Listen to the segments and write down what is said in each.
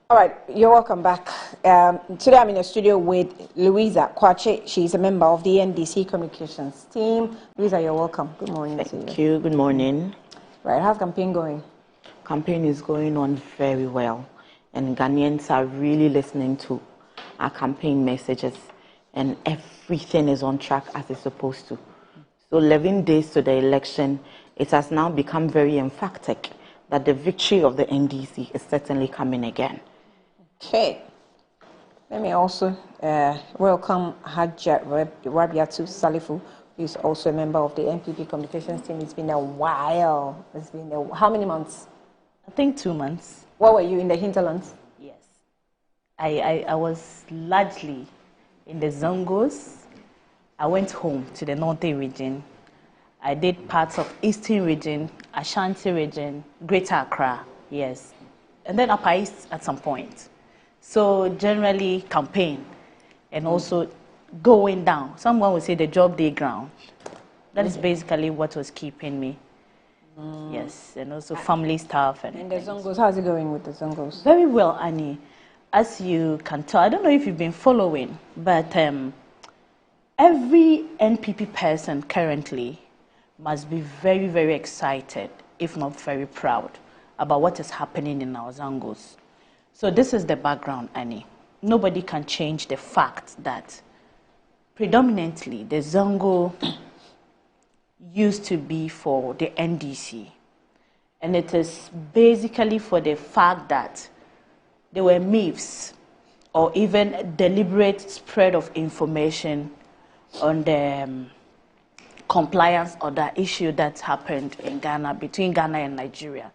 All right, you're welcome back. Today I'm in the studio with Louisa Kwache. She's a member of the NDC Communications team. Louisa, you're welcome. Good morning to you. Thank you. Good morning. Right, how's campaign going? Campaign is going on very well, and Ghanaians are really listening to our campaign messages, and everything is on track as it's supposed to. So 11 days to the election, it has now become very emphatic that the victory of the NDC is certainly coming again. Okay. Let me also welcome Hajja Rabiatu Salifu, who is also a member of the NPP Communications team. It's been a while. It's been how many months? I think 2 months. What were you in the hinterlands? Yes. I was largely in the Zongos. I went home to the northern region. I did parts of eastern region, Ashanti region, Greater Accra, yes. And then Upper East at some point. So generally campaign and also going down. Someone would say the job day ground. That is basically what was keeping me. Yes, and also family stuff. And the Zongos, how's it going with the Zongos? Very well, Annie. As you can tell, I don't know if you've been following, but every NPP person currently must be very, very excited, if not very proud, about what is happening in our Zongos. So this is the background, Annie. Nobody can change the fact that predominantly the Zongo used to be for the NDC. And it is basically for the fact that there were myths or even deliberate spread of information on the compliance or the issue that happened in Ghana, between Ghana and Nigeria.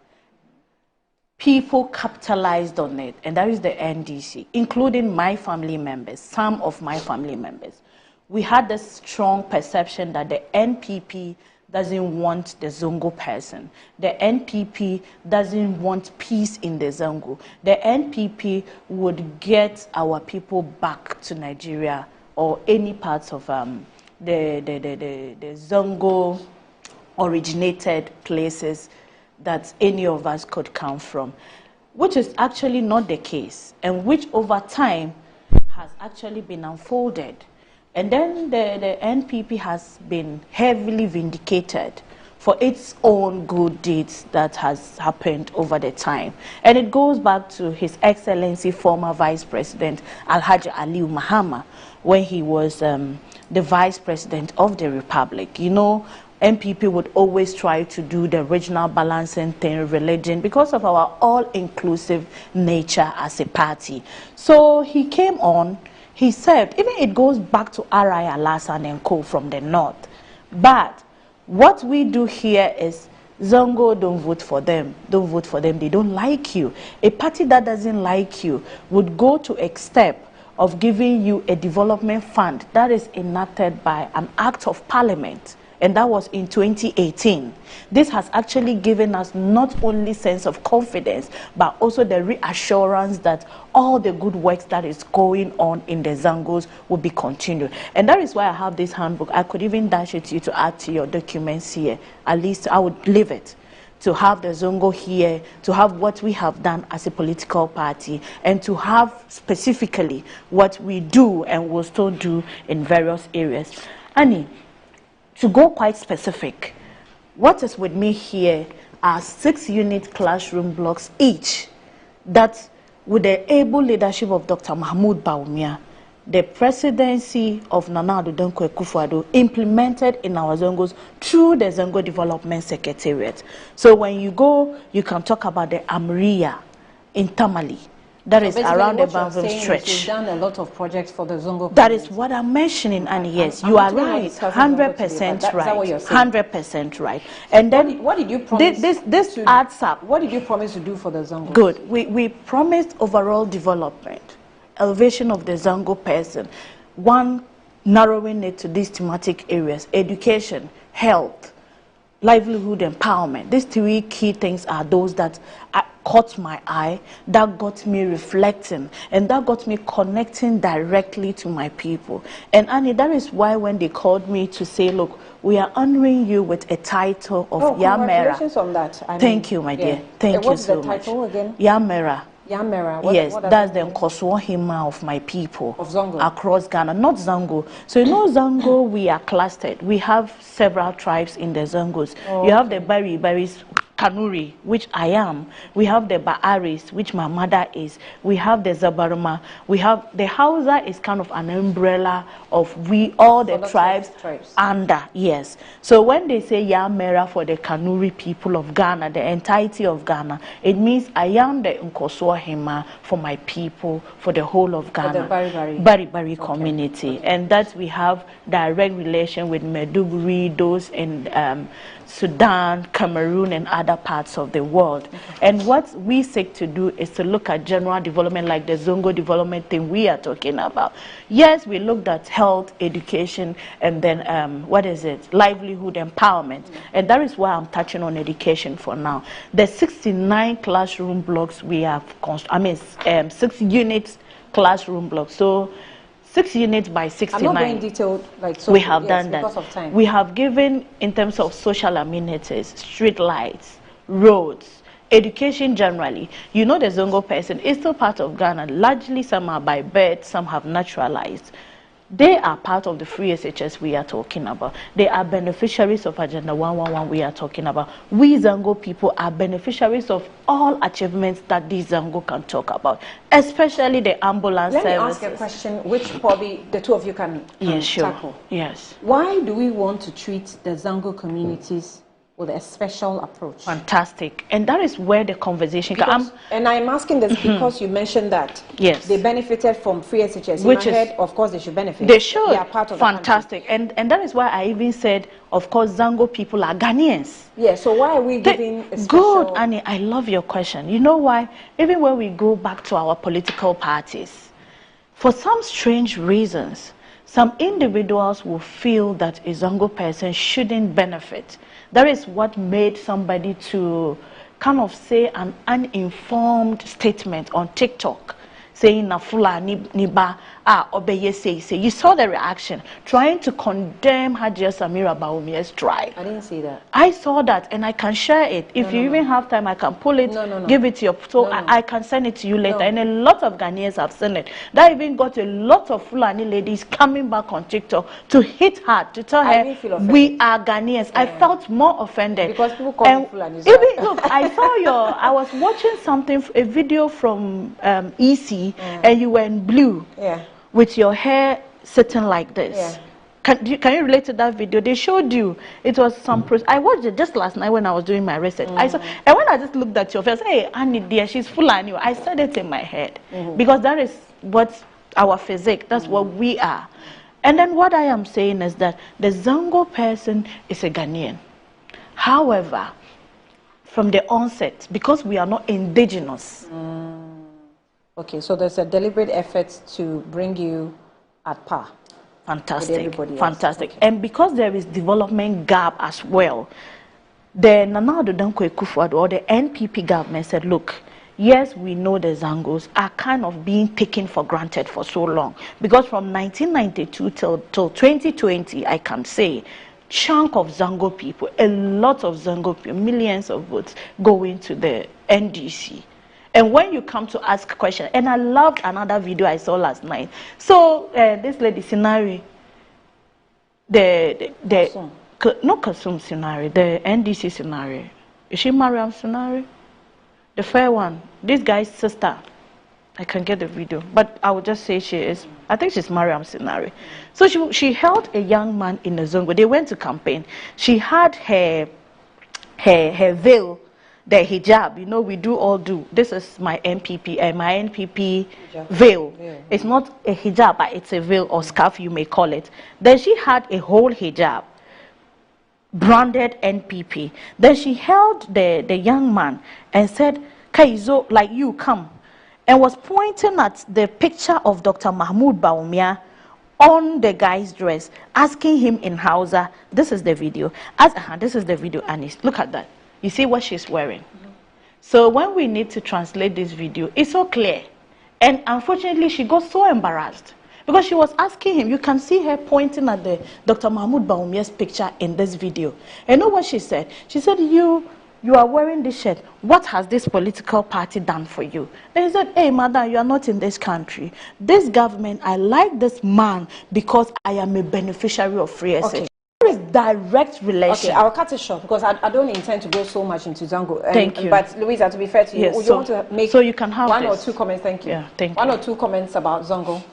People capitalized on it, and that is the NDC, including my family members, some of my family members. We had this strong perception that the NPP doesn't want the Zongo person. The NPP doesn't want peace in the Zongo. The NPP would get our people back to Nigeria or any parts of the Zongo originated places that any of us could come from, which is actually not the case, and which over time has actually been unfolded. And then the NPP has been heavily vindicated for its own good deeds that has happened over the time. And it goes back to His Excellency former Vice President Alhaji Aliu Mahama, when he was the Vice President of the Republic. You know, NPP would always try to do the regional balancing thing, religion, because of our all-inclusive nature as a party. So he came on, he said, even it goes back to R.I. Alassane and Co. from the north. But what we do here is, Zongo, don't vote for them. Don't vote for them. They don't like you. A party that doesn't like you would go to a step of giving you a development fund that is enacted by an act of parliament. And that was in 2018. This has actually given us not only sense of confidence, but also the reassurance that all the good works that is going on in the Zongos will be continued. And that is why I have this handbook. I could even dash it to you to add to your documents here. At least I would leave it to have the Zongo here, to have what we have done as a political party, and to have specifically what we do and will still do in various areas. Annie, to go quite specific, what is with me here are 6-unit classroom blocks each that, with the able leadership of Dr. Mahmoud Bawumia, the presidency of Nana Addo Dankwa Akufo-Addo implemented in our Zongos through the Zongo Development Secretariat. So when you go, you can talk about the Amria in Tamale. That is around the Banville stretch. You've done a lot of projects for the Zongo. That is what I'm mentioning, and yes, you are right, 100% right, 100% right. And then what did you promise? This adds up. What did you promise to do for the Zongo? Good. We promised overall development, elevation of the Zongo person, one, narrowing it to these thematic areas: education, health, livelihood, empowerment. These 3 key things are those that caught my eye, that got me reflecting, and that got me connecting directly to my people. And Annie, that is why when they called me to say, look, we are honoring you with a title of Yamera. Congratulations on that. Thank you, my dear. Thank you so much. What's the title again? Yamera. Yamera. Yes, that's the Nkoswohima of my people. Of Zongo. Across Ghana, not Zongo. So you know Zongo, we are clustered. We have several tribes in the Zongos. Oh, you have the Baris, Kanuri, which I am. We have the Baaris, which my mother is. We have the Zabarma. We have the Hausa is kind of an umbrella of all the tribes under. Yes. So when they say Yamera for the Kanuri people of Ghana, the entirety of Ghana, it means I am the Nkoswohima for my people, for the whole of Ghana. For the Bari community. Okay. And that we have direct relation with Meduguri, those in Sudan, Cameroon, and other parts of the world. Okay. And what we seek to do is to look at general development, like the Zongo development thing we are talking about. Yes, we looked at health, education, and then livelihood empowerment. And that is why I'm touching on education for now. The 69 classroom blocks we have, 6 units classroom blocks. So 6 units by 69. I'm not going detailed, we have done that. Because of time. We have given, in terms of social amenities, street lights, roads, education generally. You know, the Zongo person is still part of Ghana. Largely, some are by birth, some have naturalized. They are part of the free SHS we are talking about. They are beneficiaries of Agenda 111 we are talking about. We Zongo people are beneficiaries of all achievements that these Zongo can talk about, especially the ambulance services. Let me ask a question which probably the two of you can tackle. Yes. Why do we want to treat the Zongo communities with a special approach? Fantastic. And that is where the conversation comes. And I'm asking this because you mentioned that they benefited from free SHS. Which in my head, of course, they should benefit. They should. They are part of fantastic. And that is why I even said, of course, Zongo people are Ghanaians. Yeah, so why are we giving a special... Good, Annie, I love your question. You know why? Even when we go back to our political parties, for some strange reasons, some individuals will feel that a Zongo person shouldn't benefit. That is what made somebody to kind of say an uninformed statement on TikTok, saying Nafula Niba Obeye say. You saw the reaction, trying to condemn Hajia Samira Baumia's tribe. I didn't see that. I saw that, and I can share it. If you even have time, I can pull it, give it to you. So I can send it to you later. And a lot of Ghanaians have seen it. That even got a lot of Fulani ladies coming back on TikTok to hit her, to tell her, we are Ghanaians. I felt more offended. Because people call me Fulani. Look, I saw I was watching something, a video from EC, and you were in blue. Yeah. With your hair sitting like this. Yeah. Can you relate to that video? They showed you. It was some I watched it just last night when I was doing my research. I saw, and when I just looked at your face, hey, Annie dear, she's Fulani. I said it in my head. Because that is what our physique, that's what we are. And then what I am saying is that the Zongo person is a Ghanaian. However, from the onset, because we are not indigenous. Okay, so there's a deliberate effort to bring you at par. Fantastic, fantastic. Okay. And because there is development gap as well, the Nana Addo Dankwa Akufo-Addo or the NPP government said, look, yes, we know the Zongos are kind of being taken for granted for so long. Because from 1992 till 2020, I can say, chunk of Zongo people, a lot of Zongo people, millions of votes going to the NDC. And when you come to ask questions, and I loved another video I saw last night. So this lady Sinari, not Kasum Sinari, the NDC Sinari. Is she Mariam Sinari? The fair one. This guy's sister. I can get the video, but I would just say she is. I think she's Mariam Sinari. So she held a young man in the Zongo. They went to campaign. She had her veil. The hijab, you know, we all do. This is my NPP hijab. Veil. Yeah. It's not a hijab, but it's a veil or scarf, you may call it. Then she had a whole hijab, branded NPP. Then she held the young man and said, Kaizo, like you, come. And was pointing at the picture of Dr. Mahmoud Baumia on the guy's dress, asking him in Hausa, this is the video. This is the video, Anis. Look at that. You see what she's wearing. So when we need to translate this video, it's so clear. And unfortunately, she got so embarrassed because she was asking him. You can see her pointing at the Dr. Mahmoud Baumia's picture in this video. And you know what she said? She said, you you are wearing this shirt. What has this political party done for you? They said, hey, madam, you are not in this country. This government, I like this man because I am a beneficiary of free exchange. Okay. There is direct relation. Okay, I'll cut it short because I don't intend to go so much into Zongo. Thank you. But Louisa, to be fair to you, Yes, would so, you want to make so you can have one this. or two comments? Thank you. Yeah, thank one you. or two comments about Zongo?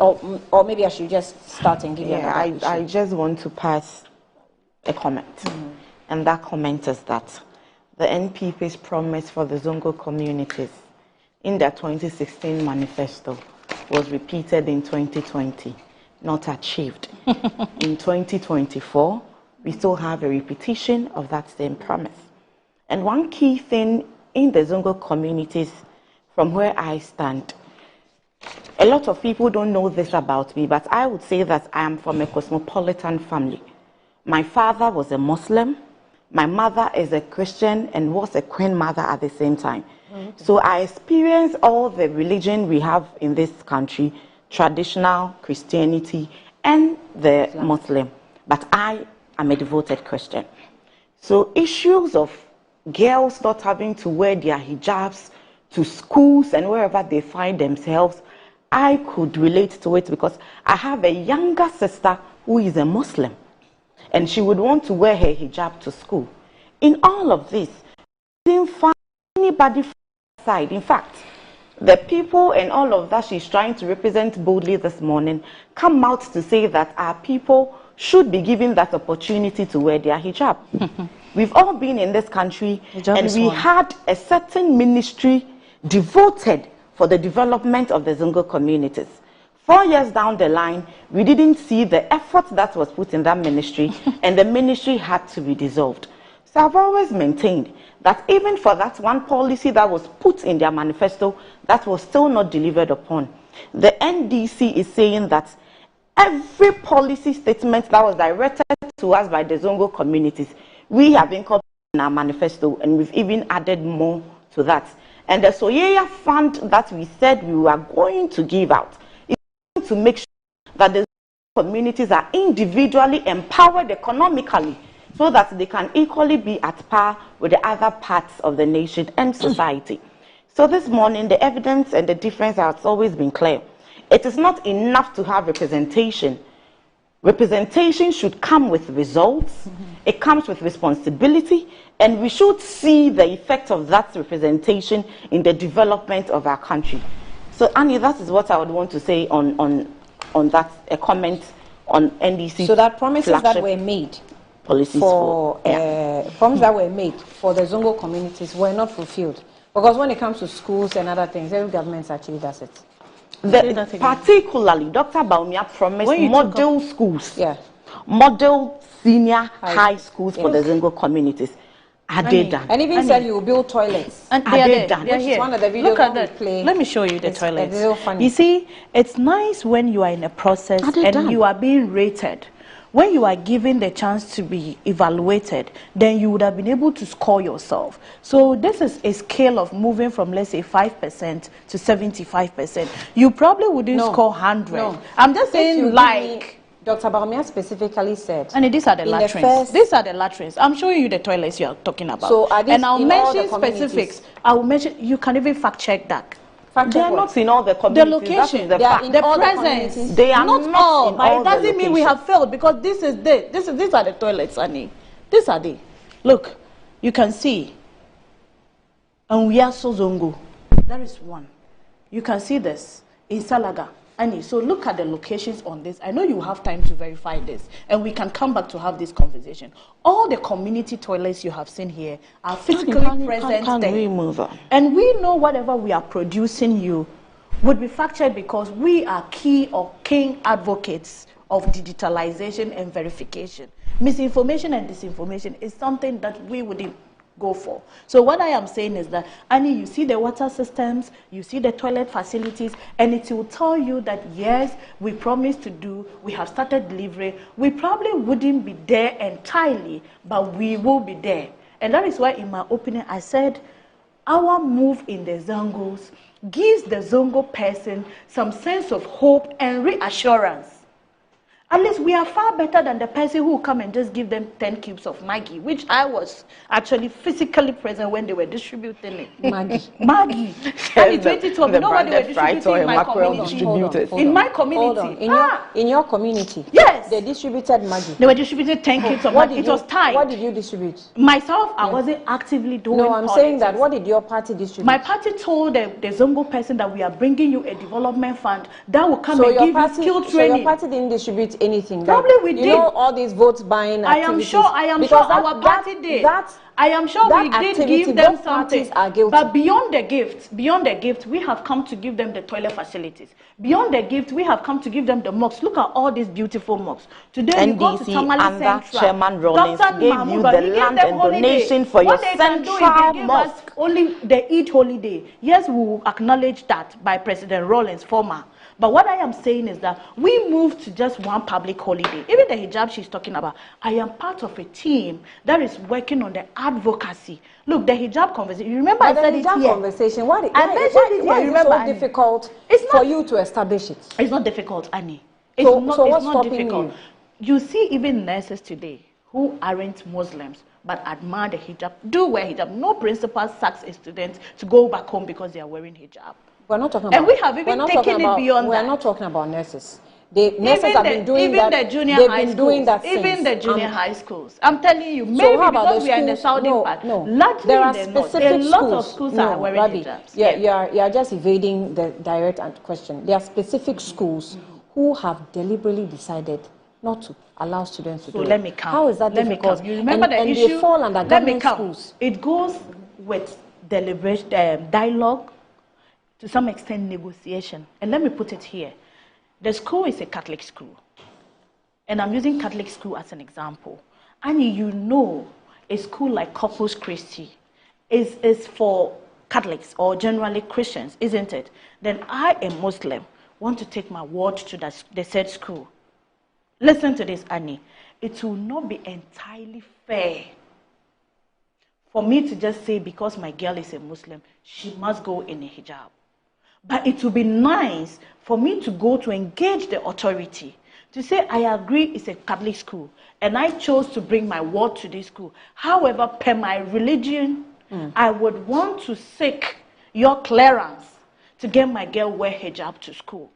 Or maybe I should just start and give you another I just want to pass a comment. And that comment is that the NPP's promise for the Zongo communities in their 2016 manifesto was repeated in 2020, not achieved. In 2024, we still have a repetition of that same promise. And one key thing in the Zongo communities, from where I stand, a lot of people don't know this about me, but I would say that I am from a cosmopolitan family. My father was a Muslim, my mother is a Christian and was a queen mother at the same time. Okay. So I experienced all the religion we have in this country, traditional Christianity and the Muslim. But I am a devoted Christian. So issues of girls not having to wear their hijabs to schools and wherever they find themselves, I could relate to it because I have a younger sister who is a Muslim. And she would want to wear her hijab to school. In all of this, I didn't find anybody from the side. In fact, the people and all of that she's trying to represent boldly this morning come out to say that our people should be given that opportunity to wear their hijab. We've all been in this country and we had a certain ministry devoted for the development of the Zongo communities. 4 years down the line, we didn't see the effort that was put in that ministry, and the ministry had to be dissolved. So I've always maintained that even for that one policy that was put in their manifesto, that was still not delivered upon. The NDC is saying that every policy statement that was directed to us by the Zongo communities, we have incorporated in our manifesto, and we've even added more to that. And the Soyeya fund that we said we were going to give out, to make sure that the communities are individually empowered economically so that they can equally be at par with the other parts of the nation and society. So this morning, the evidence and the difference has always been clear. It is not enough to have representation. Representation should come with results. It comes with responsibility, and we should see the effect of that representation in the development of our country. So, Annie, that is what I would want to say on that, a comment on NDC. So that promises that were made policies promises that were made for the Zongo communities were not fulfilled. Because when it comes to schools and other things, every government actually does it. Particularly, Dr. Baumia promised model schools, model senior high schools for the Zongo communities. And even said you will build toilets. And they are done. Which is one of the videos. Look at that. Let me show you the toilets. It's so funny. You see, it's nice when you are in a process and you are being rated. When you are given the chance to be evaluated, then you would have been able to score yourself. So this is a scale of moving from, let's say, 5% to 75%. You probably wouldn't score 100. No. I'm just saying, like... Dr. Baromia specifically said. And these are the latrines. These are the latrines. I'm showing you the toilets you are talking about. So are these, and I'll mention specifics. I will mention, you can even fact check that. They are not in all the communities. The location, the presence. They are not all. But it doesn't mean we have failed because this is these are the toilets, Annie. These are the. Look, you can see. And we are so Zongo. There is one. You can see this in Salaga. Annie, so look at the locations on this. I know you have time to verify this, and we can come back to have this conversation. All the community toilets you have seen here are physically present there. And we know whatever we are producing you would be factured because we are key or king advocates of digitalization and verification. Misinformation and disinformation is something that we would go for. So what I am saying is that, Annie, you see the water systems, you see the toilet facilities, and it will tell you that, yes, we promised to do, we have started delivery. We probably wouldn't be there entirely, but we will be there. And that is why in my opening, I said, our move in the Zongos gives the Zongo person some sense of hope and reassurance At least we are far better than the person who will come and just give them 10 cubes of Maggie, which I was actually physically present when they were distributing it. Maggie. Maggie. And in 2012, you know what they were distributing in my community? Hold on. In my community. Hold on. In your community? Yes. They distributed Maggie. They were distributing 10 cubes of Maggie. It was tied. What did you distribute? Myself, I wasn't actively doing No, I'm politics. saying that. What did your party distribute? My party told the Zongo person that we are bringing you a development fund that will come and give you skill training. So your party didn't distribute anything? Probably we did. You know all these vote buying activities? I am sure our party did. I am sure we did give them something. But beyond the gift, we have come to give them the toilet facilities. Beyond the gift, we have come to give them the mosques. Look at all these beautiful mosques. Today you go to Tamale under Central. Chairman Rollins gave you the land and donation for your central mosque. Only the Eid holiday. Yes, we will acknowledge that by President Rollins, former. But what I am saying is that we moved to just one public holiday. Even the hijab she's talking about, I am part of a team that is working on the advocacy. Look, the hijab conversation, you remember but I said the it hijab here. Conversation, why is it so difficult for you to establish it? It's not difficult, Annie. So what's stopping you? You see even nurses today who aren't Muslims but admire the hijab, do wear hijab. No principal sacks a student to go back home because they are wearing hijab. We're not talking about, and we have even taken it beyond that. We're not talking about nurses. The nurses have been doing that. Even the junior high schools. Even the junior high schools. I'm telling you, maybe because we are in the southern part. Largely there are specific schools. A lot of schools are wearing hijabs. Yeah, you are just evading the direct question. There are specific schools who have deliberately decided not to allow students to do it. So let me count. How is that difficult? You remember the issue? They fall under government schools. It goes with deliberate dialogue, to some extent negotiation. And let me put it here. The school is a Catholic school. And I'm using Catholic school as an example. And you know a school like Corpus Christi is for Catholics or generally Christians, isn't it? Then I, a Muslim, want to take my word to the said school. Listen to this, Annie. It will not be entirely fair for me to just say because my girl is a Muslim, she must go in a hijab. But it would be nice for me to go to engage the authority, to say, I agree it's a Catholic school, and I chose to bring my word to this school. However, per my religion, I would want to seek your clearance to get my girl wear hijab to school.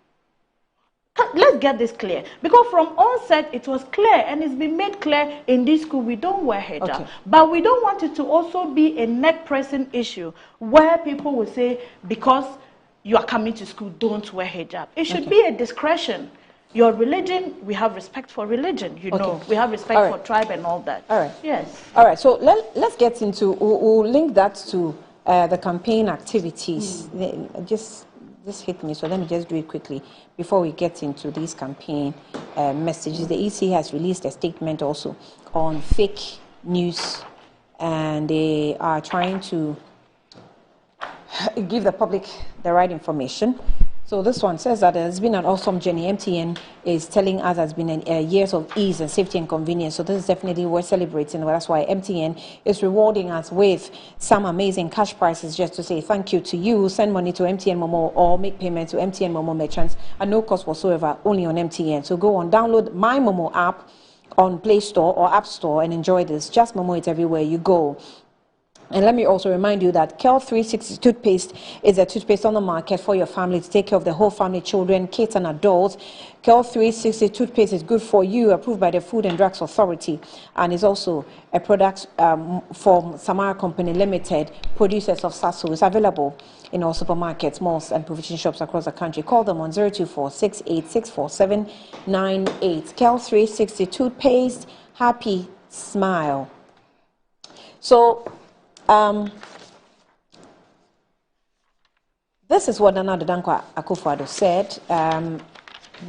Let's get this clear. Because from onset, it was clear, and it's been made clear in this school, we don't wear hijab. Okay. But we don't want it to also be a neck-pressing issue where people will say, because you are coming to school, don't wear hijab. It should be a discretion. Your religion, we have respect for religion, you know. We have respect for tribe and all that. All right. Yes. All right, so let's get into, we'll link that to the campaign activities. Just hit me, so let me just do it quickly before we get into these campaign messages. The EC has released a statement also on fake news, and they are trying to give the public the right information. So this one says that there's been an awesome journey. MTN is telling us has been years of ease and safety and convenience. So this is definitely worth celebrating. Well, that's why MTN is rewarding us with some amazing cash prizes just to say thank you to you. Send money to MTN Momo or make payment to MTN Momo merchants at no cost whatsoever, only on MTN. So go on, download My Momo app on Play Store or App Store and enjoy this. Just Momo it everywhere you go. And let me also remind you that Kel 360 toothpaste is a toothpaste on the market for your family to take care of the whole family, children, kids, and adults. Kel 360 toothpaste is good for you, approved by the Food and Drugs Authority, and is also a product from Samara Company Limited, producers of Sasso. It's available in all supermarkets, malls, and provision shops across the country. Call them on 024-6864-798. Kel 360 toothpaste, happy smile. So, this is what Nana Dankwa Akufo-Addo said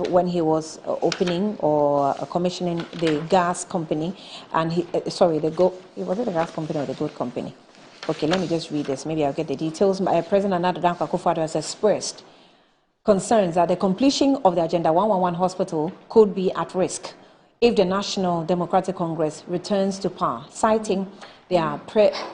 when he was opening or commissioning the gas company, and was it the gas company or the gold company? Okay, let me just read this. Maybe I'll get the details. President Nana Dankwa Akufo-Addo has expressed concerns that the completion of the Agenda 111 hospital could be at risk if the National Democratic Congress returns to power, citing their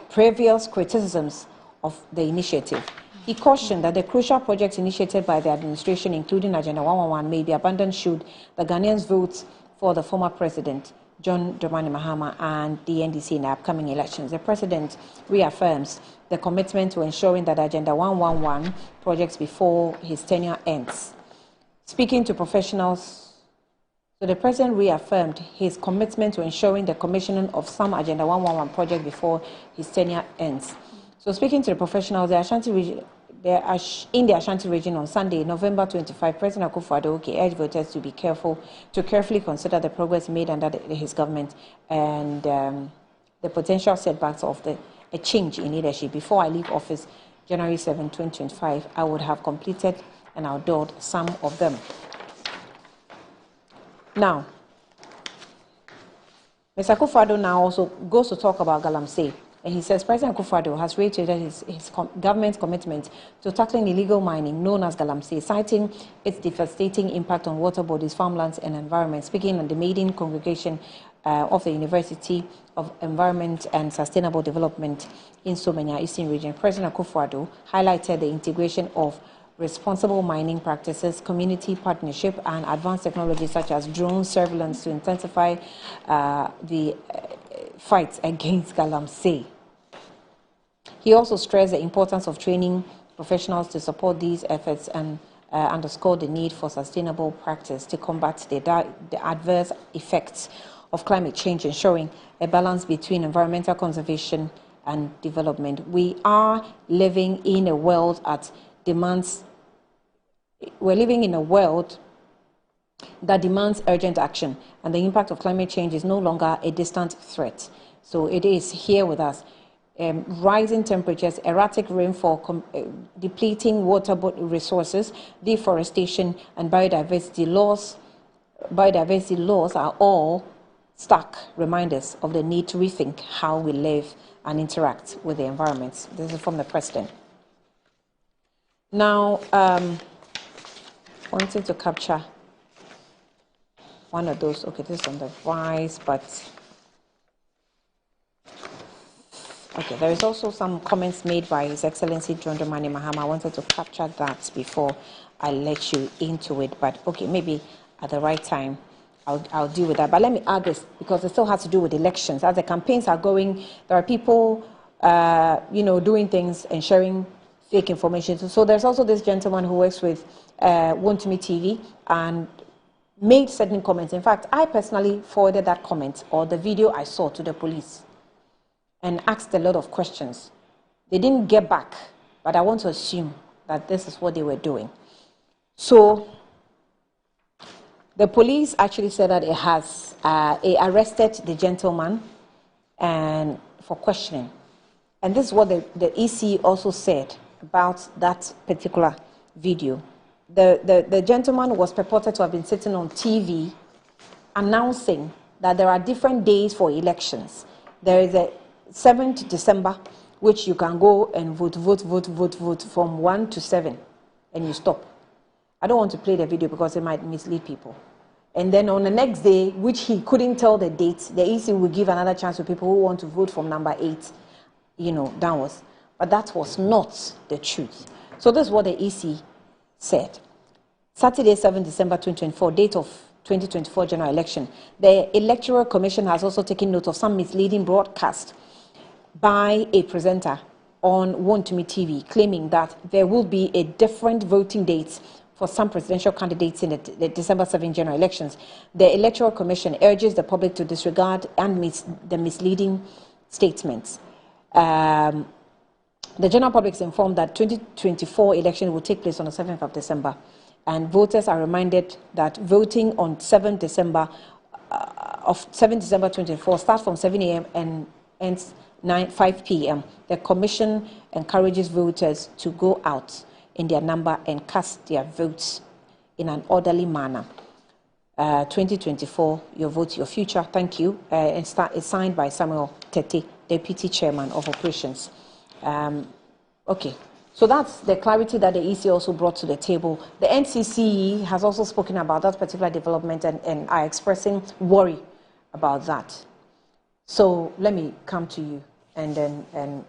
previous criticisms of the initiative. He cautioned that the crucial projects initiated by the administration, including Agenda 111, may be abandoned should the Ghanaians vote for the former president, John Dramani Mahama, and the NDC in the upcoming elections. The president reaffirms the commitment to ensuring that Agenda 111 projects before his tenure ends. Speaking to professionals, so the president reaffirmed his commitment to ensuring the commissioning of some Agenda 111 project before his tenure ends. So speaking to the professionals, the Ashanti region, in the Ashanti region on Sunday, November 25, President Akufo-Addo urged voters to be carefully consider the progress made under his government and the potential setbacks of a change in leadership. Before I leave office, January 7, 2025, I would have completed and outdone some of them. Now, Mr. Akufo-Addo now also goes to talk about galamsey. And he says President Akufo-Addo has reiterated his government's commitment to tackling illegal mining known as galamsey, citing its devastating impact on water bodies, farmlands, and environment. Speaking on the maiden congregation of the University of Environment and Sustainable Development in Somanya, Eastern Region, President Akufo-Addo highlighted the integration of responsible mining practices, community partnership, and advanced technologies such as drone surveillance to intensify the fight against galamsey. He also stressed the importance of training professionals to support these efforts and underscored the need for sustainable practice to combat the adverse effects of climate change, ensuring a balance between environmental conservation and development. We are living in a world that demands urgent action, and the impact of climate change is no longer a distant threat. So it is here with us. Rising temperatures, erratic rainfall, depleting water resources, deforestation, and biodiversity loss are all stark reminders of the need to rethink how we live and interact with the environment. This is from the president. Now, wanting to capture one of those. Okay, this is on the rise, but okay, there is also some comments made by His Excellency John Dramani Mahama. I wanted to capture that before I let you into it, but okay, maybe at the right time I'll deal with that. But let me add this, because it still has to do with elections. As the campaigns are going, there are people, doing things and sharing fake information. So there's also this gentleman who works with Wontumi TV and made certain comments. In fact, I personally forwarded that comment or the video I saw to the police and asked a lot of questions. They didn't get back, but I want to assume that this is what they were doing. So the police actually said that it has arrested the gentleman and for questioning. And this is what the EC also said about that particular video. The gentleman was purported to have been sitting on TV announcing that there are different days for elections. There is a 7th December, which you can go and vote from 1 to 7, and you stop. I don't want to play the video because it might mislead people. And then on the next day, which he couldn't tell the date, the EC will give another chance to people who want to vote from number 8, downwards. But that was not the truth. So this is what the EC said. Saturday, 7 December 2024, date of 2024 general election. The Electoral Commission has also taken note of some misleading broadcast by a presenter on Wontumi TV, claiming that there will be a different voting dates for some presidential candidates in the December 7 general elections. The Electoral Commission urges the public to disregard the misleading statements. The general public is informed that 2024 election will take place on the 7th of December, and voters are reminded that voting on 7 December 2024 starts from 7 a.m. and ends 5 p.m. The commission encourages voters to go out in their number and cast their votes in an orderly manner. 2024, your vote, your future. Thank you. It's signed by Samuel Tete, Deputy Chairman of Operations. Okay, so that's the clarity that the EC also brought to the table. The NCC has also spoken about that particular development and are expressing worry about that. So let me come to you. and then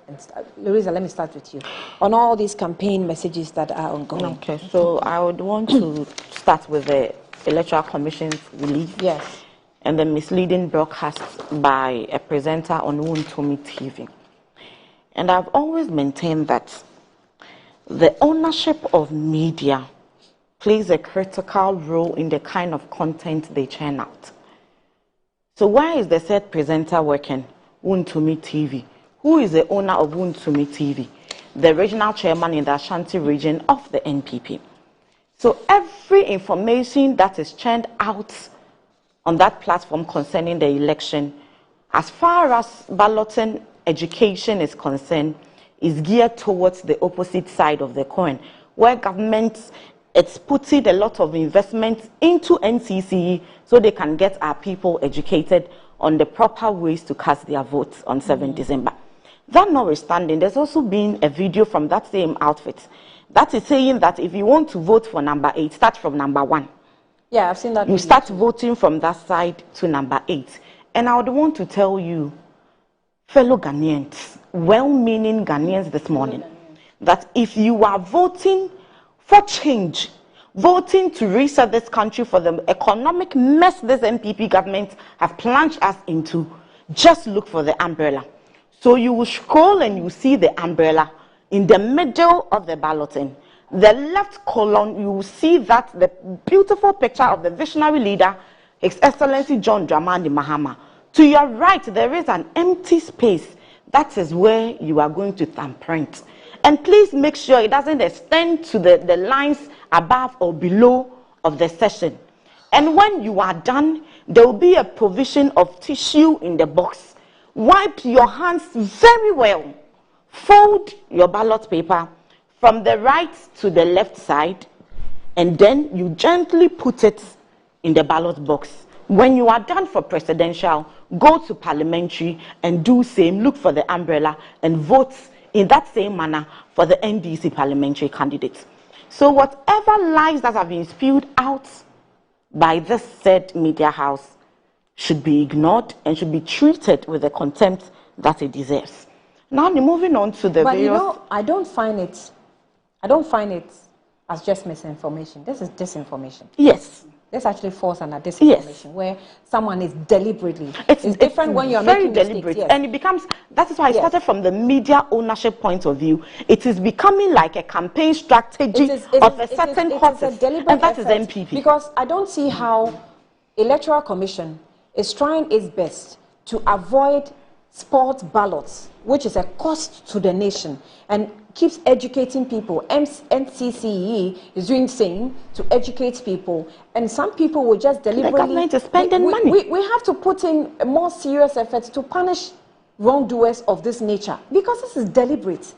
Louisa, let me start with you on all these campaign messages that are ongoing. Okay, so I would want to start with the Electoral Commission's release. Yes. And the misleading broadcast by a presenter on Wuntomi TV. And I've always maintained that the ownership of media plays a critical role in the kind of content they churn out. So where is the said presenter working? Wuntomi TV. Who is the owner of Wuntomi TV? The regional chairman in the Ashanti region of the NPP. So every information that is churned out on that platform concerning the election, as far as balloting education is concerned, is geared towards the opposite side of the coin, where government it's putting a lot of investment into NCCE so they can get our people educated on the proper ways to cast their votes on 7 December. That notwithstanding, there's also been a video from that same outfit that is saying that if you want to vote for number 8, start from number 1. Yeah, I've seen that. You start voting from that side to number 8. And I would want to tell you, fellow Ghanaians, well-meaning Ghanaians this morning, that if you are voting for change, voting to reset this country for the economic mess this NPP government have plunged us into, just look for the umbrella. So you will scroll and you see the umbrella in the middle of the balloting. The left column, you will see that the beautiful picture of the visionary leader, His Excellency John Dramani Mahama. To your right, there is an empty space. That is where you are going to thumbprint. And please make sure it doesn't extend to the lines above or below of the session. And when you are done, there will be a provision of tissue in the box. Wipe your hands very well. Fold your ballot paper from the right to the left side, and then you gently put it in the ballot box. When you are done for presidential, go to parliamentary and do same, look for the umbrella and vote in that same manner for the NDC parliamentary candidates. So whatever lies that have been spewed out by this said media house should be ignored and should be treated with the contempt that it deserves. Now moving on to the But you know, I don't find it as just misinformation. This is disinformation. Yes. This actually falls under disinformation, where someone is deliberately. It's different when you're very making deliberate, mistakes, yes. and it becomes. That is why I started from the media ownership point of view. It is becoming like a campaign strategy of a certain causes, and that is NPP. Because I don't see how Electoral Commission is trying its best to avoid sport ballots, which is a cost to the nation, and keeps educating people. NCCE is doing the same to educate people, and some people will just deliberately. The government is spending money. We have to put in a more serious efforts to punish wrongdoers of this nature, because this is deliberate.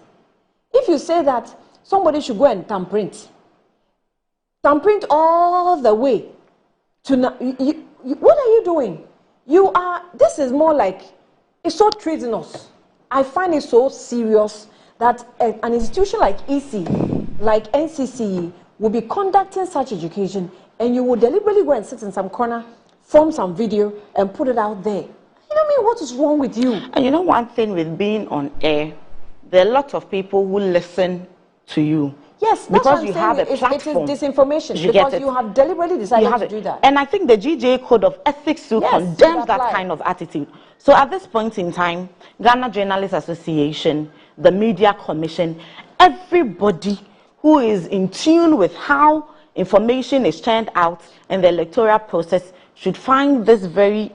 If you say that somebody should go and thumbprint all the way to what are you doing? This is more like, it's so treasonous. I find it so serious that an institution like EC, like NCCE, will be conducting such education, and you will deliberately go and sit in some corner, form some video, and put it out there. You know what I mean? What is wrong with you? And you know one thing with being on air, there are a lot of people who listen to you. Yes, that's because what you I'm have saying. a platform. It is disinformation, because you have deliberately decided to do that. And I think the GJ Code of Ethics condemns that kind of attitude. So at this point in time, Ghana Journalists Association, the Media Commission, everybody who is in tune with how information is churned out in the electoral process should find this very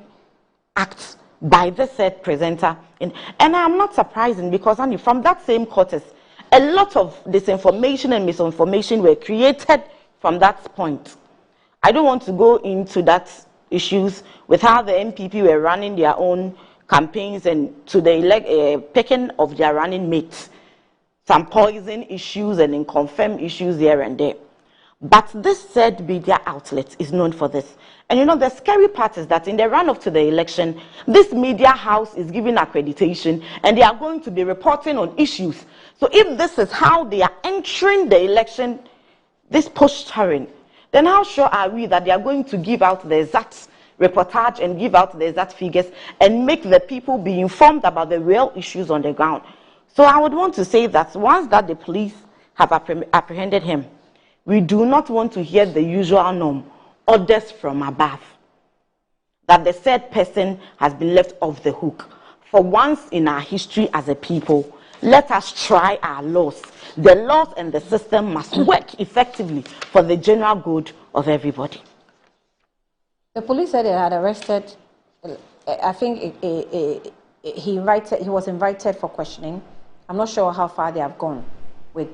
act by the said presenter. And I'm not surprising, because from that same cortex, a lot of disinformation and misinformation were created from that point. I don't want to go into that issues with how the NPP were running their own campaigns and to the picking of their running mates. Some poison issues and unconfirmed issues here and there. But this said media outlet is known for this. And you know, the scary part is that in the run-up to the election, this media house is giving accreditation and they are going to be reporting on issues. So if this is how they are entering the election, this posturing, then how sure are we that they are going to give out the exact reportage and give out the exact figures and make the people be informed about the real issues on the ground. So I would want to say that once that the police have apprehended him, we do not want to hear the usual norm, orders from above, that the said person has been left off the hook. For once in our history as a people, let us try our laws. The laws and the system must work effectively for the general good of everybody. The police said they had arrested, I think he was invited for questioning. I'm not sure how far they have gone with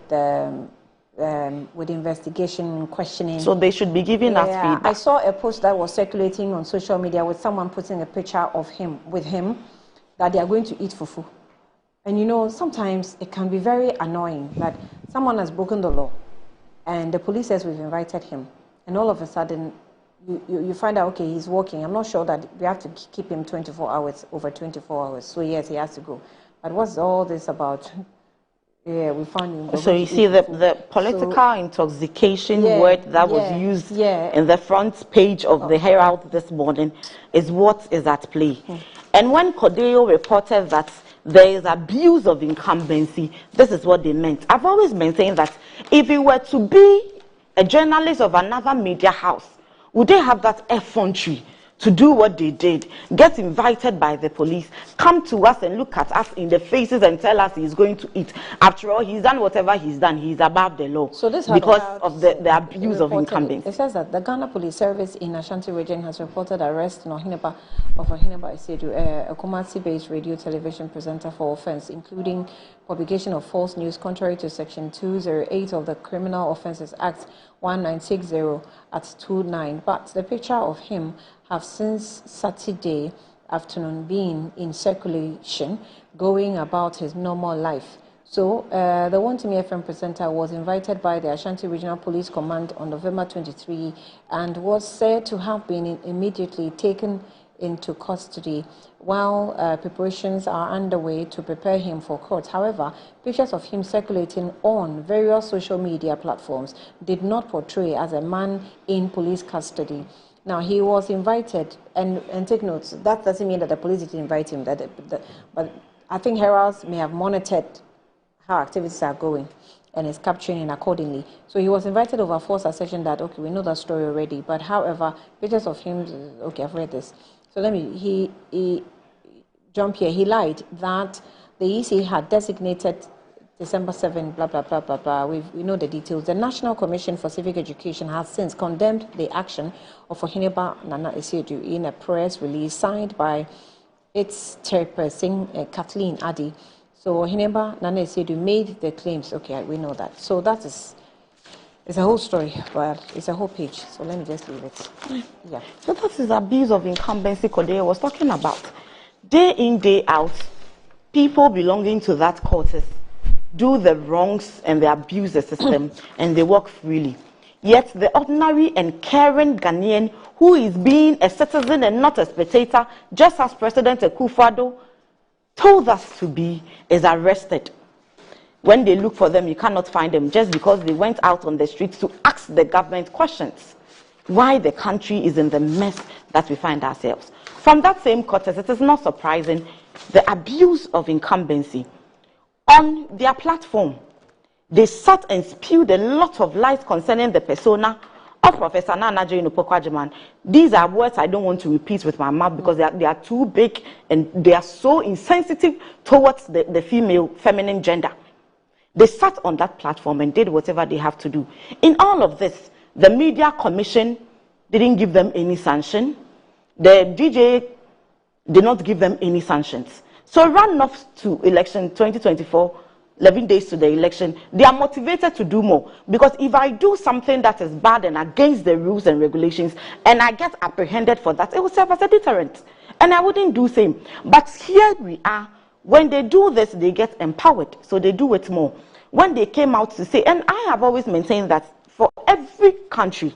investigation and questioning. So they should be giving us feedback. I saw a post that was circulating on social media with someone putting a picture of him, that they are going to eat fufu. And you know, sometimes it can be very annoying that someone has broken the law and the police says we've invited him. And all of a sudden, you find out, okay, he's working. I'm not sure that we have to keep him 24 hours, over 24 hours. So yes, he has to go. But what's all this about? Yeah, we found him. So you see the political intoxication word that was used in the front page of the Herald this morning is what is at play. And when Cordeo reported that there is abuse of incumbency, this is what they meant. I've always been saying that if you were to be a journalist of another media house, would they have that effrontery to do what they did, get invited by the police, come to us and look at us in the faces and tell us he's going to eat? After all, he's done whatever he's done. He's above the law. So this because of the abuse of incumbency. It says that the Ghana Police Service in Ashanti region has reported arrest in Ohineba Isedu, a Kumasi-based radio television presenter for offense, including publication of false news contrary to Section 208 of the Criminal Offences Act 1960 at 29. But the picture of him have since Saturday afternoon been in circulation, going about his normal life. So the Wontumi FM presenter was invited by the Ashanti Regional Police Command on November 23 and was said to have been immediately taken into custody while preparations are underway to prepare him for court. However, pictures of him circulating on various social media platforms did not portray as a man in police custody. Now, he was invited, and take notes, that doesn't mean that the police didn't invite him, but I think Heralds may have monitored how activities are going and is capturing him accordingly. So he was invited over false assertion that, okay, we know that story already, but however, pictures of him, okay, I've read this. So he jump here, he lied that the EC had designated December 7, blah, blah, blah, blah, blah. We know the details. The National Commission for Civic Education has since condemned the action of Ohineba Nana Esiedu in a press release signed by its chairperson, Kathleen Addy. So Ohineba Nana Esiedu made the claims. Okay, we know that. So that is, it's a whole story, but it's a whole page. So let me just leave it. Yeah. So that is abuse of incumbency Cordeo was talking about. Day in, day out, people belonging to that quarters do the wrongs and they abuse the system and they work freely. Yet the ordinary and caring Ghanaian who is being a citizen and not a spectator, just as President Akufo-Addo told us to be, is arrested. When they look for them, you cannot find them just because they went out on the streets to ask the government questions why the country is in the mess that we find ourselves. From that same quarters, it is not surprising the abuse of incumbency. On their platform, they sat and spewed a lot of lies concerning the persona of Professor Nana J. Nupokwajiman. These are words I don't want to repeat with my mouth because they are too big and they are so insensitive towards the feminine gender. They sat on that platform and did whatever they have to do. In all of this, the Media Commission didn't give them any sanction. The DJ did not give them any sanctions. So run off to election 2024, 11 days to the election, they are motivated to do more. Because if I do something that is bad and against the rules and regulations, and I get apprehended for that, it will serve as a deterrent. And I wouldn't do the same. But here we are. When they do this, they get empowered. So they do it more. When they came out to say, and I have always maintained that for every country,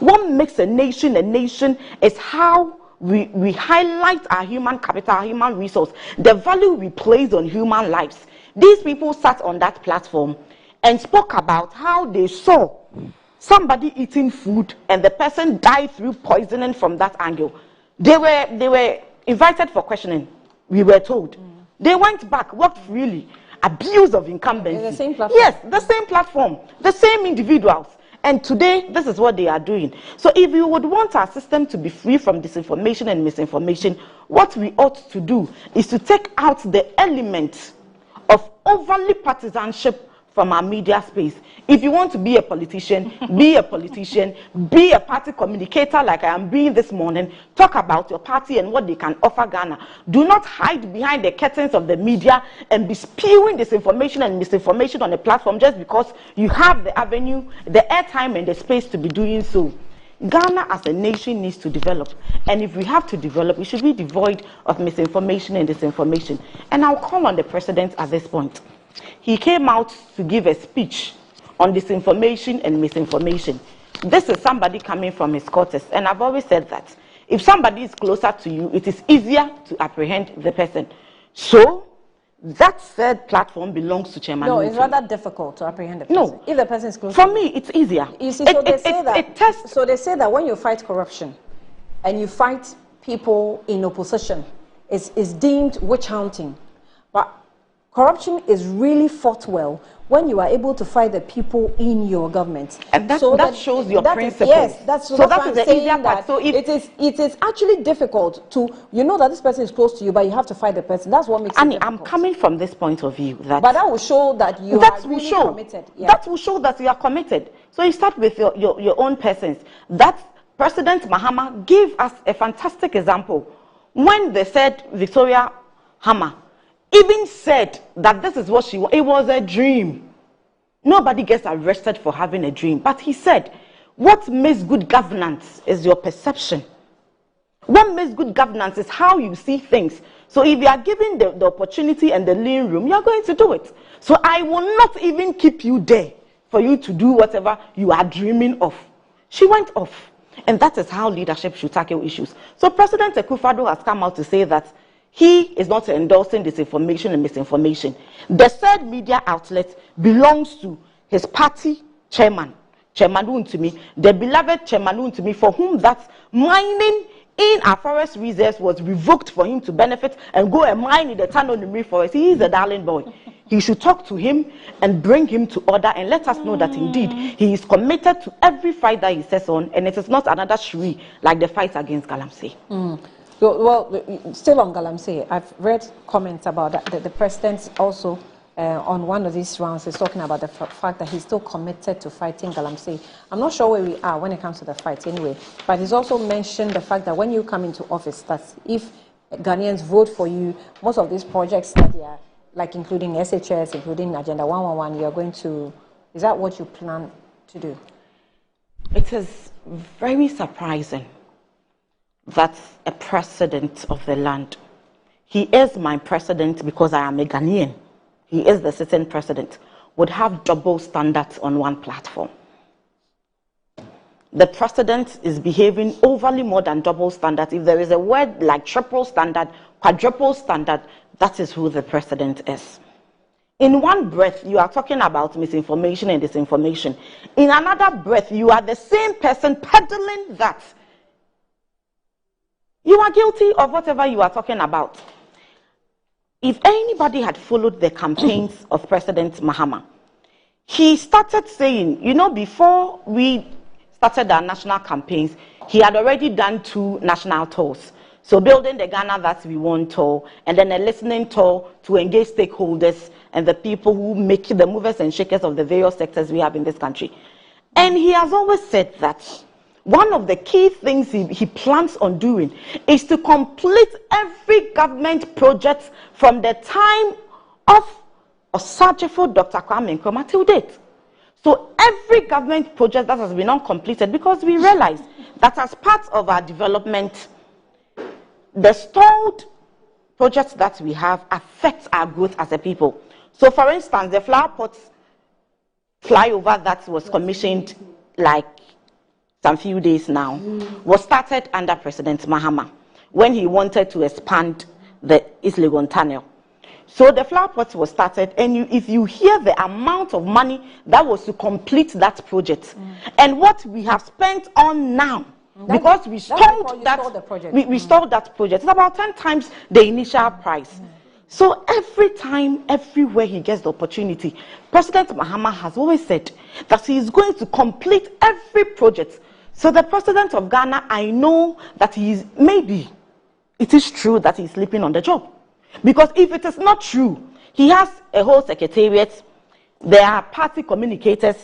what makes a nation is how we highlight our human capital, our human resource, the value we place on human lives. These people sat on that platform and spoke about how they saw somebody eating food and the person died through poisoning from that angle. They were invited for questioning, we were told. They went back, worked freely. Abuse of incumbency. The same platform. Yes, the same platform, the same individuals. And today, this is what they are doing. So if you would want our system to be free from disinformation and misinformation, what we ought to do is to take out the element of overly partisanship from our media space. If you want to be a politician, be a politician, be a party communicator like I am being this morning, talk about your party and what they can offer Ghana. Do not hide behind the curtains of the media and be spewing disinformation and misinformation on a platform just because you have the avenue, the airtime and the space to be doing so. Ghana as a nation needs to develop, and if we have to develop, we should be devoid of misinformation and disinformation. And I'll call on the president at this point. He came out to give a speech on disinformation and misinformation. This is somebody coming from his quarters, and I've always said that if somebody is closer to you, it is easier to apprehend the person. So that third platform belongs to Chairman. No, it's rather difficult to apprehend the person. No, if the person is close. For me, it's easier. You see, so they say that when you fight corruption and you fight people in opposition, it's deemed witch hunting. But corruption is really fought well when you are able to fight the people in your government. And that shows your principles. Yes, that's the easier part. So it is actually difficult to, you know that this person is close to you, but you have to fight the person. That's what makes it difficult. I'm coming from this point of view. But that will show that you are really committed. Yeah. That will show that you are committed. So you start with your own persons. That President Mahama gave us a fantastic example. When they said Victoria Hammer even said that this is what she was, it was a dream. Nobody gets arrested for having a dream. But he said, what makes good governance is your perception. What makes good governance is how you see things. So if you are given the opportunity and the lean room, you are going to do it. So I will not even keep you there for you to do whatever you are dreaming of. She went off. And that is how leadership should tackle issues. So President Akufo-Addo has come out to say that he is not endorsing disinformation and misinformation. The third media outlet belongs to his party chairman, Chairman Untumi, the beloved Chairman Untumi, for whom that mining in our forest reserves was revoked for him to benefit and go and mine in the Tanonumri forest. He is a darling boy. He should talk to him and bring him to order and let us know that indeed he is committed to every fight that he sets on, and it is not another shri like the fight against galamsey. Well, still on galamsey, I've read comments about that. The president also, on one of these rounds, is talking about the fact that he's still committed to fighting galamsey. I'm not sure where we are when it comes to the fight anyway, but he's also mentioned the fact that when you come into office, that if Ghanaians vote for you, most of these projects that they are, like including SHS, including Agenda 111, you're going to, is that what you plan to do? It is very surprising that a president of the land, he is my president because I am a Ghanaian, he is the sitting president, would have double standards on one platform. The president is behaving overly more than double standards. If there is a word like triple standard, quadruple standard, that is who the president is. In one breath, you are talking about misinformation and disinformation. In another breath, you are the same person peddling that. You are guilty of whatever you are talking about. If anybody had followed the campaigns of President Mahama, he started saying, you know, before we started our national campaigns, he had already done 2 national tours. So building the Ghana That We Want tour, and then a listening tour to engage stakeholders and the people who make the movers and shakers of the various sectors we have in this country. And he has always said that one of the key things he plans on doing is to complete every government project from the time of Osajefo Dr. Kwame Nkrumah till date. So every government project that has been uncompleted, because we realize that as part of our development, the stalled projects that we have affect our growth as a people. So for instance, the flower pot flyover that was commissioned like some few days now was started under President Mahama when he wanted to expand the East Legon Tunnel. So the flower pot was started, and if you hear the amount of money that was to complete that project and what we have spent on now, because we stalled we stalled that project. It's about 10 times the initial price. So every time, everywhere he gets the opportunity, President Mahama has always said that he is going to complete every project. So the president of Ghana, I know that he is, maybe it is true that he's sleeping on the job. Because if it is not true, he has a whole secretariat, there are party communicators.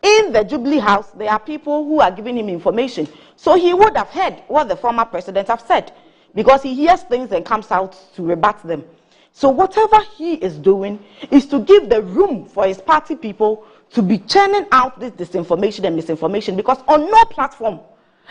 In the Jubilee House, there are people who are giving him information. So he would have heard what the former president have said, because he hears things and comes out to rebut them. So whatever he is doing is to give the room for his party people to be churning out this disinformation and misinformation, because on no platform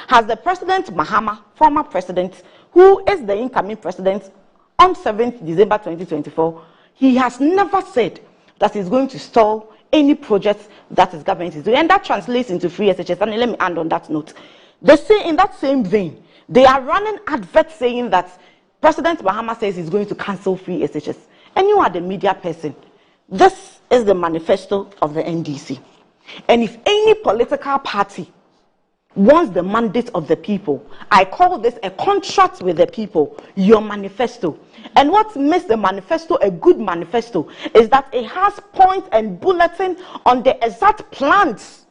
has the President Mahama, former president, who is the incoming president on 7th December 2024, he has never said that he's going to stall any projects that his government is doing. And that translates into free SHS. And let me end on that note. They say in that same vein, they are running adverts saying that President Mahama says he's going to cancel free SHS. And you are the media person. This is the manifesto of the NDC. And if any political party wants the mandate of the people, I call this a contract with the people, your manifesto. And what makes the manifesto a good manifesto is that it has points and bulletin on the exact plans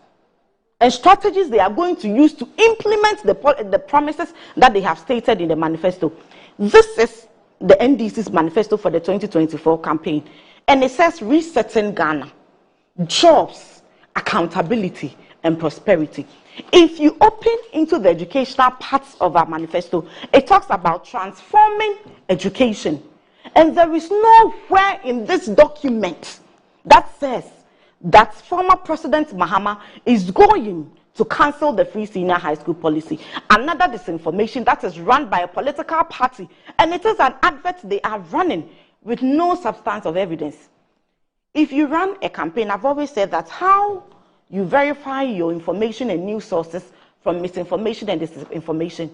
and strategies they are going to use to implement the promises that they have stated in the manifesto. This is the NDC's manifesto for the 2024 campaign. And it says resetting Ghana, jobs, accountability, and prosperity. If you open into the educational parts of our manifesto, it talks about transforming education. And there is nowhere in this document that says that former President Mahama is going to cancel the free senior high school policy. Another disinformation that is run by a political party. And it is an advert they are running with no substance of evidence. If you run a campaign, I've always said that how you verify your information and news sources from misinformation and disinformation.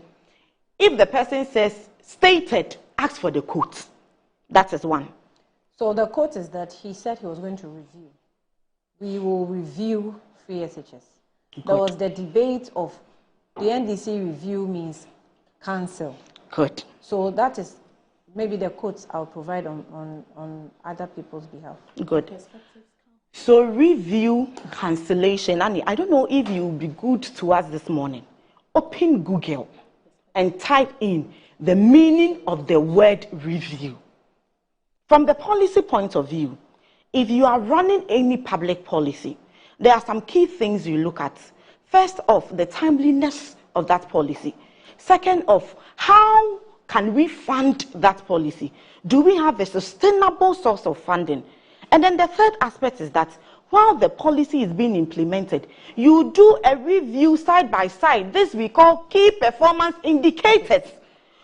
If the person says stated, ask for the quote. That is one. So the quote is that he said he was going to review. We will review free SHS. There was the debate of the NDC review means cancel. Good. So that is maybe the quotes I'll provide on other people's behalf. Good. So review, cancellation. Annie, I don't know if you'll be good to us this morning. Open Google and type in the meaning of the word review. From the policy point of view, if you are running any public policy, there are some key things you look at. First off, the timeliness of that policy. Second off, how can we fund that policy? Do we have a sustainable source of funding? And then the third aspect is that while the policy is being implemented, you do a review side by side. This we call key performance indicators.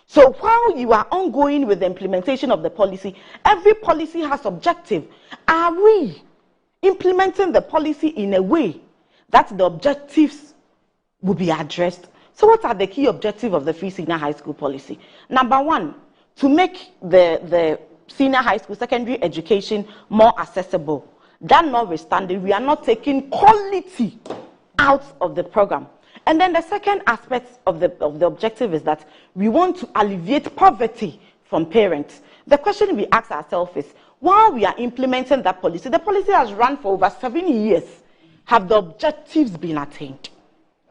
So while you are ongoing with the implementation of the policy, every policy has objective. Are we implementing the policy in a way that the objectives will be addressed? So what are the key objectives of the free senior high school policy? Number one, to make the senior high school secondary education more accessible. That notwithstanding, we are not taking quality out of the program. And then the second aspect of the objective is that we want to alleviate poverty from parents. The question we ask ourselves is, while we are implementing that policy, the policy has run for over 7 years. Have the objectives been attained?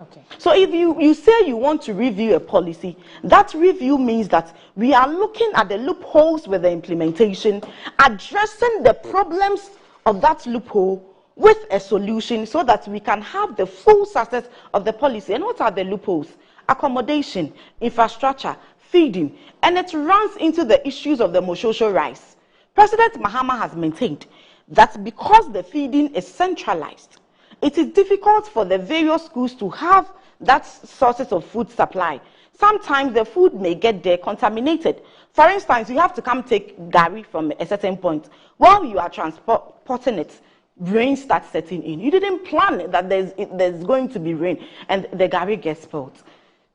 Okay. So if you say you want to review a policy, that review means that we are looking at the loopholes with the implementation, addressing the problems of that loophole with a solution so that we can have the full success of the policy. And what are the loopholes? Accommodation, infrastructure, feeding, and it runs into the issues of the social rights. President Mahama has maintained that because the feeding is centralized, it is difficult for the various schools to have that sources of food supply. Sometimes the food may get there contaminated. For instance, you have to come take gari from a certain point. While you are transporting it, rain starts setting in. You didn't plan that there's going to be rain, and the gari gets spoiled.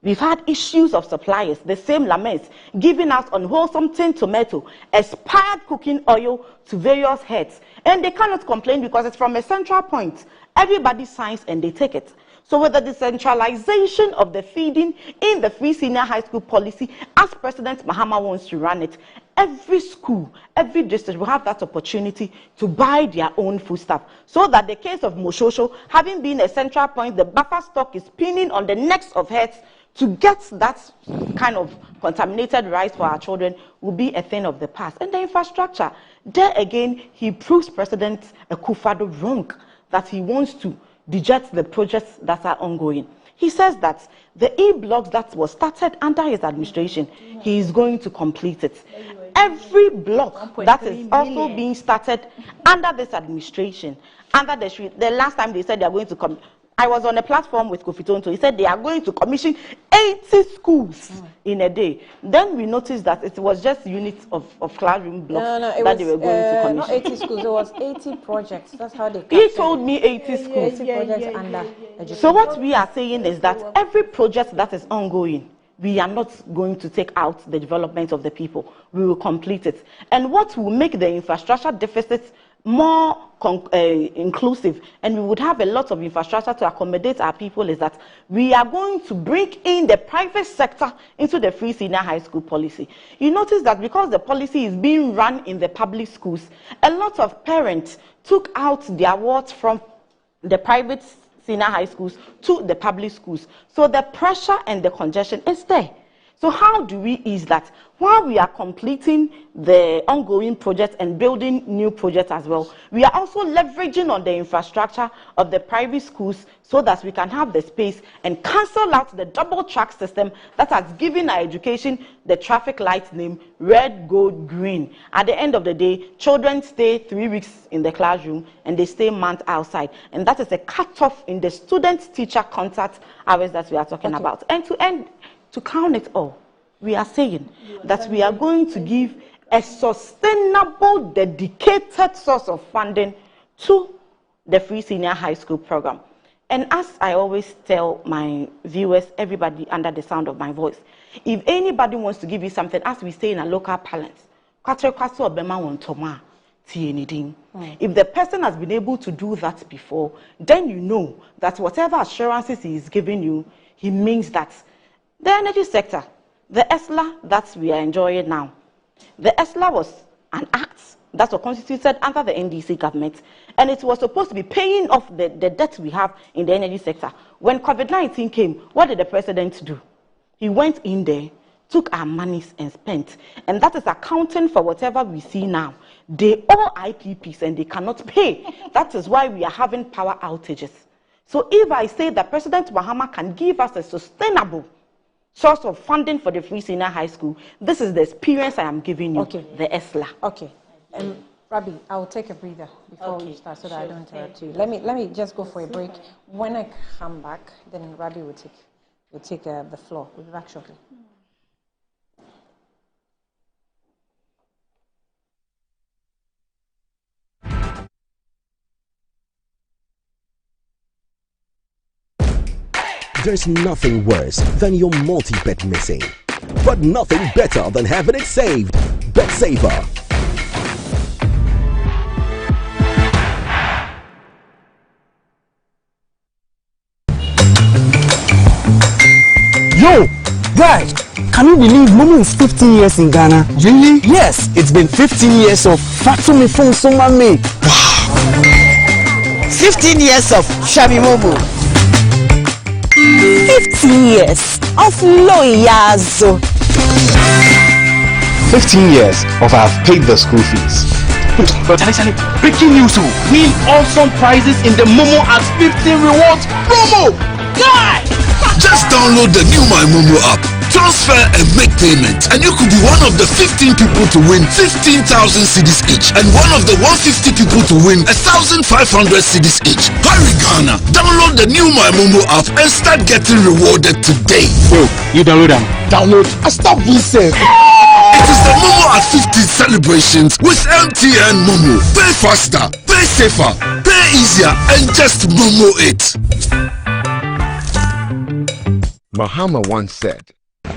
We've had issues of suppliers, the same laments, giving out unwholesome tin tomato, expired cooking oil to various heads. And they cannot complain because it's from a central point. Everybody signs and they take it. So with the decentralization of the feeding in the free senior high school policy, as President Mahama wants to run it, every school, every district will have that opportunity to buy their own foodstuff. So that the case of Moshosho, having been a central point, the buffer stock is pinning on the necks of heads to get that kind of contaminated rice for our children will be a thing of the past. And the infrastructure, there again, he proves President Akufo-Addo wrong, that he wants to digest the projects that are ongoing. He says that the e-blocks that was started under his administration, he is going to complete it. Every block that is also being started under this administration, under the last time they said they are going to come, I was on a platform with Kofi Tonto. He said they are going to commission 80 schools in a day. Then we noticed that it was just units of classroom blocks that they were going to commission. Not 80 schools, it was 80 projects. That's how they He told me 80 schools. 80 projects under education. So what we are saying is that every project that is ongoing, we are not going to take out the development of the people. We will complete it. And what will make the infrastructure deficit more inclusive, and we would have a lot of infrastructure to accommodate our people, is that we are going to bring in the private sector into the free senior high school policy. You notice that because the policy is being run in the public schools, a lot of parents took out their wards from the private senior high schools to the public schools. So the pressure and the congestion is there. So how do we ease that? While we are completing the ongoing projects and building new projects as well, we are also leveraging on the infrastructure of the private schools so that we can have the space and cancel out the double track system that has given our education the traffic light name red, gold, green. At the end of the day, children stay 3 weeks in the classroom and they stay a month outside. And that is a cutoff in the student-teacher contact hours that we are talking about. And to count it all, we are saying that we are going to give a sustainable, dedicated source of funding to the free senior high school program. And as I always tell my viewers, everybody under the sound of my voice, if anybody wants to give you something, as we say in a local parlance, if the person has been able to do that before, then you know that whatever assurances he is giving you, he means that. The energy sector, the ESLA that we are enjoying now, the ESLA was an act that was constituted under the NDC government, and it was supposed to be paying off the debt we have in the energy sector. When COVID-19 came, what did the president do? He went in there, took our monies and spent, and that is accounting for whatever we see now. They owe IPPs and they cannot pay. That is why we are having power outages. So if I say that President Mahama can give us a sustainable source of funding for the free senior high school, this is the experience I am giving you, the ESLA. Okay. Rabbi, I will take a breather before we start so that I don't interrupt you. Let me just go for a break. When I come back, then Rabbi will take the floor. We'll be back shortly. There's nothing worse than your multi-bet missing, but nothing better than having it saved. Bet saver. Yo, guys, can you believe Momo is 15 years in Ghana? Really? Yes, it's been 15 years of Fatumi from Somame. Wow. 15 years of Shabi Momo. 15 years of Loyazo. 15 years of I've paid the school fees. But Charlie, breaking news! Win awesome prizes in the Momo at 15 rewards promo! Guy! Just download the new My Momo app, transfer and make payments, and you could be one of the 15 people to win 15,000 cedis each, and one of the 150 people to win 1,500 cedis each. Hurry Ghana, download the new My Momo app and start getting rewarded today. Yo, you download them. Download. I stop being safe. It is the Momo at 50 celebrations with MTN Momo. Pay faster, pay safer, pay easier, and just Momo it. Mahama once said,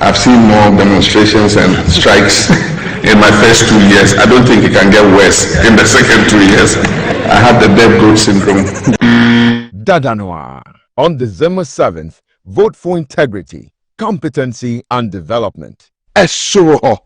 I've seen more demonstrations and strikes in my first 2 years. I don't think it can get worse in the second 2 years. I had the deaf goat syndrome. Dada Noir. On December 7th, vote for integrity, competency, and development. Assure.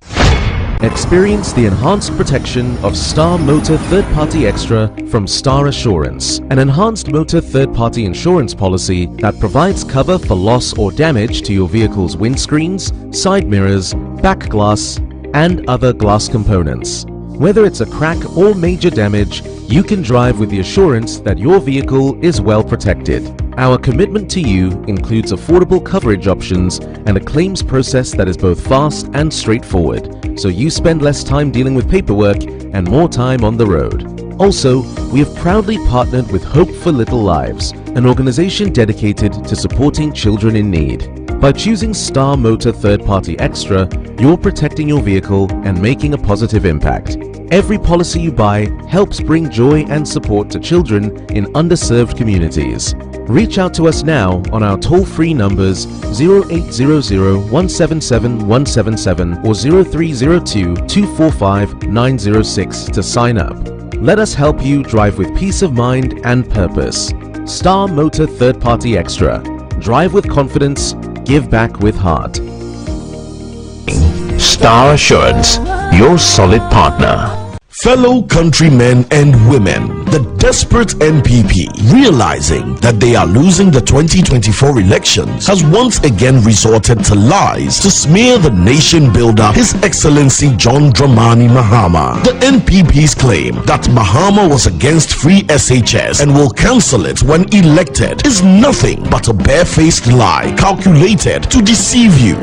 Experience the enhanced protection of Star Motor Third Party Extra from Star Assurance, an enhanced motor third party insurance policy that provides cover for loss or damage to your vehicle's windscreens, side mirrors, back glass, and other glass components. Whether it's a crack or major damage, you can drive with the assurance that your vehicle is well protected. Our commitment to you includes affordable coverage options and a claims process that is both fast and straightforward, so you spend less time dealing with paperwork and more time on the road. Also, we have proudly partnered with Hope for Little Lives, an organization dedicated to supporting children in need. By choosing Star Motor Third Party Extra, you're protecting your vehicle and making a positive impact. Every policy you buy helps bring joy and support to children in underserved communities. Reach out to us now on our toll-free numbers 0800-177-177 or 0302-245-906 to sign up. Let us help you drive with peace of mind and purpose. Star Motor Third Party Extra. Drive with confidence, give back with heart. Star Assurance, your solid partner. Fellow countrymen and women, the desperate NPP, realizing that they are losing the 2024 elections, has once again resorted to lies to smear the nation builder, His Excellency John Dramani Mahama. The NPP's claim that Mahama was against free SHS and will cancel it when elected is nothing but a barefaced lie calculated to deceive you.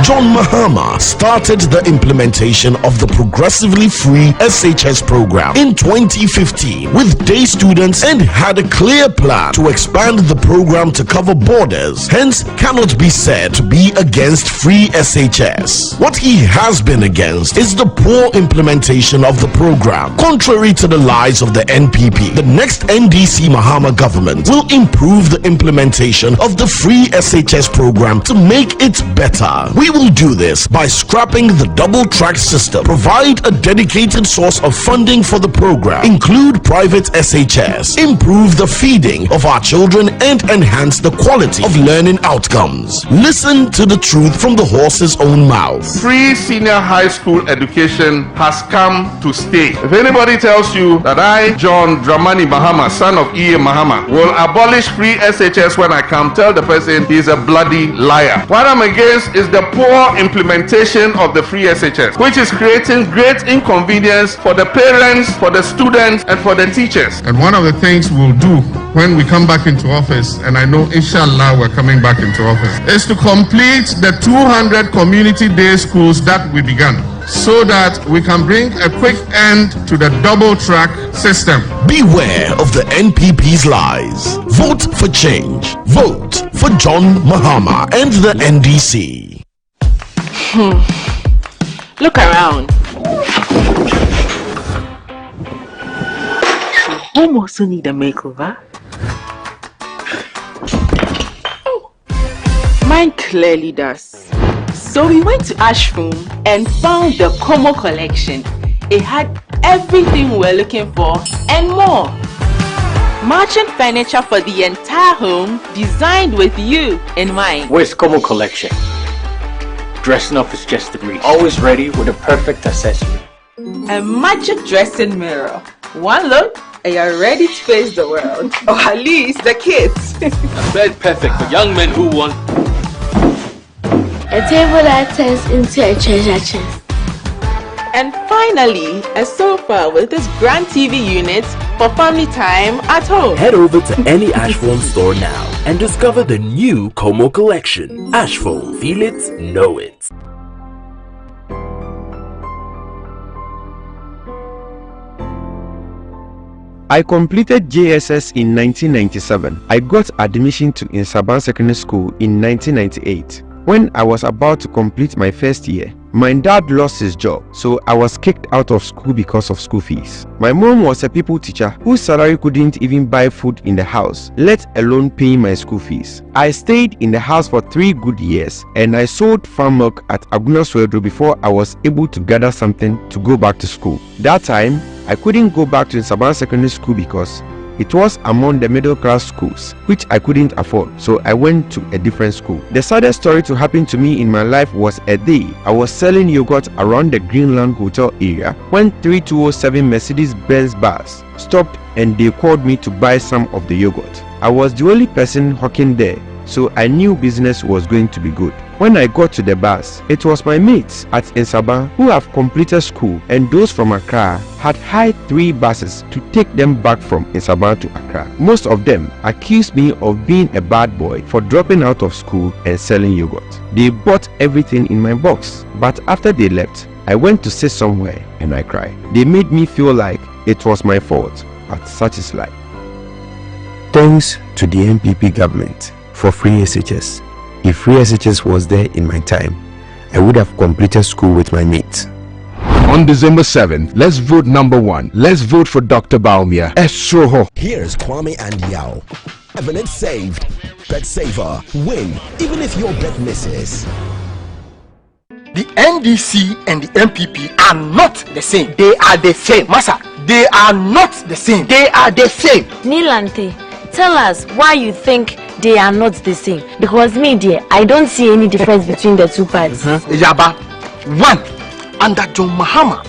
John Mahama started the implementation of the progressively free SHS program in 2015 with day students and had a clear plan to expand the program to cover borders, hence cannot be said to be against free SHS. What he has been against is the poor implementation of the program. Contrary to the lies of the NPP, the next NDC Mahama government will improve the implementation of the free SHS program to make it better. We will do this by scrapping the double track system, provide a dedicated source of funding for the program, include private SHS, improve the feeding of our children, and enhance the quality of learning outcomes. Listen to the truth from the horse's own mouth. Free senior high school education has come to stay. If anybody tells you that I, John Dramani Mahama, son of E.A. Mahama, will abolish free SHS when I come, tell the person he's a bloody liar. What I'm against is the poor implementation of the free SHS, which is creating great inconvenience for the parents, for the students, and for the teachers. And one of the things we'll do when we come back into office, and I know inshallah we're coming back into office, is to complete the 200 community day schools that we began, so that we can bring a quick end to the double track system. Beware of the NPP's lies. Vote for change. Vote for John Mahama and the NDC. Look around. Home also need a makeover. Mine clearly does. So we went to Ashroom and found the Como collection. It had everything we're looking for and more. Matching furniture for the entire home, designed with you in mind. Where's Como collection? Dressing up is just the breeze. Always ready with a perfect accessory. A magic dressing mirror. One look and you're ready to face the world. Or at least the kids. A bed perfect for young men who want a table that turns into a treasure chest. And finally, a sofa with this grand TV unit for family time at home. Head over to any Ashphone store now and discover the new Como collection. Ashphone, feel it, know it. I completed JSS in 1997. I got admission to Insaban Secondary School in 1998. When I was about to complete my first year, my dad lost his job, so I was kicked out of school because of school fees. My mom was a people teacher whose salary couldn't even buy food in the house, let alone paying my school fees. I stayed in the house for 3 good years and I sold farm milk at Aguna Swedro before I was able to gather something to go back to school. That time, I couldn't go back to Insaban Secondary School because It was among the middle class schools, which I couldn't afford, so I went to a different school. The saddest story to happen to me in my life was a day I was selling yogurt around the Greenland Hotel area when 3207 Mercedes-Benz bus stopped and they called me to buy some of the yogurt. I was the only person hawking there, so I knew business was going to be good. When I got to the bus, it was my mates at Nsaba who have completed school, and those from Accra had hired 3 buses to take them back from Nsaba to Accra. Most of them accused me of being a bad boy for dropping out of school and selling yogurt. They bought everything in my box, but after they left, I went to sit somewhere and I cried. They made me feel like it was my fault, but such is life. Thanks to the NPP government for free SHS. If free SHS was there in my time, I would have completed school with my mates. On December 7th, let's vote number 1. Let's vote for Dr. Baumia. Esroho. Here's Kwame and Yao. Evidence saved. Bet saver. Win, even if your bet misses. The NDC and the NPP are not the same. They are the same. Masa, they are not the same. They are the same. Nilante, tell us why you think they are not the same. Because me, dear, I don't see any difference between the two parties. Yaba, 1. Under John Mahama,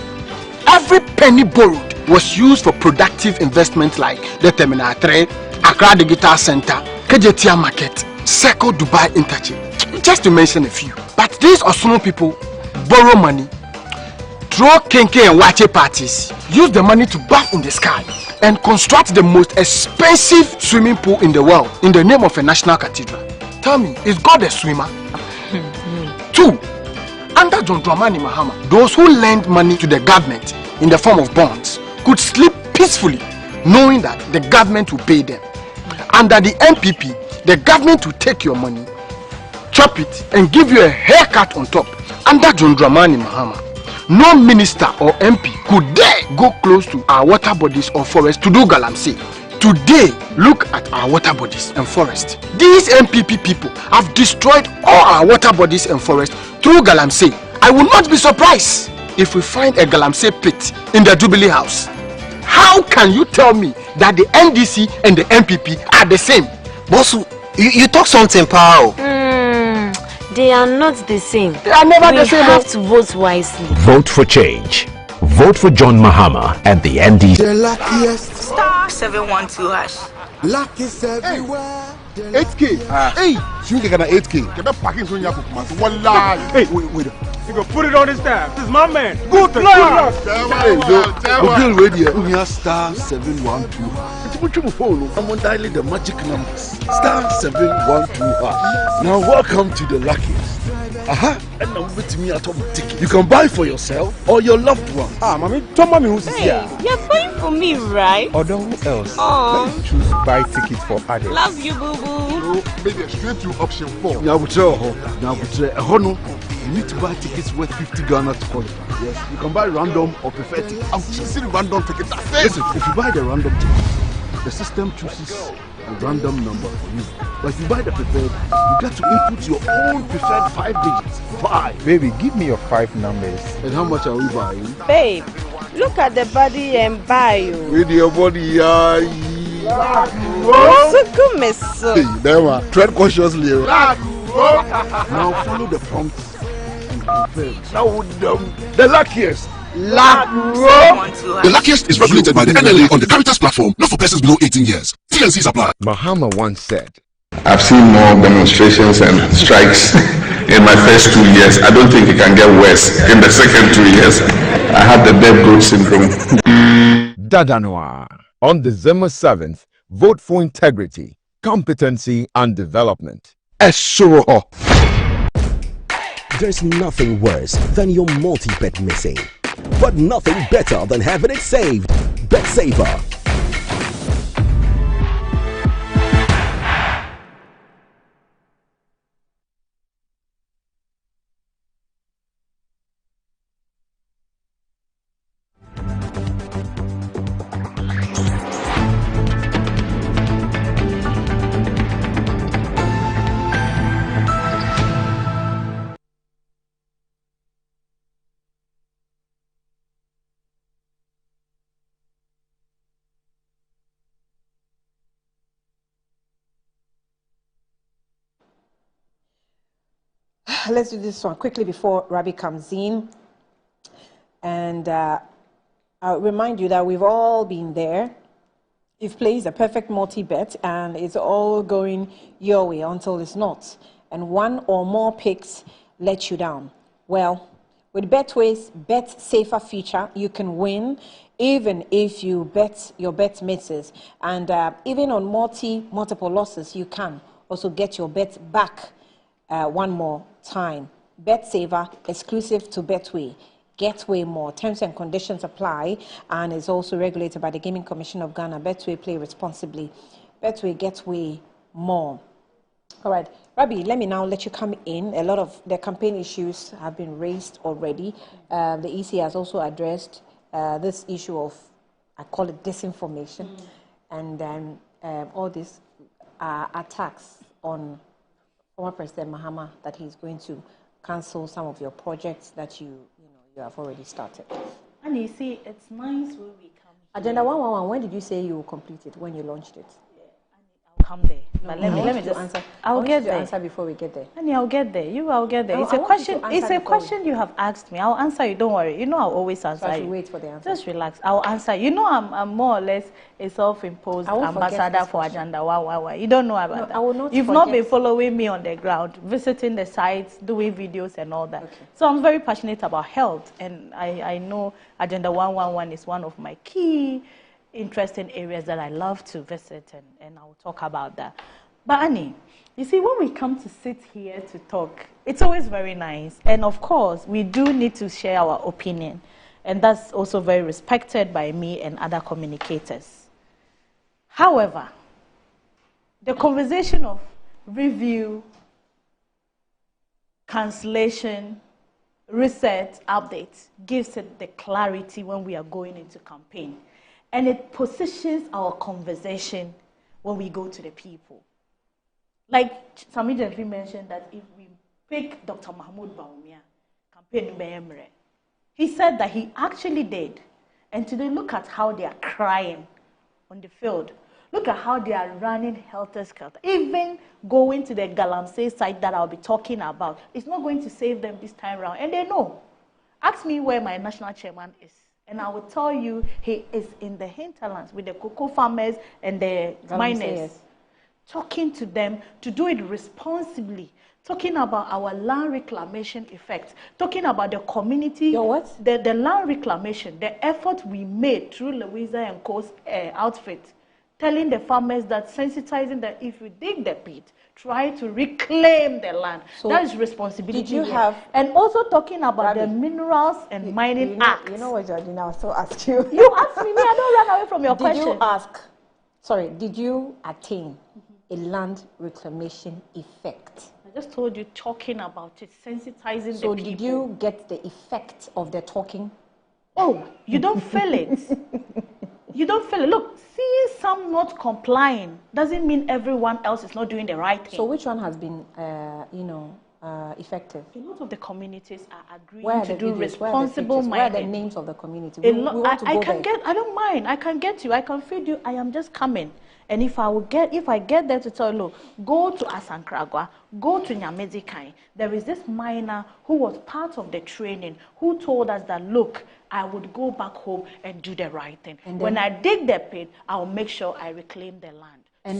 every penny borrowed was used for productive investment like the Terminal 3, Accra Digital Center, KJTR Market, Circle Dubai Interchange, just to mention a few. But these Osono people borrow money, throw kenke and wache parties, use the money to bath in the sky, and construct the most expensive swimming pool in the world in the name of a national cathedral. Tell me, is God a swimmer? 2. Under John Dramani Mahama, those who lend money to the government in the form of bonds could sleep peacefully knowing that the government will pay them. Under the NPP, the government will take your money, chop it, and give you a haircut on top. Under John Dramani Mahama, no minister or MP could dare go close to our water bodies or forests to do galamsey. Today, look at our water bodies and forests. These NPP people have destroyed all our water bodies and forests through galamsey. I will not be surprised if we find a galamsey pit in the Jubilee House. How can you tell me that the NDC and the NPP are the same? Boss, you talk something, pal. They are not the same. They are never the same. We have to vote wisely. Vote for change. Vote for John Mahama and the NDC. The luckiest. Star 712 hash. Luck is everywhere. 8K. Hey, you get an 8K. Get a packing from your book, man. Hey, wait. You go put it on his tab. This is my man. Good luck. Hey, the bill radio. We are star 712. It's much more phone. I'm on dialing the magic numbers. Star 712. Now welcome to the luckiest. And now with me at home ticket. You can buy for yourself or your loved one. Mommy, tell mommy who's here. You're buying for me, right? Or who else? Oh. Let me choose buy tickets for others. Love you, boo boo. Maybe a straight to option 4. Now you need to buy tickets worth 50 Ghana to qualify. Yes, you can buy random or preferred tickets. I'm choosing random tickets. Listen, if you buy the random ticket, the system chooses a random number for you. But if you buy the preferred, you get to input your own preferred 5 digits. 5. Baby, give me your 5 numbers. And how much are we buying? Babe, look at the body and buy you. With your body, yeah. So good, miss. Hey, there we are. Tread cautiously. Now follow the prompts and confirm. Now the luckiest. The luckiest is regulated by the NLA on the Caritas platform, not for persons below 18 years. TNCs apply. Mahama once said, I've seen more demonstrations and strikes in my first 2 years. I don't think it can get worse in the second 2 years. I have the deaf goat syndrome. Dadanoa. On December 7th, vote for integrity, competency, and development. Esroho. There's nothing worse than your multi-bet missing, but nothing better than having it saved. Bet saver. let's do this one quickly before Rabi comes in. And I'll remind you that we've all been there. You've placed a perfect multi-bet and it's all going your way until it's not. And one or more picks let you down. Well, with Betway's Bet Safer feature, you can win even if your bet misses. And even on multiple losses, you can also get your bet back one more time. Bet Saver, exclusive to Betway. Get way more. Terms and conditions apply and is also regulated by the Gaming Commission of Ghana. Betway, play responsibly. Betway, get way more. All right, Rabi, let me now let you come in. A lot of the campaign issues have been raised already. The EC has also addressed this issue of, I call it disinformation, and then all these attacks on former President Mahama that he's going to cancel some of your projects that you have already started. And you see, it's nice when we come here. Agenda 111, when did you say you will complete it, when you launched it? I'll come there. No, But let me just answer. I'll get there. Answer before we get there. Honey, I'll get there. I'll get there. It's a question. It's a question you have asked me. I'll answer you. Don't worry. You know I'll always answer So I you. should wait for the answer. Just relax. I'll answer. You know I'm more or less a self-imposed ambassador for Agenda 111. You don't know about that. I will not. You've not been following me on the ground, visiting the sites, doing videos and all that. Okay. So I'm very passionate about health, and I know Agenda 111 is one of my key interesting areas that I love to visit, and I'll talk about that. But Annie, you see, when we come to sit here to talk, it's always very nice. And of course, we do need to share our opinion. And that's also very respected by me and other communicators. However, the conversation of review, cancellation, reset, update gives it the clarity when we are going into campaign. And it positions our conversation when we go to the people. Like Sami gently mentioned that if we pick Dr. Mahmoud Bawumia, campaign Mbemre, he said that he actually did. And today, look at how they are crying on the field. Look at how they are running helter-skelter. Even going to the galamsey site that I'll be talking about, it's not going to save them this time around. And they know. Ask me where my national chairman is. And I will tell you, he is in the hinterlands with the cocoa farmers and the miners. Talking to them to do it responsibly, talking about our land reclamation effect, talking about the community, the land reclamation, the effort we made through Louisa and Co's outfit, telling the farmers that, sensitizing that if you dig the pit, try to reclaim the land. So that is responsibility. Did you have, and also talking about the Minerals and Mining Act. You know what, Georgina, I'll still ask you. You asked me, I don't run away from your question. Did you attain a land reclamation effect? I just told you, talking about it, sensitizing the people. So did you get the effect of the talking? Oh, you don't feel it. You don't feel it. Look, seeing some not complying doesn't mean everyone else is not doing the right thing. So which one has been, effective? A lot of the communities are agreeing Where to the do videos? responsible mining. Where are the names of the community? I don't mind. I can get you. I can feed you. I am just coming. And if I get there to tell you, look, go to Asankragwa, go to Nyamezikai. There is this miner who was part of the training who told us that, look, I would go back home and do the right thing. And when I dig the pit, I'll make sure I reclaim the land. And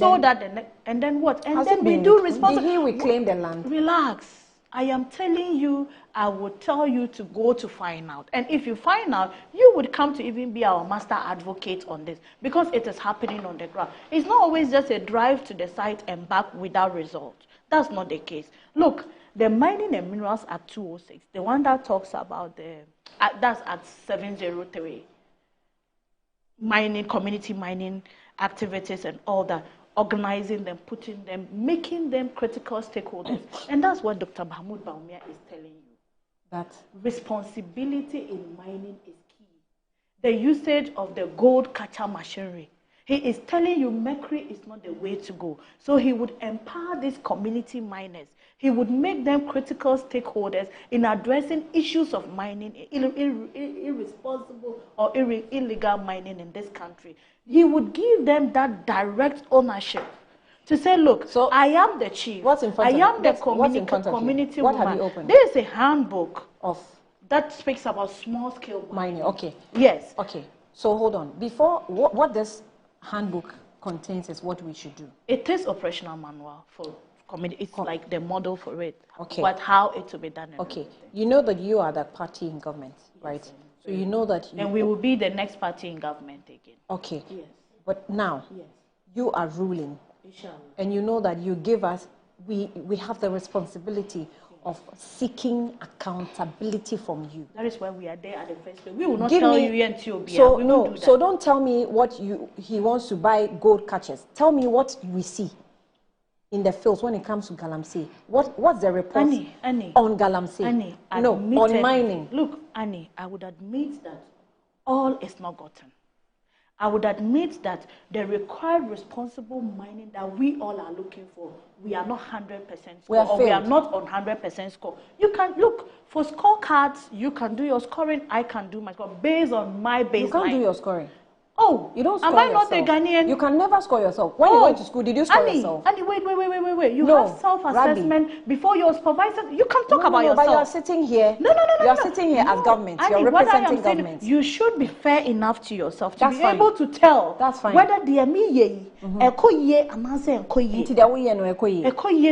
then what? And then we do responsible. Did he reclaim the land? Relax. I am telling you, I would tell you to go to find out. And if you find out, you would come to even be our master advocate on this, because it is happening on the ground. It's not always just a drive to the site and back without result. That's not the case. Look, the Mining and Minerals Act 206, the one that talks about that's Act 703, mining, community mining activities and all that, organizing them, putting them, making them critical stakeholders. And that's what Dr. Mahmoud Bawumia is telling you. That responsibility in mining is key. The usage of the gold catcher machinery. He is telling you mercury is not the way to go. So he would empower these community miners. He would make them critical stakeholders in addressing issues of mining, irresponsible or illegal mining in this country. He would give them that direct ownership to say, look, so I am the chief. What's in front I am the community What woman. have you opened? There is a handbook of that speaks about small-scale mining. Okay. Yes. Okay. So hold on. Before, what this handbook contains is what we should do. It is operational manual for community. It's like the model for it. Okay. But how it will be done. Okay. You know that you are the party in government, right? Yes, so you know that you... And we will be the next party in government again. Okay. Yes. But now, you are ruling. And you know that you give us, we have the responsibility of seeking accountability from you. That is why we are there at the first place. We will not tell you until so we won't do that. So don't tell me what he wants to buy gold catchers. Tell me what we see in the fields when it comes to galamsey. What's the report on galamsey? On mining. Look, Annie, I would admit that all is not gotten. I would admit that the required responsible mining that we all are looking for, we are not 100% score, or we are not on 100% score. You can look for scorecards, you can do your scoring, I can do my score based on my baseline. You can't do your scoring. Oh, you don't score am I not yourself. a Ghanaian? You can never score yourself. When you went to school, did you score yourself? Annie, wait. You have self-assessment before your supervisor. You can talk about yourself. But you're sitting here. No. You're sitting here as government. Annie, you're representing government. You should be fair enough to yourself to That's be fine. able to tell whether the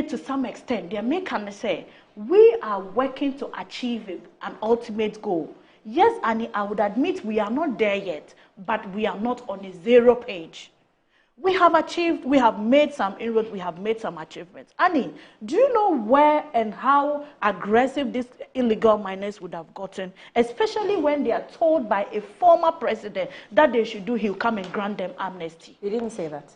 to some extent. The can say we are working to achieve an ultimate goal. Yes, Annie, I would admit we are not there yet, but we are not on a 0 page. We have achieved, we have made some inroads, we have made some achievements. Annie, do you know where and how aggressive these illegal miners would have gotten, especially when they are told by a former president that they should do, he'll come and grant them amnesty? He didn't say that.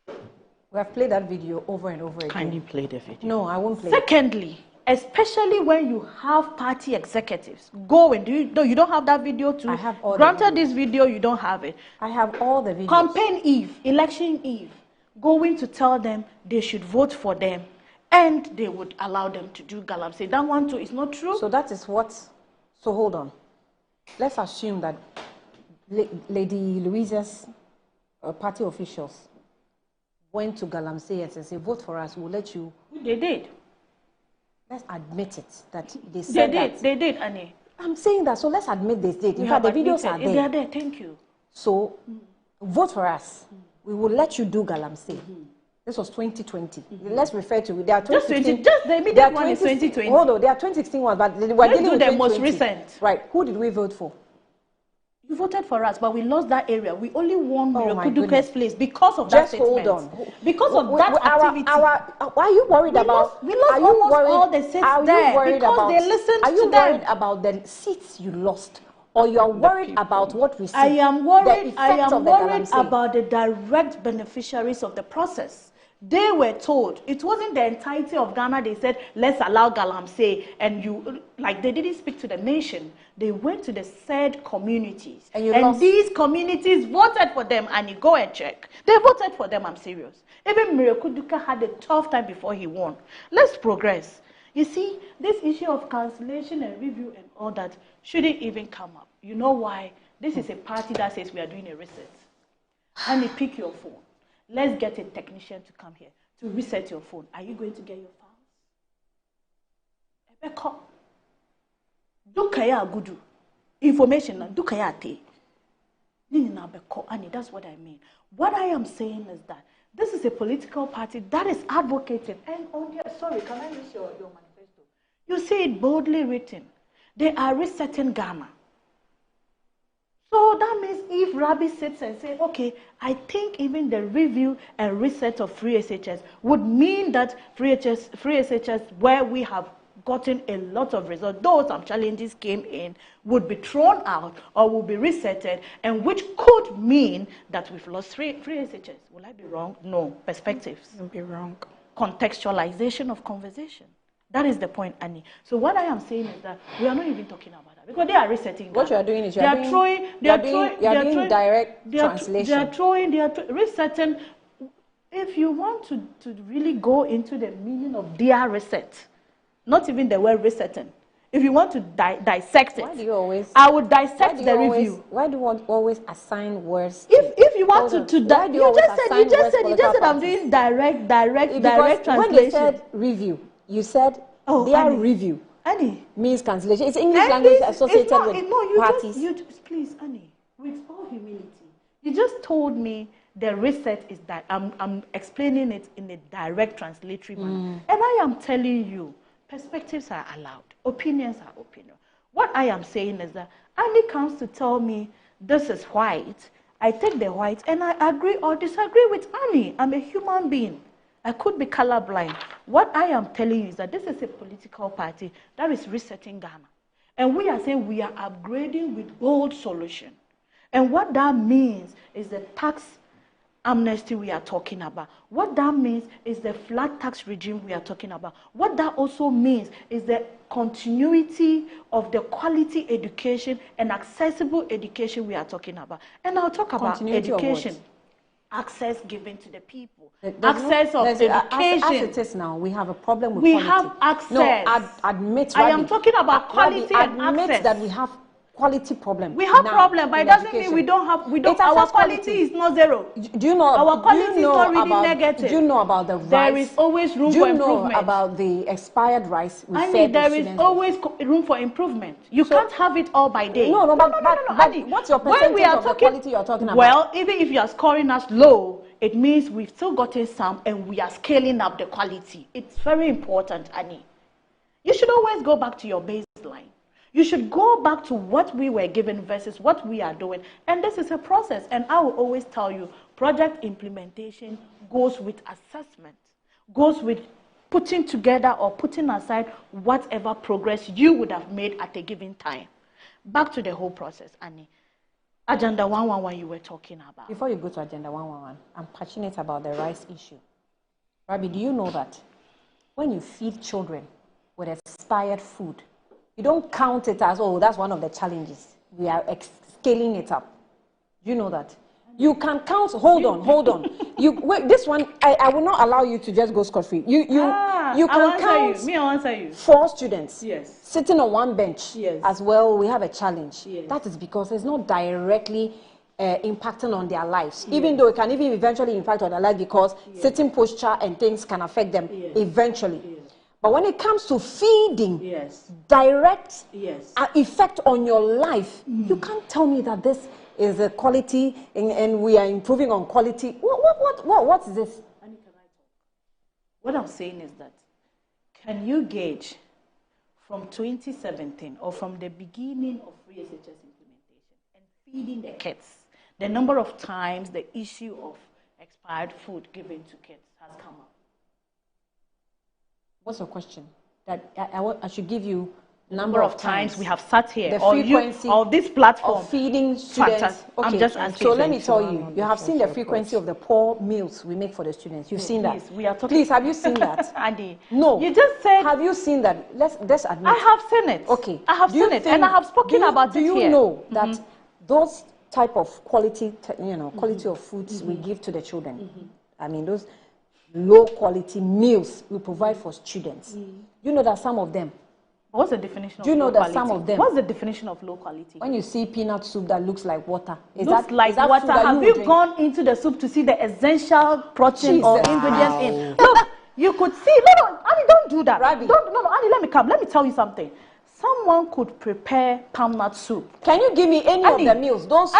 We have played that video over and over again. Can you play the video? No, I won't play Secondly, especially when you have party executives going, you don't have that video too? I have all Granted, this video, you don't have it. I have all the videos. Campaign eve, election eve, going to tell them they should vote for them and they would allow them to do galamsey. That one too is not true. So that is what, so hold on. Let's assume that Lady Louisa's party officials went to galamsey and said, vote for us, we'll let you. They did. Let's admit it that they said that. They did, Annie. I'm saying that, so let's admit they did. In fact, the videos are there. They are there, thank you. So, vote for us. We will let you do galamsey. This was 2020. Let's refer to it. There are 2016. Just the immediate one is 2020. Hold on, there are 2016 ones, but we're dealing with the most recent. Right. Who did we vote for? You voted for us, but we lost that area. We only won Mirakuduke's place because of that statement. Just hold on. Because of that activity. Are you worried about? We lost almost all the seats there because they listened to them. Are you worried about the seats you lost? Or you are worried about what we see? I am worried about the direct beneficiaries of the process. They were told, it wasn't the entirety of Ghana, they said, let's allow galamsey, and they didn't speak to the nation. They went to the said communities. And these communities voted for them, and you go and check. They voted for them, I'm serious. Even Mirakuduka had a tough time before he won. Let's progress. You see, this issue of cancellation and review and all that shouldn't even come up. You know why? This is a party that says we are doing a reset. And you pick your phone. Let's get a technician to come here to reset your phone. Are you going to get your files? Dukaya gudu. Information na dukaya te. Ani, that's what I mean. What I am saying is that this is a political party that is advocating. And sorry, can I read your manifesto? You see it boldly written. They are resetting Ghana. So that means if Rabi sits and says, okay, I think even the review and reset of free SHS would mean that free SHS, where we have gotten a lot of results, though some challenges came in, would be thrown out or will be resetted, and which could mean that we've lost free SHS. Will I be wrong? No. Perspectives. You'll be wrong. Contextualization of conversation. That is the point, Annie. So what I am saying is that we are not even talking about that because they are resetting. What you are doing is you are doing direct translation. They are resetting. If you want to really go into the meaning of their reset, not even the word resetting, If you want to dissect it, why do you always? I would dissect the review. Why do you want always assign words? If you want to you just said I'm doing direct translation. When they said review, you said their review. Annie means cancellation. It's English language associated with parties. Please, Annie, with all humility, you just told me the reset is that I'm explaining it in a direct translatory manner. And I am telling you, perspectives are allowed. Opinions are opinion. What I am saying is that Annie comes to tell me this is white. I take the white and I agree or disagree with Annie. I'm a human being. I could be colorblind. What I am telling you is that this is a political party that is resetting Ghana. And we are saying we are upgrading with bold solution. And what that means is the tax amnesty we are talking about. What that means is the flat tax regime we are talking about. What that also means is the continuity of the quality education and accessible education we are talking about. And I'll talk about education. Access given to the people. Access of education. As it is now, we have a problem with quality. We have access. No, admit. I am talking about quality and access. That we have quality problem. We have problem, but it doesn't mean we don't have. Our quality is not zero. Do you know? Our quality is not really negative. Do you know about the rice? There is always room for improvement. Do you know about the expired rice? There is always room for improvement. You can't have it all by day. No. But what's your percentage of the quality you're talking about? Well, even if you are scoring us low, it means we've still gotten some, and we are scaling up the quality. It's very important, Annie. You should always go back to your baseline. You should go back to what we were given versus what we are doing. And this is a process. And I will always tell you, project implementation goes with assessment, goes with putting together or putting aside whatever progress you would have made at a given time. Back to the whole process, Annie. Agenda 111 you were talking about. Before you go to Agenda 111, I'm passionate about the rice issue. Rabi, do you know that when you feed children with expired food, you don't count it as, oh, that's one of the challenges. We are scaling it up. Do you know that? You can count, hold on. Wait, this one, I will not allow you to just go scot-free. You can count I'll answer you. 4 students sitting on one bench as well. We have a challenge. That is because it's not directly impacting on their lives, even though it can even eventually impact on their life because sitting posture and things can affect them eventually. But when it comes to feeding, direct effect on your life, you can't tell me that this is a quality and we are improving on quality. What is this? What I'm saying is that, can you gauge from 2017 or from the beginning of free SHS implementation and feeding the kids, the number of times the issue of expired food given to kids has come up? What's your question? That I should give you number of times we have sat here, the frequency or this platform of feeding students. Okay. I'm just answering. So let me tell you, you have seen the frequency of the poor meals we make for the students. You've seen that. We are talking. Please, have you seen that? Andy, no. You just said. Have you seen that? Let's admit. I have seen it. Okay. I have seen it, and I have spoken about it here. Do you know that those type of quality, quality of foods we give to the children? I mean, those low quality meals we provide for students. You know that some of them. What's the definition of low quality? Do you know that some of them? What's the definition of low quality? When you see peanut soup that looks like water, is that water? Have you gone into the soup to see the essential protein or ingredients in? Look, you could see. No, Annie, don't do that. Rabi. No, Annie, let me come. Let me tell you something. Someone could prepare palm nut soup. Can you give me any of the meals? Those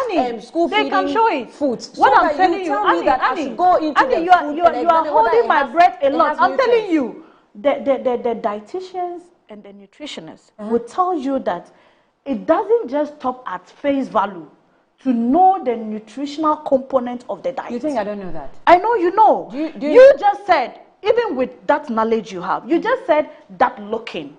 school they can show it. Foods. What so I'm telling you, Annie, that I should go into the you are holding my breath a lot. I'm telling you, the dietitians and the nutritionists will tell you that it doesn't just stop at face value to know the nutritional component of the diet. You think I don't know that? I know you know. You just said, even with that knowledge you have, you just said that looking.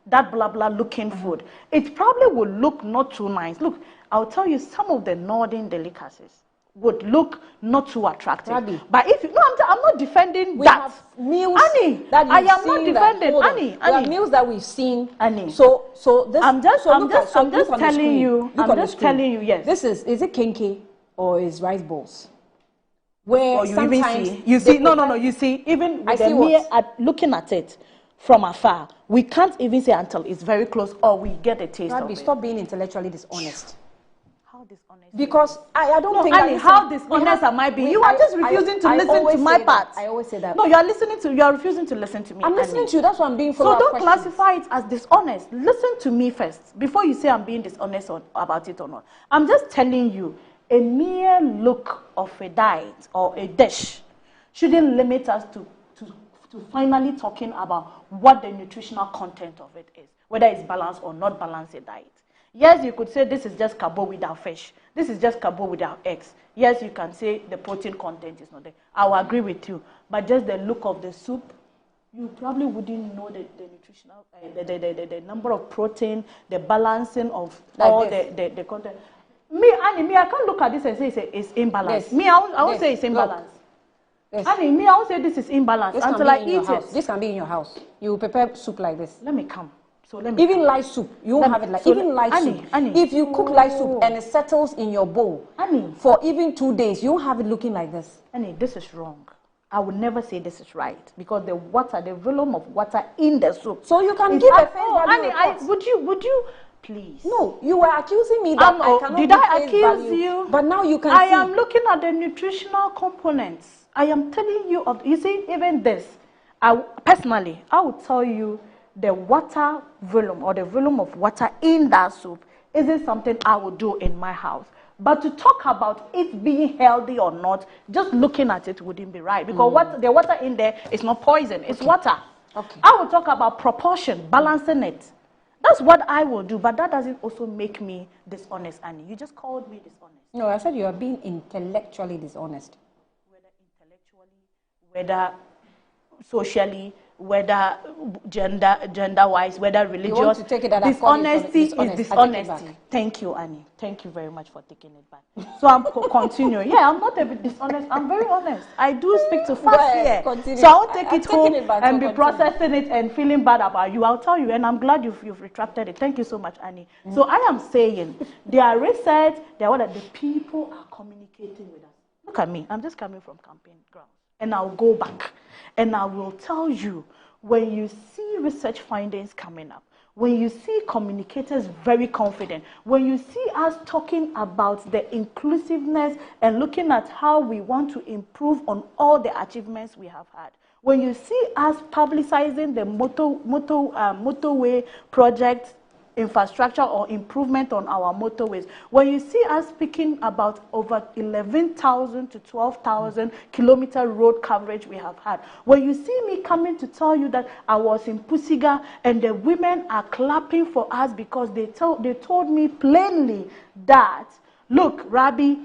That blah blah looking food, it probably will look not too nice. Look, I'll tell you, some of the northern delicacies would look not too attractive. Rabi. But if you, I'm not defending we that. Have meals Annie, that I am not defending. Annie, we have meals that we've seen. Annie. So this. I'm just telling you. I'm just telling you. Yes. This is it kenke or is rice balls? Where you sometimes even see. You see, no. You see, even with the mere looking at it. from afar. We can't even say until it's very close or we get a taste of it. Stop being intellectually dishonest. How dishonest? Because I don't think Annie, how dishonest am I being? You are just refusing to listen to my part. I always say that. No, you are refusing to listen to me. I'm listening to you. That's why I'm being full of questions. So don't questions. classify it as dishonest. Listen to me first before you say I'm being dishonest about it or not. I'm just telling you, a mere look of a diet or a dish shouldn't limit us to finally talking about what the nutritional content of it is, whether it's balanced or not balanced a diet. Yes, you could say this is just carbo without fish. This is just carbo without eggs. Yes, you can say the protein content is not there. I will agree with you. But just the look of the soup, you probably wouldn't know the nutritional, the number of protein, the balancing of all the content. Me, Annie, I can't look at this and say it's imbalanced. Yes. Me, I won't say it's imbalanced. Yes. Annie, me, I won't say this is imbalanced until I eat it. This can be in your house. You prepare soup like this. Let me come. So even light soup, you won't have it like even light soup. Annie, if you cook light soup and it settles in your bowl for even 2 days, you won't have it looking like this. Annie, this is wrong. I would never say this is right because the volume of water in the soup. So you can give a face value. Annie, would you? Please. No, you were accusing me that I cannot did I accuse you? But now you can I am looking at the nutritional components. I am telling you, you see, even this, personally, I would tell you the water volume or the volume of water in that soup isn't something I would do in my house. But to talk about it being healthy or not, just looking at it wouldn't be right. Because the water in there is not poison, it's water. Okay. I would talk about proportion, balancing it. That's what I will do, but that doesn't also make me dishonest, Annie. You just called me dishonest. No, I said you are being intellectually dishonest. Whether intellectually, whether socially, whether gender-wise, whether religious. You want to take it that dishonesty is dishonesty. Thank you, Annie. Thank you very much for taking it back. So I'm continuing. Yeah, I'm not a bit dishonest. I'm very honest. I do speak to facts here. Continue. So I won't take it home and be processing it and feeling bad about you. I'll tell you, and I'm glad you've retracted it. Thank you so much, Annie. So I am saying, there are research, there are what the people are communicating with us. Look at me. I'm just coming from campaign grounds. And I'll go back. And I will tell you, when you see research findings coming up, when you see communicators very confident, when you see us talking about the inclusiveness and looking at how we want to improve on all the achievements we have had, when you see us publicizing the motorway project infrastructure or improvement on our motorways, when you see us speaking about over 11,000 to 12,000 kilometer road coverage we have had, when you see me coming to tell you that I was in Pusiga and the women are clapping for us because they told me plainly that, look, Rabbi,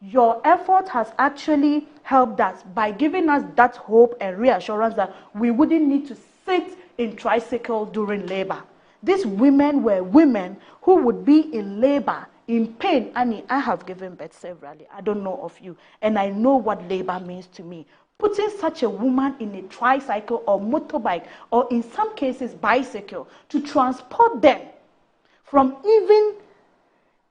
your effort has actually helped us by giving us that hope and reassurance that we wouldn't need to sit in tricycle during labor. These women were women who would be in labor, in pain. Annie, I have given birth severally. I don't know of you. And I know what labor means to me. Putting such a woman in a tricycle or motorbike, or in some cases bicycle, to transport them from even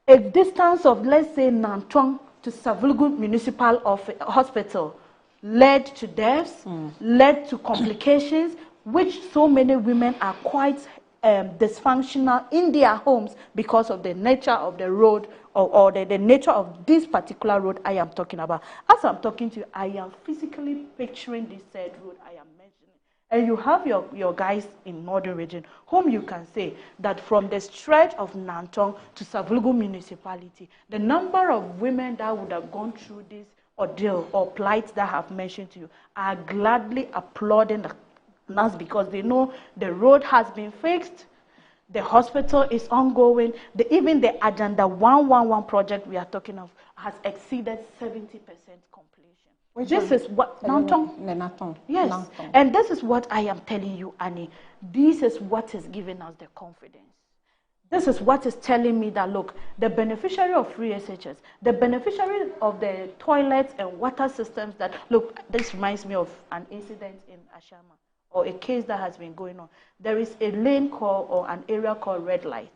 a distance of, let's say, Nantong to Savulgu Municipal Hospital, led to deaths, led to complications, which so many women are quite dysfunctional in their homes because of the nature of the road or the nature of this particular road I am talking about. As I'm talking to you, I am physically picturing this said road I am mentioning. And you have your guys in Northern Region whom you can say that from the stretch of Nantong to Savulgu Municipality, the number of women that would have gone through this ordeal or plight that I have mentioned to you are gladly applauding us because they know the road has been fixed, the hospital is ongoing, even the Agenda 111 project we are talking of has exceeded 70% completion. This is what Nantong. Yes, Nantong. And this is what I am telling you, Annie. This is what is giving us the confidence. This is what is telling me that, look, the beneficiary of free SHS, the beneficiary of the toilets and water systems that, look, this reminds me of an incident in Ashama, or a case that has been going on. There is a lane called, or an area called red light.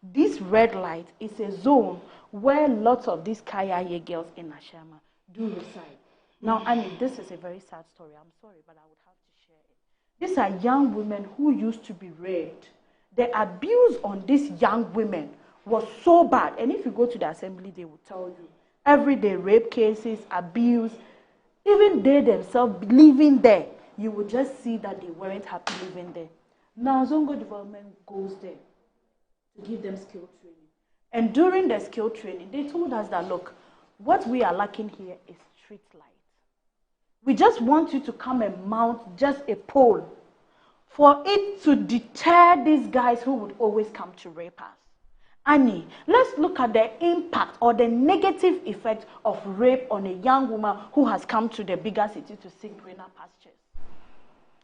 This red light is a zone where lots of these Kayaye girls in Ashama do reside. Now, Annie, this is a very sad story. I'm sorry, but I would have to share it. These are young women who used to be raped. The abuse on these young women was so bad. And if you go to the assembly, they will tell you. Everyday rape cases, abuse, even they themselves living there, you would just see that they weren't happy living there. Now Zongo Development goes there to give them skill training. And during the skill training, they told us that, look, what we are lacking here is street light. We just want you to come and mount just a pole for it to deter these guys who would always come to rape us. Annie, let's look at the impact or the negative effect of rape on a young woman who has come to the bigger city to seek greener pastures.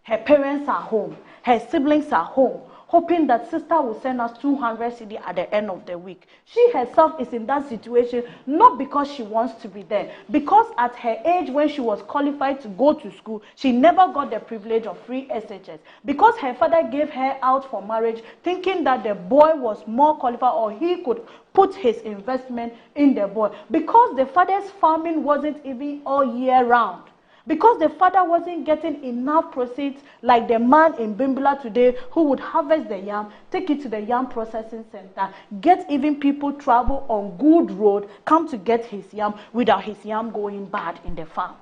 Her parents are home, her siblings are home, hoping that sister will send us 200 cedi at the end of the week. She herself is in that situation not because she wants to be there, because at her age when she was qualified to go to school, she never got the privilege of free SHS. Because her father gave her out for marriage, thinking that the boy was more qualified or he could put his investment in the boy. Because the father's farming wasn't even all year round. Because the father wasn't getting enough proceeds like the man in Bimbula today who would harvest the yam, take it to the yam processing center, get even people travel on good road, come to get his yam without his yam going bad in the farm.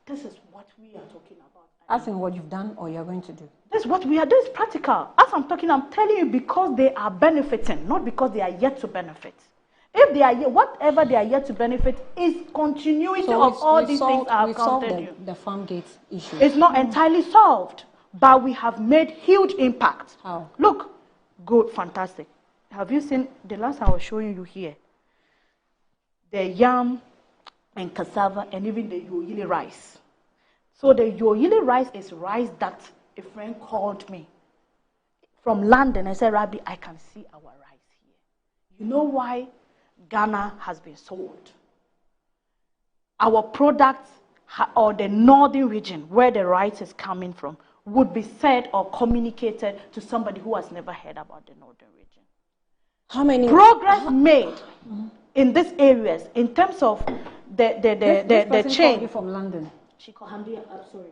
This is what we are talking about. Asking what you've done or you're going to do. This is what we are doing. It's practical. As I'm talking, I'm telling you because they are benefiting, not because they are yet to benefit. If they are whatever they are yet to benefit is continuity of all these things I have counted you. The farm gate issue. It's not entirely solved, but we have made huge impact. How? Look, good, fantastic. Have you seen the last I was showing you here? The yam and cassava and even the yoyili rice. So the yoyili rice is rice that a friend called me from London and said, Rabbi, I can see our rice here. You know why Ghana has been sold? Our products or the northern region where the rice is coming from would be said or communicated to somebody who has never heard about the northern region. How many progress made in these areas in terms of the chain? Called you from London. She called Hamdi. I'm sorry.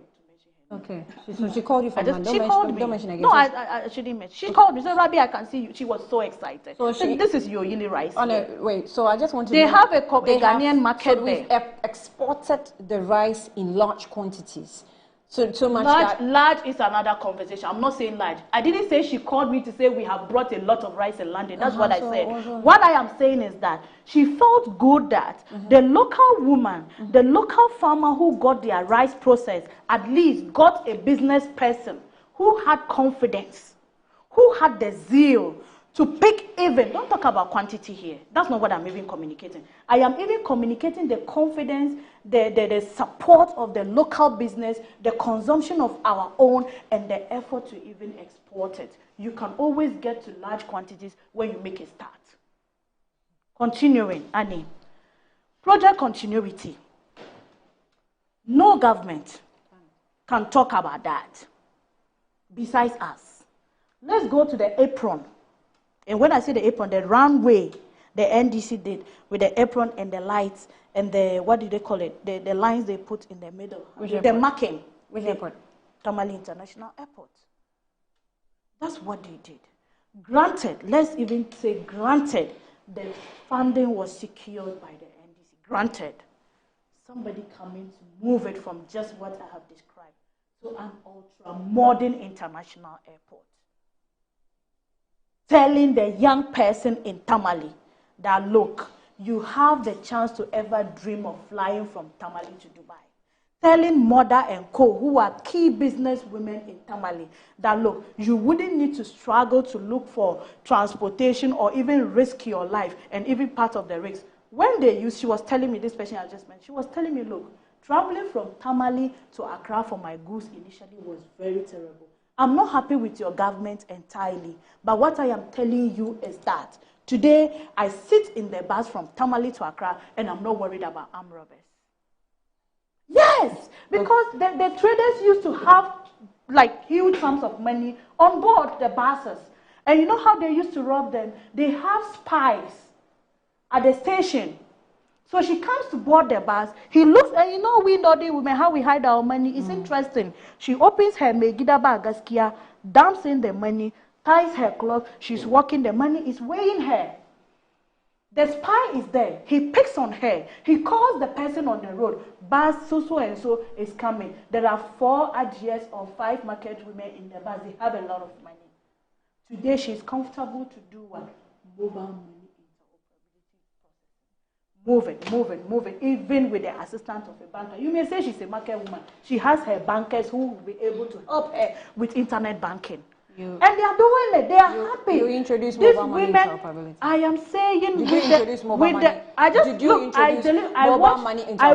Okay, so she called you from London. She called me. Don't mention again. No, she didn't mention. She called me. She said, Rabbi, I can see you. She was so excited. So this is your Yoyili rice. Wait, so I just want to They know, have a Ghanaian market so there. we've exported the rice in large quantities. So much large is another conversation. I'm not saying large. I didn't say she called me to say we have brought a lot of rice in London. That's what I said. What I am saying is that she felt good that the local woman, the local farmer who got their rice processed, at least got a business person who had confidence, who had the zeal to pick even. Don't talk about quantity here. That's not what I'm even communicating. I am even communicating the confidence, the support of the local business, the consumption of our own, and the effort to even export it. You can always get to large quantities when you make a start. Continuing, Annie. Project continuity. No government can talk about that besides us. Let's go to the apron. And when I say the apron, the runway the NDC did with the apron and the lights and the, what do they call it? The lines they put in the middle. The marking. Which airport? Tamale International Airport. That's what they did. Granted, let's even say granted, the funding was secured by the NDC. Granted, somebody coming to move it from just what I have described to an ultra-modern international airport. Telling the young person in Tamale that, look, you have the chance to ever dream of flying from Tamale to Dubai. Telling Mother and Co, who are key business women in Tamale, that, look, you wouldn't need to struggle to look for transportation or even risk your life and even part of the risk. When they used, she was telling me, this person I just mentioned, she was telling me, look, traveling from Tamale to Accra for my goods initially was very terrible. I'm not happy with your government entirely, but what I am telling you is that today I sit in the bus from Tamale to Accra and I'm not worried about armed robbers. Yes, because the traders used to have like huge sums of money on board the buses. And you know how they used to rob them? They have spies at the station So she comes to board the bus. He looks, and you know, we know the women, how we hide our money. It's interesting. She opens her megida bag, gaskia, dumps in the money, ties her cloth. She's walking. The money is weighing her. The spy is there. He picks on her. He calls the person on the road. Bus so and so is coming. There are 4 AGS or 5 market women in the bus. They have a lot of money. Today she's comfortable to do what? Mobile money. Moving, even with the assistance of a banker. You may say she's a market woman. She has her bankers who will be able to help her with internet banking. And they are doing it. They are happy. You introduce mobile money interoperability. I am saying, did you introduce mobile money? I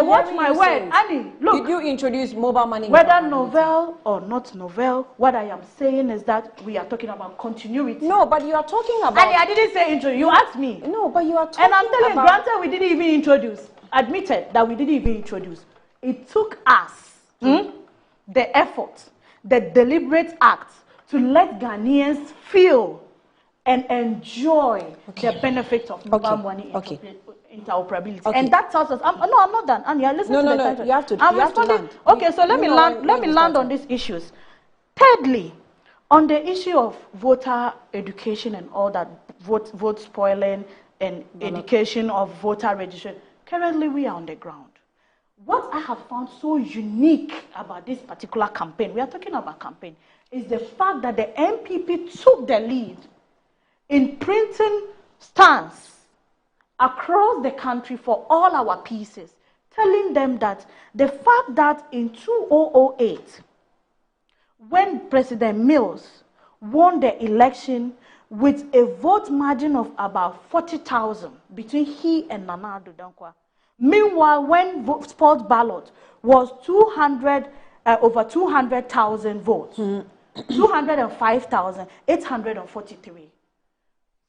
watch my word. Annie, look. Did you introduce mobile money? Whether novel or not novel, what I am saying is that we are talking about continuity. No, but you are talking about. Annie, I didn't say introduce. You asked me. No, but you are talking and I'm telling about. Granted, we didn't even introduce. Admitted that we didn't even introduce. It took us the effort, the deliberate act to let Ghanaians feel and enjoy the benefits of mobile money interoperability. And that tells us, I'm not done. And you're listening to the title. You have to land. Okay, so let me land on these issues. Thirdly, on the issue of voter education and all that, vote spoiling and education of voter registration, currently we are on the ground. What I have found so unique about this particular campaign, we are talking about campaign, is the fact that the NPP took the lead in printing stamps across the country for all our pieces, telling them that the fact that in 2008, when President Mills won the election with a vote margin of about 40,000 between he and Nana Addo Dankwa, meanwhile, when sports ballot was over 200,000 votes, 205,843.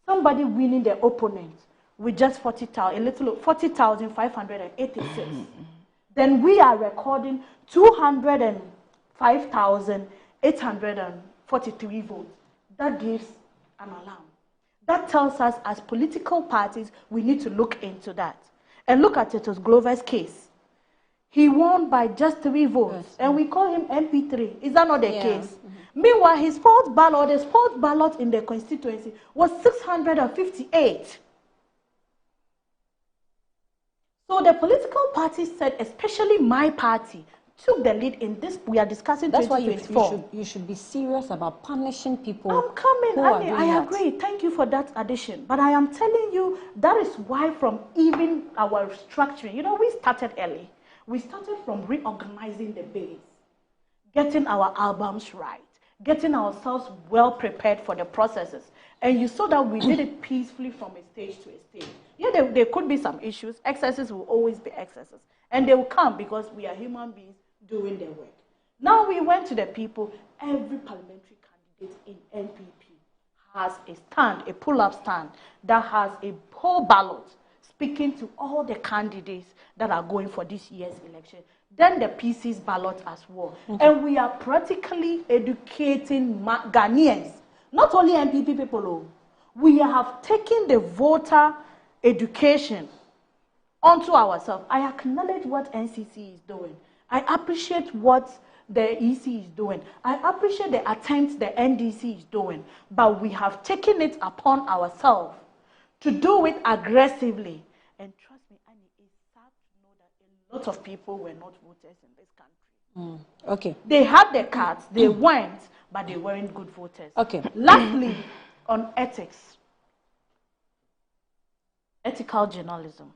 Somebody winning the opponent with just 40,586. Then we are recording 205,843 votes. That gives an alarm. That tells us as political parties, we need to look into that. And look at Titus Glover's case. He won by just 3 votes, and we call him MP3. Is that not the case? Meanwhile, his sports ballot, the sports ballot in the constituency was 658. So the political parties said, especially my party, took the lead in this. We are discussing. That's 2024. why you should be serious about punishing people. I'm coming. I agree. Thank you for that addition. But I am telling you, that is why from even our structuring, you know, we started early. We started from reorganizing the base, getting our albums right, getting ourselves well prepared for the processes. And you saw that we did it peacefully from a stage to a stage. Yeah, there could be some issues. Excesses will always be excesses. And they will come because we are human beings doing their work. Now we went to the people. Every parliamentary candidate in NPP has a stand, a pull-up stand, that has a whole ballot speaking to all the candidates that are going for this year's election. Then the PC's ballot as well. And we are practically educating Ghanaians, not only NPP people. We have taken the voter education onto ourselves. I acknowledge what NCC is doing. I appreciate what the EC is doing. I appreciate the attempts the NDC is doing. But we have taken it upon ourselves to do it aggressively. And trust me, Annie, it's sad to know that a lot of people were not voters in this country. Okay. They had their cards, they went, but they weren't good voters. Okay. Lastly, on ethics, ethical journalism.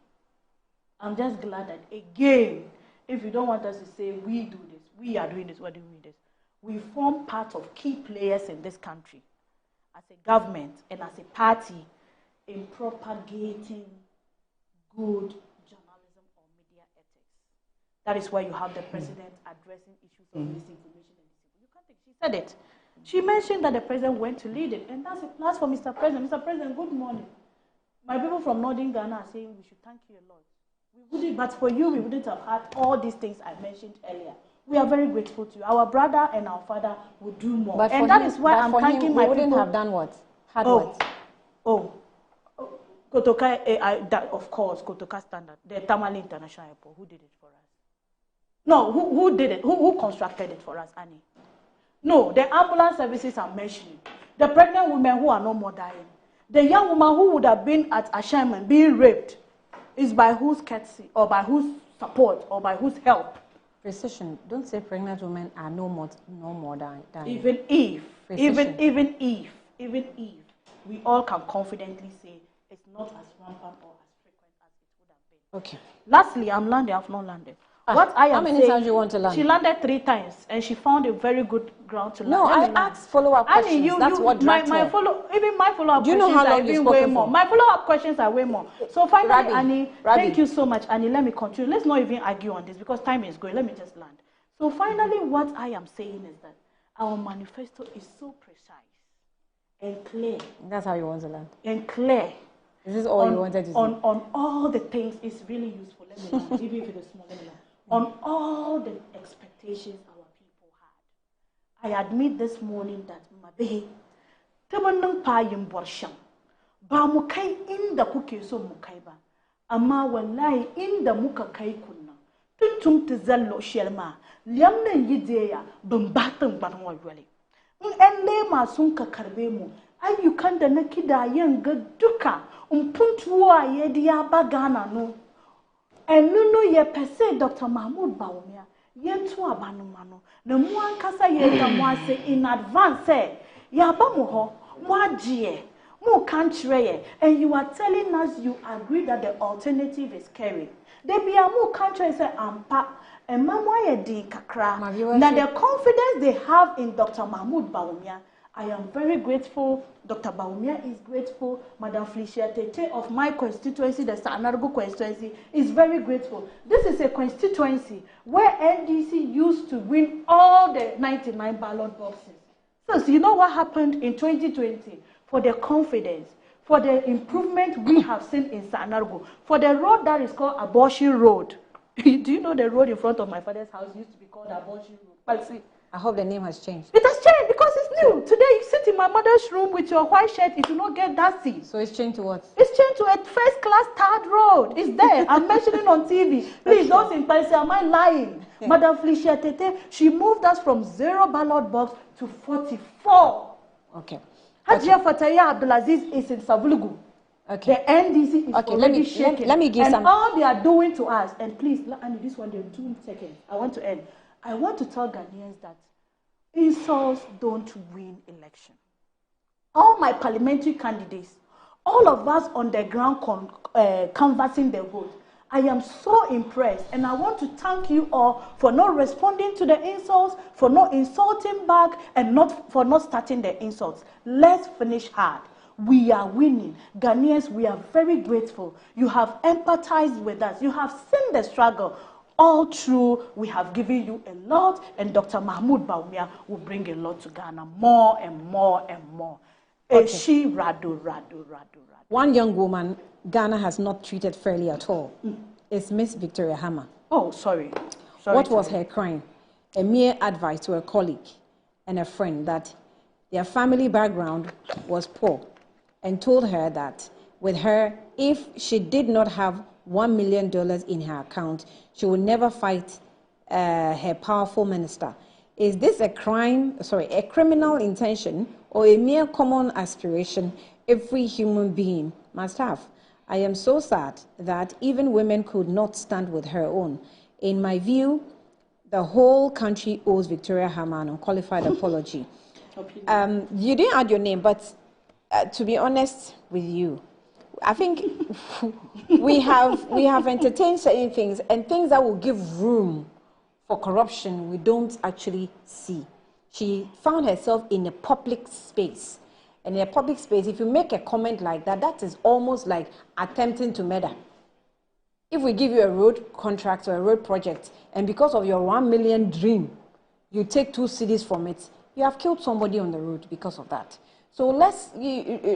I'm just glad that, again, if you don't want us to say we do this, we are doing this, we're doing this, we form part of key players in this country as a government and as a party in propagating good journalism or media ethics. That is why you have the president addressing issues of misinformation and disinformation. You can't take, she said it. She mentioned that the president went to lead it, and that's a plus for Mr. President. Mr. President, good morning. My people from Northern Ghana are saying we should thank you a lot. We wouldn't, but for you, we wouldn't have had all these things I mentioned earlier. We are very grateful to you. Our brother and our father will do more. And that is why I'm thanking my people. We wouldn't have done what? Had what? Kotoka, that, of course, Kotoka Standard, the Tamale International Airport. Who did it for us? No, who did it? Who constructed it for us, Annie? No, the ambulance services are mentioning. The pregnant women who are no more dying. The young woman who would have been at Ashaman being raped is by whose courtesy or by whose support or by whose help? Precision. Don't say pregnant women are no more dying. Even if, even if, we all can confidently say it's not as rampant or as frequent as it would have been. Okay. Lastly, I'm landing. I've not landed. What I am how many saying, times you want to land? She landed 3 times, and she found a very good ground to land. No, I asked follow-up questions. That's what dragged her. Even my follow-up questions Do you know how long are you've way spoken more. for? My follow-up questions are way more. So finally, Rabi, Annie, thank you so much, Annie. Let me continue. Let's not even argue on this because time is going. Let me just land. So finally, what I am saying is that our manifesto is so precise and clear. That's how you want to land. And clear. Is this all you wanted to say? On all the things, it's really useful. Let me land, even if it is small. Let me land. On all the expectations our people had. I admit this morning that Mabe, Tabanang Payim Borsham, Bamukai in the cookie so Mukaiba, Ama Walai in the Mukakai Kuna, Tuntum Tizello Shelma, Liamna Yidea, Bumbatan Banwa Rally. Ende Masunka Karbemu, and you can't the Nakida young good duka, Puntua Yedia Bagana no. And no ye per se Dr. Mahmoud Baumia, yen to abanumano, no one cassa ye say in advance, Yabamuho, Mwagie, more country, and you are telling us you agree that the alternative is carried. There be a more country say ampa, and Mamma di kakra. Now the confidence they have in Dr. Mahmoud Baumia, I am very grateful. Dr. Baumia is grateful. Madam Felicia Tete of my constituency, the Sanargo constituency, is very grateful. This is a constituency where NDC used to win all the 99 ballot boxes. So you know what happened in 2020? For the confidence, for the improvement we have seen in Sanargo, for the road that is called Abortion Road. Do you know the road in front of my father's house used to be called Abortion Road? I hope the name has changed. It has changed because it's new. Today you sit in my mother's room with your white shirt, it will not get dusty. So it's changed to what? It's changed to a first-class third road. It's there. I'm mentioning on TV. Please don't say, am I lying? Yeah. Madam Felicia Tete, she moved us from 0 ballot box to 44. Okay. Hajia Fataya Abdulaziz is in Savulugu. Okay. The NDC is already shaking. Let me give some. And all they are doing to us, and please, Annie, this one, 2 seconds. I want to end. I want to tell Ghanaians that insults don't win election. All my parliamentary candidates, all of us on the ground canvassing the vote, I am so impressed, and I want to thank you all for not responding to the insults, for not insulting back, and for not starting the insults. Let's finish hard. We are winning. Ghanaians, we are very grateful. You have empathized with us. You have seen the struggle. All true, we have given you a lot, and Dr. Mahmoud Baumia will bring a lot to Ghana, more and more and more. Okay. She radu. One young woman Ghana has not treated fairly at all. It's Miss Victoria Hammer. Oh, sorry. What was her crime? A mere advice to a colleague and a friend that their family background was poor, and told her that with her, if she did not have $1 million in her account, she would never fight her powerful minister. Is this a criminal intention, or a mere common aspiration every human being must have? I am so sad that even women could not stand with her own. In my view, the whole country owes Victoria Hammer an unqualified apology. You didn't add your name, but to be honest with you, I think we have entertained certain things, and things that will give room for corruption we don't actually see. She found herself in a public space. And in a public space, if you make a comment like that, that is almost like attempting to murder. If we give you a road contract or a road project, and because of your 1 million dream, you take 2 cities from it, you have killed somebody on the road because of that. So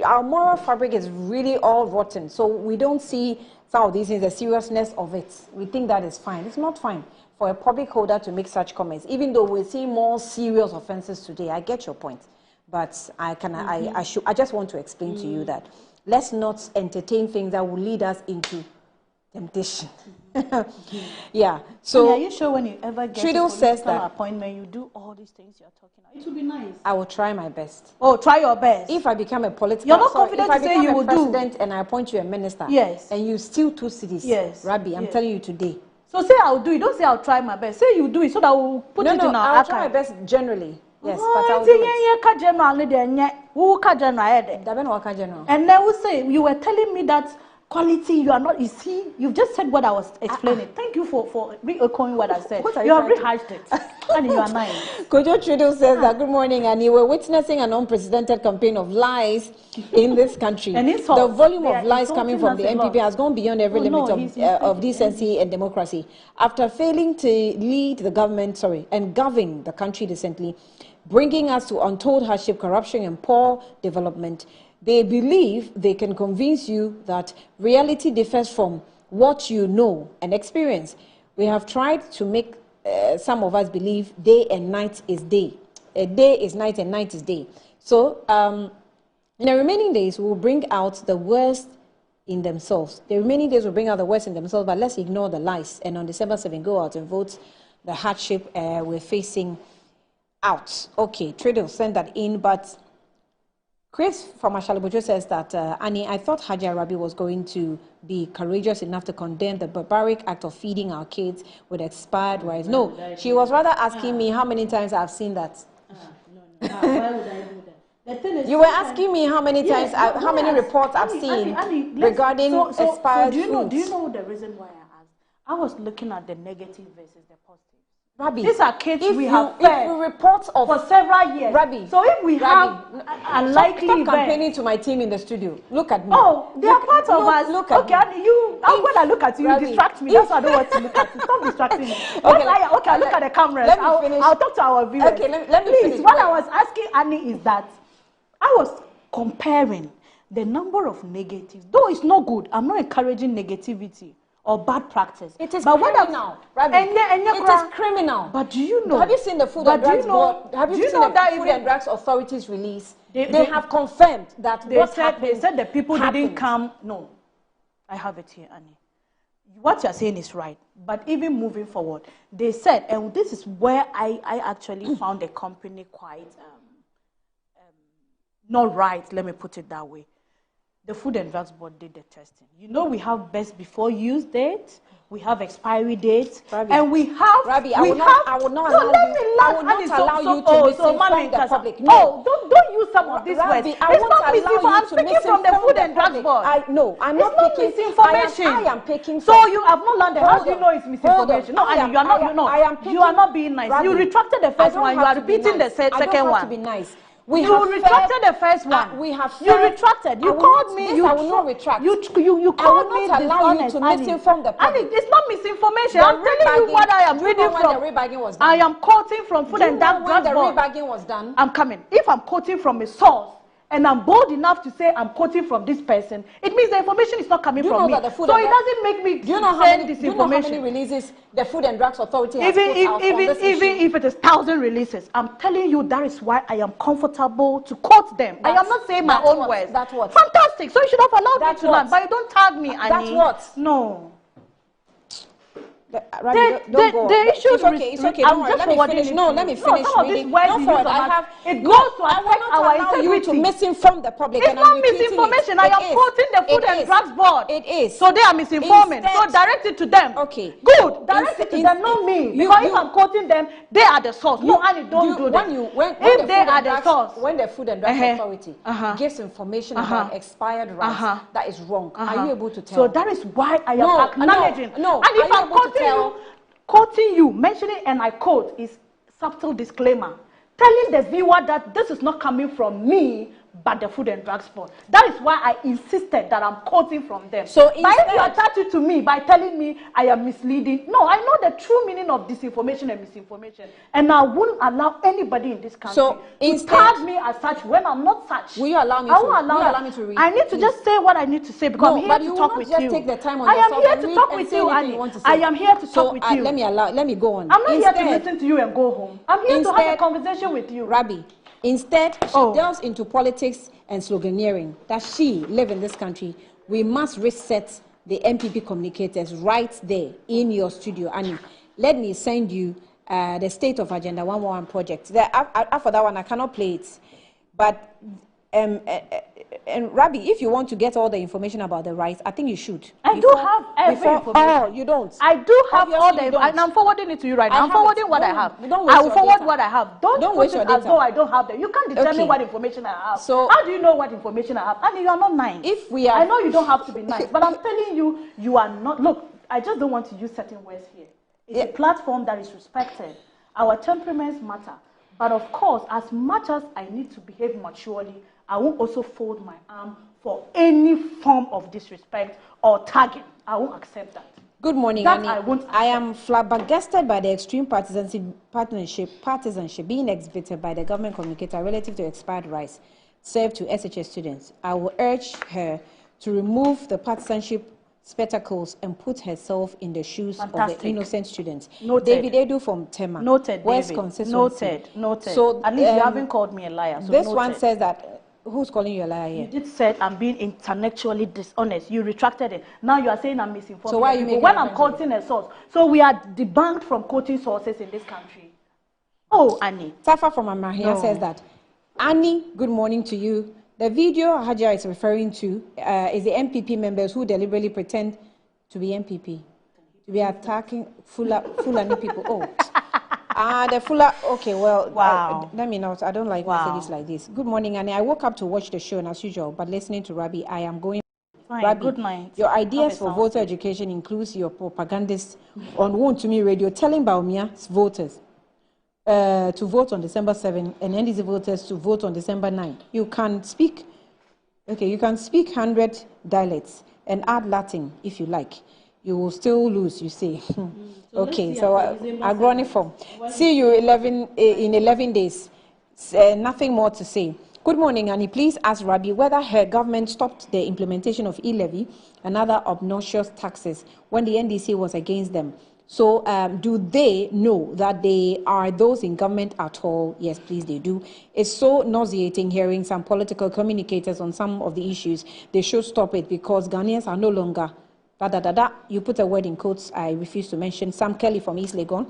our moral fabric is really all rotten. So we don't see some of these things, the seriousness of it. We think that is fine. It's not fine for a public holder to make such comments, even though we see more serious offenses today. I get your point. but I just want to explain to you that let's not entertain things that will lead us into temptation. Yeah. So are you sure when you ever get a political appointment, you do all these things you're talking about? It would be nice. I will try my best. Oh, try your best. If I become a political, you're not confident to say you will do. President and I appoint you a minister. Yes. And you steal 2 cities. Yes. Rabbi, I'm telling you today. So say I'll do it. Don't say I'll try my best. Say you do it so that we'll put it in our archive. I'll try my best generally. Yes, but I'll do it. And then we'll say, you were telling me that quality, you are not, you see, you've just said what I was explaining. Thank you for re-echoing what I said. You have rehashed it. And you are nice. Kojo Trudeau says that, good morning, and you were witnessing an unprecedented campaign of lies in this country. And the volume of lies coming from the NPP has gone beyond every limit of decency and democracy. After failing to lead the government, and govern the country decently, bringing us to untold hardship, corruption, and poor development, they believe they can convince you that reality differs from what you know and experience. We have tried to make some of us believe day and night is day. A day is night and night is day. So in the remaining days, we will bring out the worst in themselves. The remaining days will bring out the worst in themselves, but let's ignore the lies. And on December 7, go out and vote the hardship we're facing out. Okay, Trade will send that in, but Chris from Ashalibojo says that, Annie, I thought Haji Rabi was going to be courageous enough to condemn the barbaric act of feeding our kids with expired rice. No, she was rather asking me how many times I've seen that. Why would I do that? The thing is, you were asking me how many times, how many reports I've seen regarding expired foods. Do you know the reason why I asked? I was looking at the negative versus the positive. Rabbi, these are kids we have fed reports of for several years. Rabbi, so if we have a likely stop campaigning to my team in the studio. Look at me. Oh, they are part of us. Look at me. I'm going to look at you. You distract me. That's why I don't want to look at you. Stop distracting me. Okay, look at the cameras. I'll talk to our viewers. Okay, let me finish. What I was asking Annie is that I was comparing the number of negatives. Though it's not good, I'm not encouraging negativity or bad practice. It is criminal. It is criminal. But do you know? Have you seen the Food and Drugs Board? Have you seen the Food and Drugs Authority's release? They have confirmed that they said the people didn't come. No, I have it here, Annie. What you're saying is right. But even moving forward, they said, and this is where I actually found the company quite not right. Let me put it that way. The Food and Drugs Board did the testing. You know, we have best before use dates, we have expiry dates, and we have. Rabbi, I will not allow you to misinform the public. No, don't use some of these words. It's not misinformation. I'm speaking from the Food and Drugs Board. I'm not picking misinformation. I am picking. So you have not learned. How do you know it's misinformation? No, Annie, you are not. You are not being nice. You retracted the first one. You are repeating the second one. I don't have to be nice. You retracted the first one. You retracted. You called me. I will not retract. You called me dishonest. Allow you to misinform the public. And it's not misinformation. I'm telling you what I am reading from. I am quoting from Food and Drugs Board. The rebagging was done. I'm coming. If I'm quoting from a source, and I'm bold enough to say I'm quoting from this person, it means the information is not coming from me. So it doesn't make me say disinformation. Do you know how many releases the Food and Drugs Authority has put out on this issue? Even if it is 1,000 releases, I'm telling you that is why I am comfortable to quote them. I am not saying my own words. That's what. Fantastic. So you should have allowed me to learn. But you don't tag me, Annie. That's what. No. The issue is okay. It's okay. Don't worry. Let me finish. No, let me finish reading. It goes to affect our integrity. You to misinform the public. It's not misinformation. I am quoting the Food and Drugs Board. It is. So they are misinforming. So direct it to them. Okay. Good. Direct it to them, not me. Because if I'm quoting them, they are the source. No, Annie, don't do that. If they are the source. When the Food and Drugs Authority gives information about expired rice, that is wrong. Are you able to tell? So that is why I am acknowledging. No. And if I'm quoting you, mentioning, and I quote, is subtle disclaimer, telling the viewer that this is not coming from me, but the Food and Drugs Board. That is why I insisted that I'm quoting from them. So but if you attach it to me by telling me I am misleading, no, I know the true meaning of disinformation and misinformation, and I wouldn't allow anybody in this country to tag me as such when I'm not such. Will you allow me to read? I need to just say what I need to say because I'm here to talk with you. Take the time on I am here to talk with you, Annie. I am here to talk with you. Let me go on. I'm not here to listen to you and go home. I'm here to have a conversation with you. Rabbi, Instead, she delves into politics and sloganeering. Does she live in this country? We must reset the NPP communicators right there in your studio. Annie, let me send you the State of Agenda 111 project. For that one, I cannot play it. But, and Rabbi, if you want to get all the information about the rights, I think you should. I do have every information. Oh, you don't? I do have Obviously all the and I'm forwarding it to you right now. I'm forwarding what I have. Don't I will forward what I have. Don't waste put your it as though I don't have them. You can't determine what information I have. So how do you know what information I have? And you are not nice. If we are, I know you don't have to be nice, but I'm telling you, you are not. Look, I just don't want to use certain words here. It's a platform that is respected. Our temperaments matter. But of course, as much as I need to behave maturely, I won't also fold my arm for any form of disrespect or tagging. I won't accept that. Good morning, Annie. I am flabbergasted by the extreme partisanship being exhibited by the government communicator relative to expired rights served to SHS students. I will urge her to remove the partisanship spectacles and put herself in the shoes of the innocent students. Noted. David Edu from Tema. Noted, West David. Consistency. Noted. So, at least you haven't called me a liar. So this noted. one says that, who's calling you a liar here? You did say I'm being intellectually dishonest. You retracted it. Now you are saying I'm misinformed. So why are you making when I'm quoting a source? So we are debunked from quoting sources in this country. Oh, Annie. Safa from Amahia says that, Annie, good morning to you. The video Hajar is referring to is the NPP members who deliberately pretend to be NPP, to be attacking Fulani people. Oh, the Fula. Okay, well, wow. Let me not. I don't like messages like this. Good morning, Annie. I woke up to watch the show, and as usual, but listening to Rabbi, I am going. Fine, Rabbi, good night. Your ideas for voter education includes your propagandists on One to Me Radio telling Baumia's voters to vote on December 7 and NDC voters to vote on December 9. You can speak. Okay, you can speak 100 dialects and add Latin if you like. You will still lose, you say. Okay, so agronic form. See you in 11 days. Nothing more to say. Good morning, Annie. Please ask Rabbi whether her government stopped the implementation of e-levy and other obnoxious taxes when the NDC was against them. So do they know that they are those in government at all? Yes, please, they do. It's so nauseating hearing some political communicators on some of the issues. They should stop it because Ghanaians are no longer, You put a word in quotes I refuse to mention. Sam Kelly from East Legon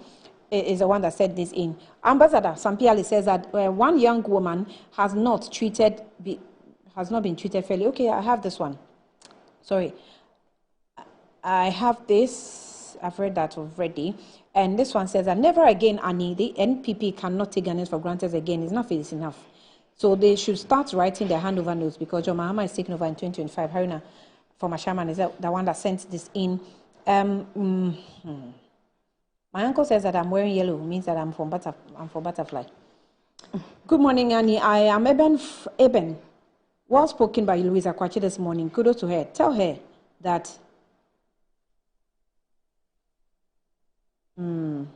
is the one that said this in. Ambassador Sampiali says that one young woman has not been treated fairly. Okay, I have this one. Sorry. I have this. I've read that already. And this one says that never again, Annie, the NPP cannot take Ghanaians for granted again. Enough is enough. So they should start writing their handover notes because John Mahama is taking over in 2025. Haruna from Ashaman is the one that sent this in. My uncle says that I'm wearing yellow, means that I'm for butterfly. Good morning, Annie. I am Eben. Well spoken by Louisa Kwachi this morning. Kudos to her. Tell her that when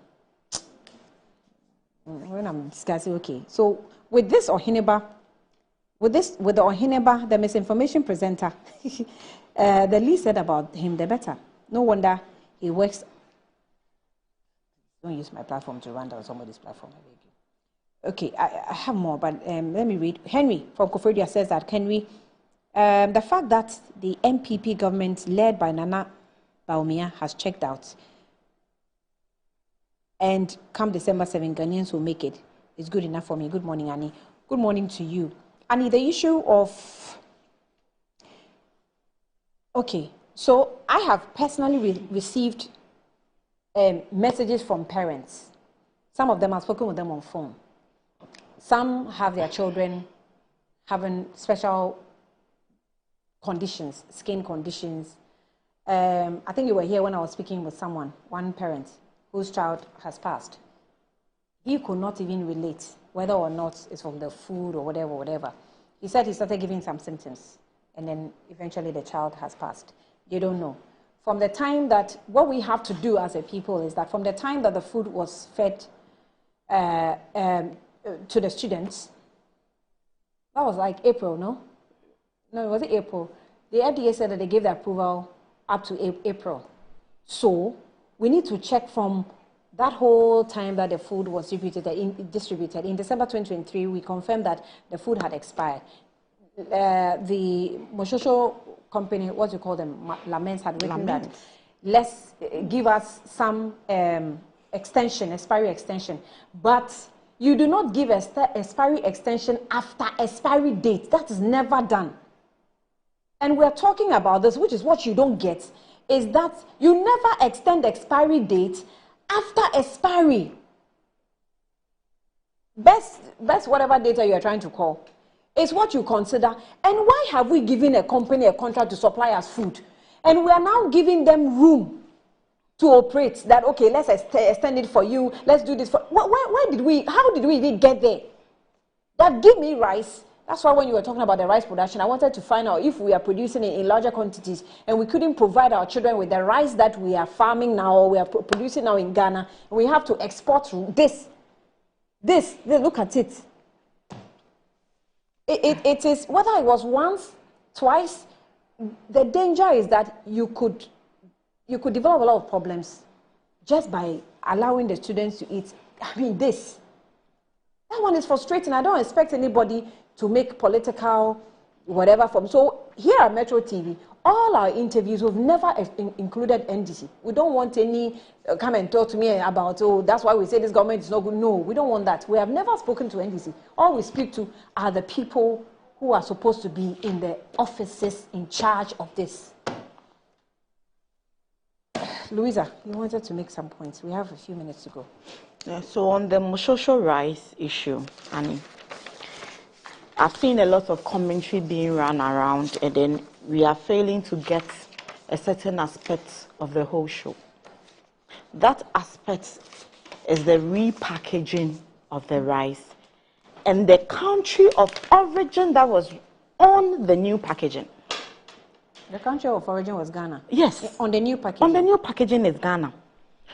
I'm discussing, okay. So with this Ohineba, with the Ohineba, the misinformation presenter, the least said about him, the better. No wonder he works. Don't use my platform to run down somebody's platform. I beg you. Okay, I have more, but let me read. Henry from Koforidua says that the fact that the NPP government led by Nana Bawumia has checked out. And come December 7, Ghanaians will make it. It's good enough for me. Good morning, Annie. Good morning to you. Annie, the issue of... Okay, so I have personally received messages from parents. Some of them have spoken with them on phone. Some have their children having special conditions, skin conditions. I think you were here when I was speaking with someone, one parent, whose child has passed. He could not even relate whether or not it's from the food or whatever. He said he started giving some symptoms, and then eventually the child has passed. They don't know. From the time that, what we have to do as a people is that from the time that the food was fed to the students, that was like April, no? No, it wasn't April. The FDA said that they gave the approval up to April. So we need to check from that whole time that the food was distributed, in December 2023, we confirmed that the food had expired. The Moshosho company, what do you call them, Laments, had written that, let's give us some expiry extension. But you do not give expiry extension after expiry date. That is never done. And we're talking about this, which is what you don't get, is that you never extend expiry date after expiry. Best whatever data you are trying to call is what you consider. And why have we given a company a contract to supply us food? And we are now giving them room to operate that, okay, let's extend it for you, let's do this for, how did we even get there? That give me rice. That's why when you were talking about the rice production, I wanted to find out if we are producing it in larger quantities and we couldn't provide our children with the rice that we are farming now or we are producing now in Ghana, we have to export this. Look at it. It is, whether it was once, twice, the danger is that you could develop a lot of problems just by allowing the students to eat. I mean, that one is frustrating. I don't expect anybody to make political whatever from. So here at Metro TV, all our interviews, we've never included NDC. We don't want any come and talk to me about, oh, that's why we say this government is not good. No, we don't want that. We have never spoken to NDC. All we speak to are the people who are supposed to be in the offices in charge of this. Louisa, you wanted to make some points. We have a few minutes to go. Yeah, so on the Moshosho rice issue, Annie, I've seen a lot of commentary being run around, and then we are failing to get a certain aspect of the whole show. That aspect is the repackaging of the rice and the country of origin that was on the new packaging. The country of origin was Ghana? Yes. On the new packaging? On the new packaging is Ghana.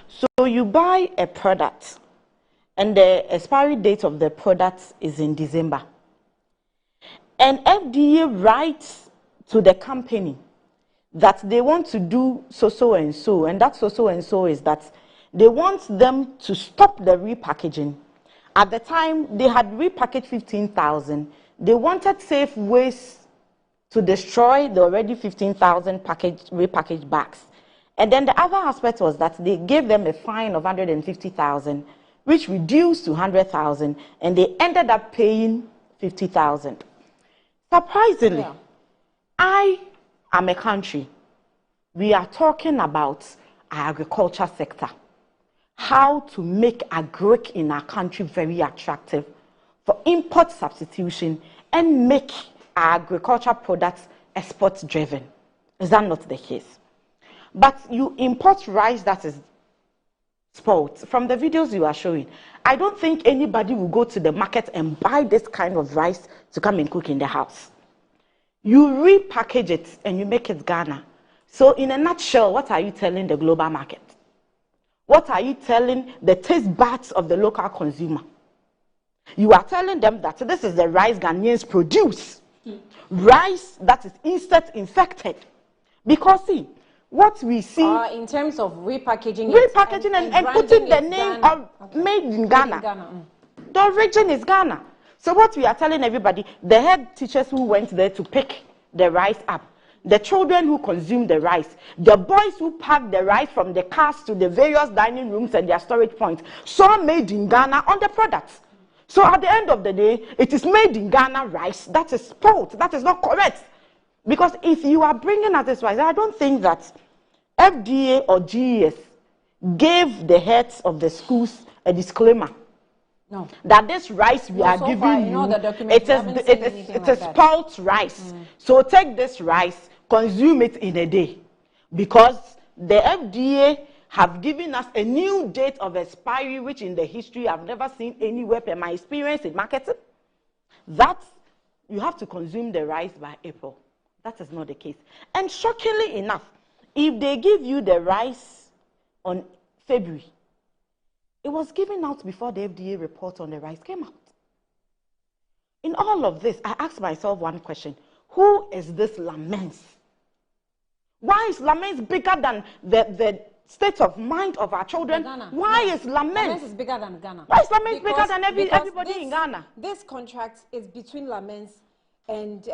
So you buy a product and the expiry date of the product is in December. And FDA writes to the company that they want to do so and so, and that so and so is that they want them to stop the repackaging. At the time, they had repackaged 15,000. They wanted safe ways to destroy the already 15,000 repackaged bags. And then the other aspect was that they gave them a fine of 150,000, which reduced to 100,000, and they ended up paying 50,000. Surprisingly, yeah. I am a country. We are talking about our agriculture sector. How to make agric in our country very attractive for import substitution and make our agriculture products export driven. Is that not the case? But you import rice that is spoiled. From the videos you are showing, I don't think anybody will go to the market and buy this kind of rice to come and cook in the house. You repackage it and you make it Ghana. So in a nutshell, what are you telling the global market? What are you telling the taste buds of the local consumer? You are telling them that this is the rice Ghanaians produce. Rice that is insect infected. Because see, what we see in terms of repackaging and putting the name of made in Ghana. The origin is Ghana. So what we are telling everybody, the head teachers who went there to pick the rice up, the children who consume the rice, the boys who pack the rice from the cars to the various dining rooms and their storage points, saw made in Ghana on the products. So at the end of the day, it is made in Ghana rice that is spoiled. That is not correct. Because if you are bringing us this rice, I don't think that FDA or GES gave the heads of the schools a disclaimer. No. That this rice we are so giving far, you, it is spoiled rice. So take this rice, consume it in a day. Because the FDA have given us a new date of expiry, which in the history I've never seen anywhere per my experience in marketing. That you have to consume the rice by April. That is not the case. And shockingly enough, if they give you the rice on February, it was given out before the FDA report on the rice came out. In all of this, I asked myself one question. Who is this Laments? Why is Laments bigger than the state of mind of our children. Why is Lamens? Lamens is bigger than Ghana. Why is Lamens bigger than because everybody in Ghana? This contract is between Lamens and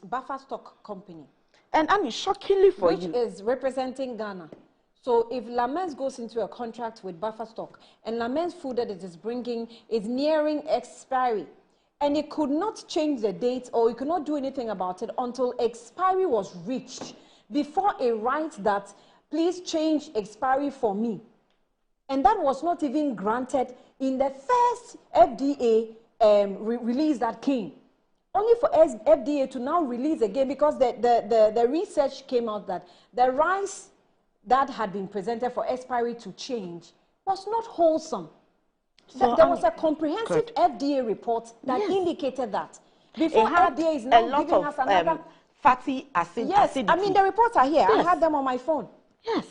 Buffer Stock Company. And it's shockingly for you. Which is representing Ghana. So if Lamens goes into a contract with Buffer Stock, and Lamens food that it is bringing is nearing expiry, and it could not change the date or it could not do anything about it until expiry was reached, before a right that, please change expiry for me. And that was not even granted in the first FDA release that came. Only for FDA to now release again, because the research came out that the rice that had been presented for expiry to change was not wholesome. So there was a comprehensive FDA report that indicated that. Before FDA is now giving us another fatty acid. Yes, acidity. I mean the reports are here. Yes. I have them on my phone. Yes.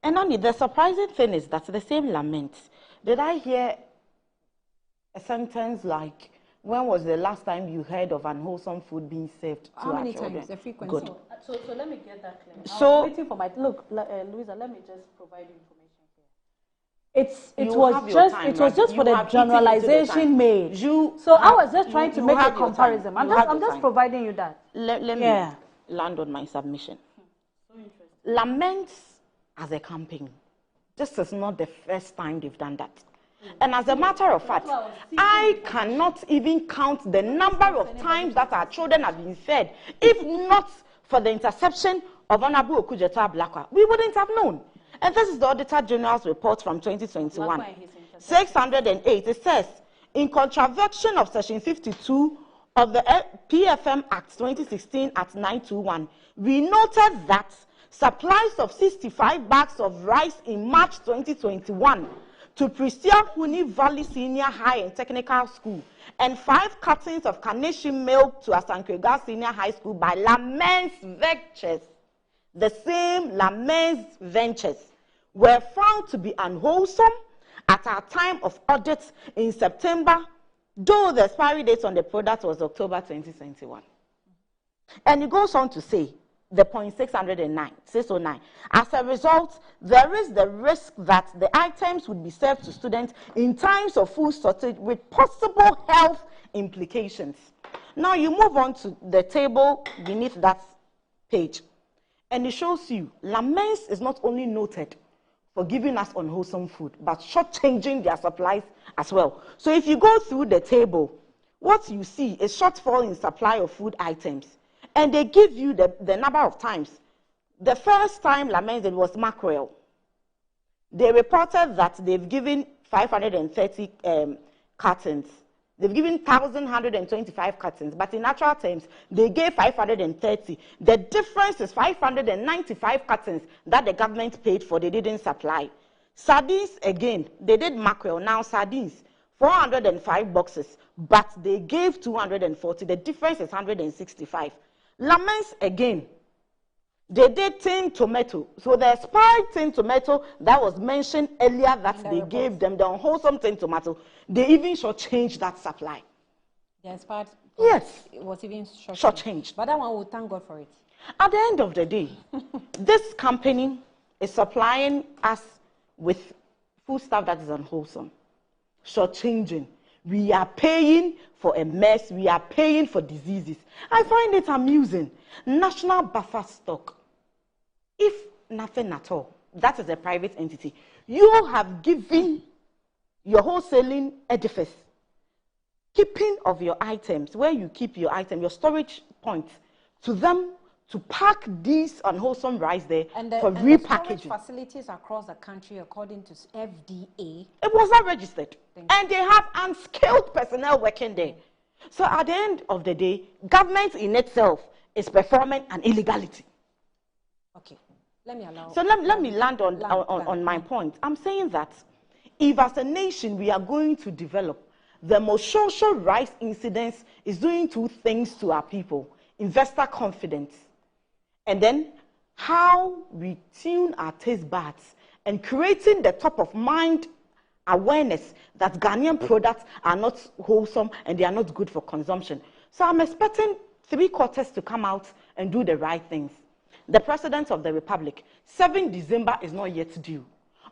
And only the surprising thing is that the same lament. Did I hear a sentence like, when was the last time you heard of unwholesome food being served to How our many children? times? The frequency. Good. So let me get that clear. So, I'm waiting for my look, Louisa. Let me just provide information here. It was just for the generalization made. So I was just trying to make a comparison. I'm just providing you that. Let me land on my submission. So interesting. Laments as a campaign. This is not the first time they've done that. And as a matter of fact, I cannot even count the number of times that our children have been fed. If not for the interception of Honorable Okudzeto Ablakwa, we wouldn't have known. And this is the Auditor General's report from 2021. 608. It says, in contravention of Section 52 of the PFM Act 2016 at 921, we noted that supplies of 65 bags of rice in March 2021 to Priscilla Huni Valley Senior High and Technical School, and 5 cartons of carnation milk to Asankrega Senior High School by Lamens Ventures, the same Lamens Ventures, were found to be unwholesome at our time of audit in September, though the expiry date on the product was October 2021. And it goes on to say, the point 609. As a result, there is the risk that the items would be served to students in times of food shortage with possible health implications. Now you move on to the table beneath that page, and it shows you Lamens is not only noted for giving us unwholesome food, but shortchanging their supplies as well. So if you go through the table, what you see is shortfall in supply of food items. And they give you the number of times. The first time Lamens did was mackerel. They reported that they've given 530 cartons. They've given 1,125 cartons, but in actual terms, they gave 530. The difference is 595 cartons that the government paid for, they didn't supply. Sardines, again, they did mackerel. Now sardines, 405 boxes, but they gave 240. The difference is 165. Lamens, again, they did tinned tomato. So the expired tinned tomato that was mentioned earlier that they gave them, the unwholesome tinned tomato, they even shortchanged that supply. The expired? Yes. It was even shortchanged. But that one, we'll thank God for it. At the end of the day, this company is supplying us with food stuff that is unwholesome, shortchanging. We are paying for a mess. We are paying for diseases. I find it amusing. National Buffer Stock, if nothing at all, that is a private entity. You have given your wholesaling edifice, keeping of your items, where you keep your item, your storage points, to them to pack these unwholesome rice there for repackaging. The storage facilities across the country, according to FDA, it was not registered. And they have unskilled personnel working there. So at the end of the day, government in itself is performing an illegality. Okay, let me allow. So let me land on my point. I'm saying that if as a nation we are going to develop, the most social rights incidence is doing 2 things to our people: investor confidence, and then how we tune our taste buds and creating the top of mind awareness that Ghanaian products are not wholesome and they are not good for consumption. So I'm expecting 3 quarters to come out and do the right things. the President of the Republic, 7 December is not yet due.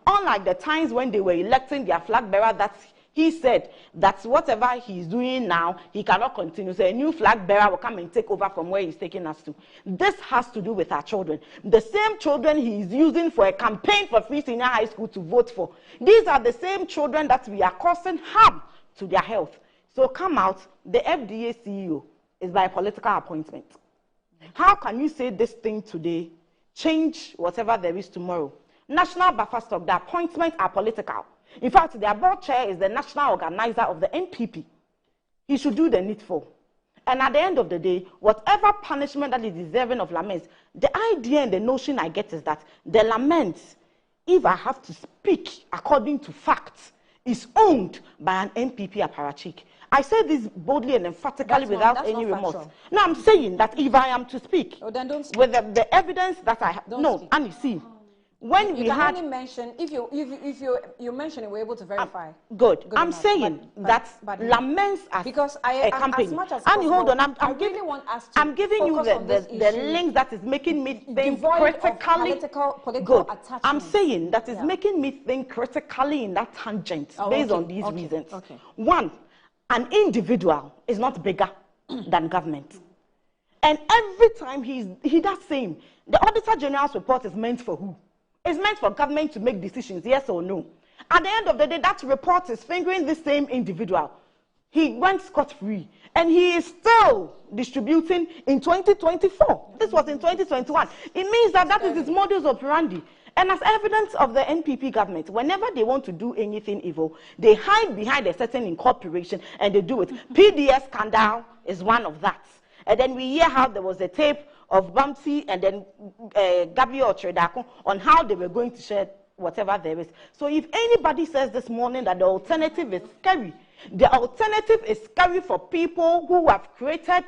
Unlike the times when they were electing their flag bearer, that he said that whatever he's doing now, he cannot continue. So a new flag bearer will come and take over from where he's taking us to. This has to do with our children. The same children he is using for a campaign for free senior high school to vote for. These are the same children that we are causing harm to their health. So come out, the FDA CEO is by political appointment. How can you say this thing today, change whatever there is tomorrow? National buffer stock, the appointments are political. In fact, their board chair is the national organizer of the NPP. He should do the needful. And at the end of the day, whatever punishment that is deserving of laments, the idea and the notion I get is that the laments, if I have to speak according to facts, is owned by an NPP apparatchik. I say this boldly and emphatically without any remorse. No, I'm saying that if I am to speak with the evidence that I have, no, and you see, when we had only mention if you mention it, we're able to verify. Good. I'm saying that laments as because a campaign. As much as and hold on, I'm giving you the link that is making me think critically. Political good. I'm saying that is making me think critically in that tangent based on these reasons. Okay. One, an individual is not bigger than government. And every time he does same, the Auditor General's report is meant for who? It's meant for government to make decisions, yes or no. At the end of the day, that report is fingering the same individual. He went scot-free, and he is still distributing in 2024. This was in 2021. It means that that is his modus operandi. And as evidence of the NPP government, whenever they want to do anything evil, they hide behind a certain incorporation and they do it. PDS scandal is one of that. And then we hear how there was a tape of Bamsi and then Gabriel Tredako on how they were going to share whatever there is. So if anybody says this morning that the alternative is scary, the alternative is scary for people who have created,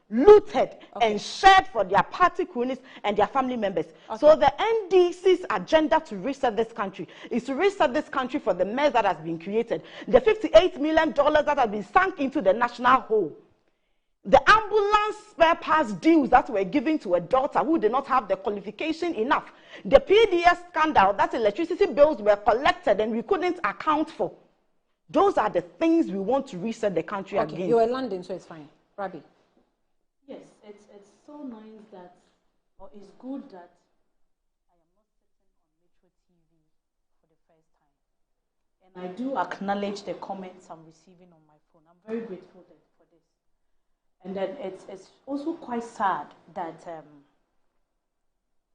looted, and shared for their party cronies and their family members. So the NDC's agenda to reset this country is to reset this country for the mess that has been created. The $58 million that has been sunk into the national hole. The ambulance spare parts deals that were given to a daughter who did not have the qualification enough. The PDS scandal, that electricity bills were collected and we couldn't account for. Those are the things we want to reset the country against. You're in London, so it's fine. Rabi. Yes, it's so nice that, or it's good that I am not sitting on Metro TV for the first time. And I do acknowledge the comments I'm receiving on my phone. I'm very grateful for this. And then it's also quite sad that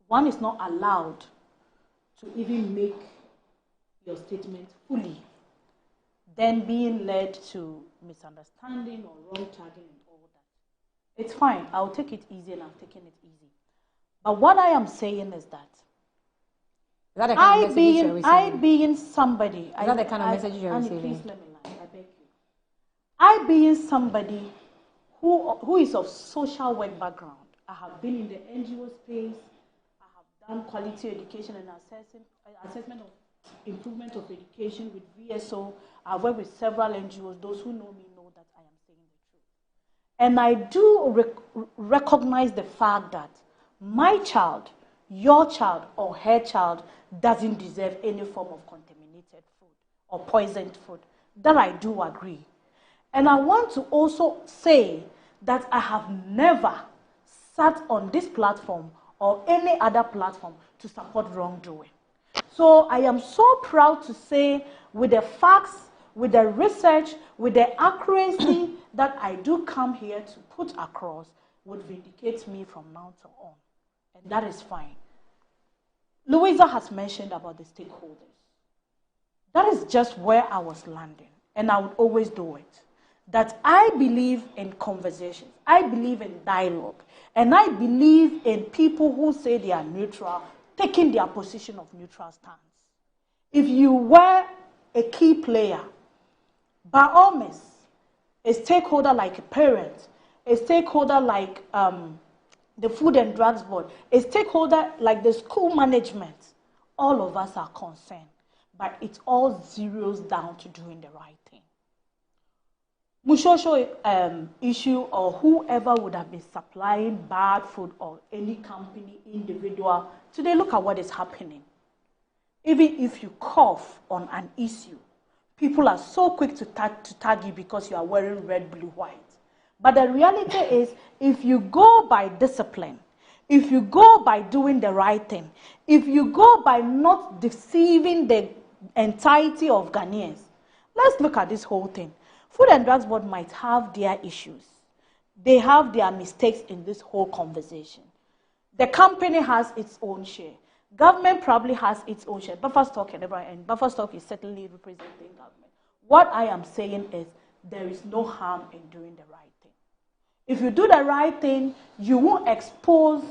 one is not allowed to even make your statement fully, then being led to misunderstanding or wrong tagging and all that. It's fine. I'll take it easy, and I'm taking it easy. But what I am saying is that I being somebody, is that the kind of message you're receiving? Please let me lie. I beg you. I being somebody who is of social work background. I have been in the NGO space. I have done quality education and assessment of improvement of education with VSO. I've worked with several NGOs. Those who know me know that I am saying the truth. And I do recognize the fact that my child, your child, or her child doesn't deserve any form of contaminated food or poisoned food. That I do agree. And I want to also say that I have never sat on this platform or any other platform to support wrongdoing. So I am so proud to say, with the facts, with the research, with the accuracy that I do come here to put across, would vindicate me from now to on. And that is fine. Louisa has mentioned about the stakeholders. That is just where I was landing, and I would always do it. That I believe in conversations, I believe in dialogue, and I believe in people who say they are neutral, taking their position of neutral stance. If you were a key player, by all means, a stakeholder like a parent, a stakeholder like the Food and Drugs Board, a stakeholder like the school management, all of us are concerned, but it all zeroes down to doing the right thing. Mushosho issue or whoever would have been supplying bad food or any company, individual, today look at what is happening. Even if you cough on an issue, people are so quick to tag you because you are wearing red, blue, white. But the reality is, if you go by discipline, if you go by doing the right thing, if you go by not deceiving the entirety of Ghanaians, let's look at this whole thing. Food and Drugs Board might have their issues. They have their mistakes in this whole conversation. The company has its own share. Government probably has its own share. Buffer stock and buffer stock is certainly representing government. What I am saying is there is no harm in doing the right thing. If you do the right thing, you won't expose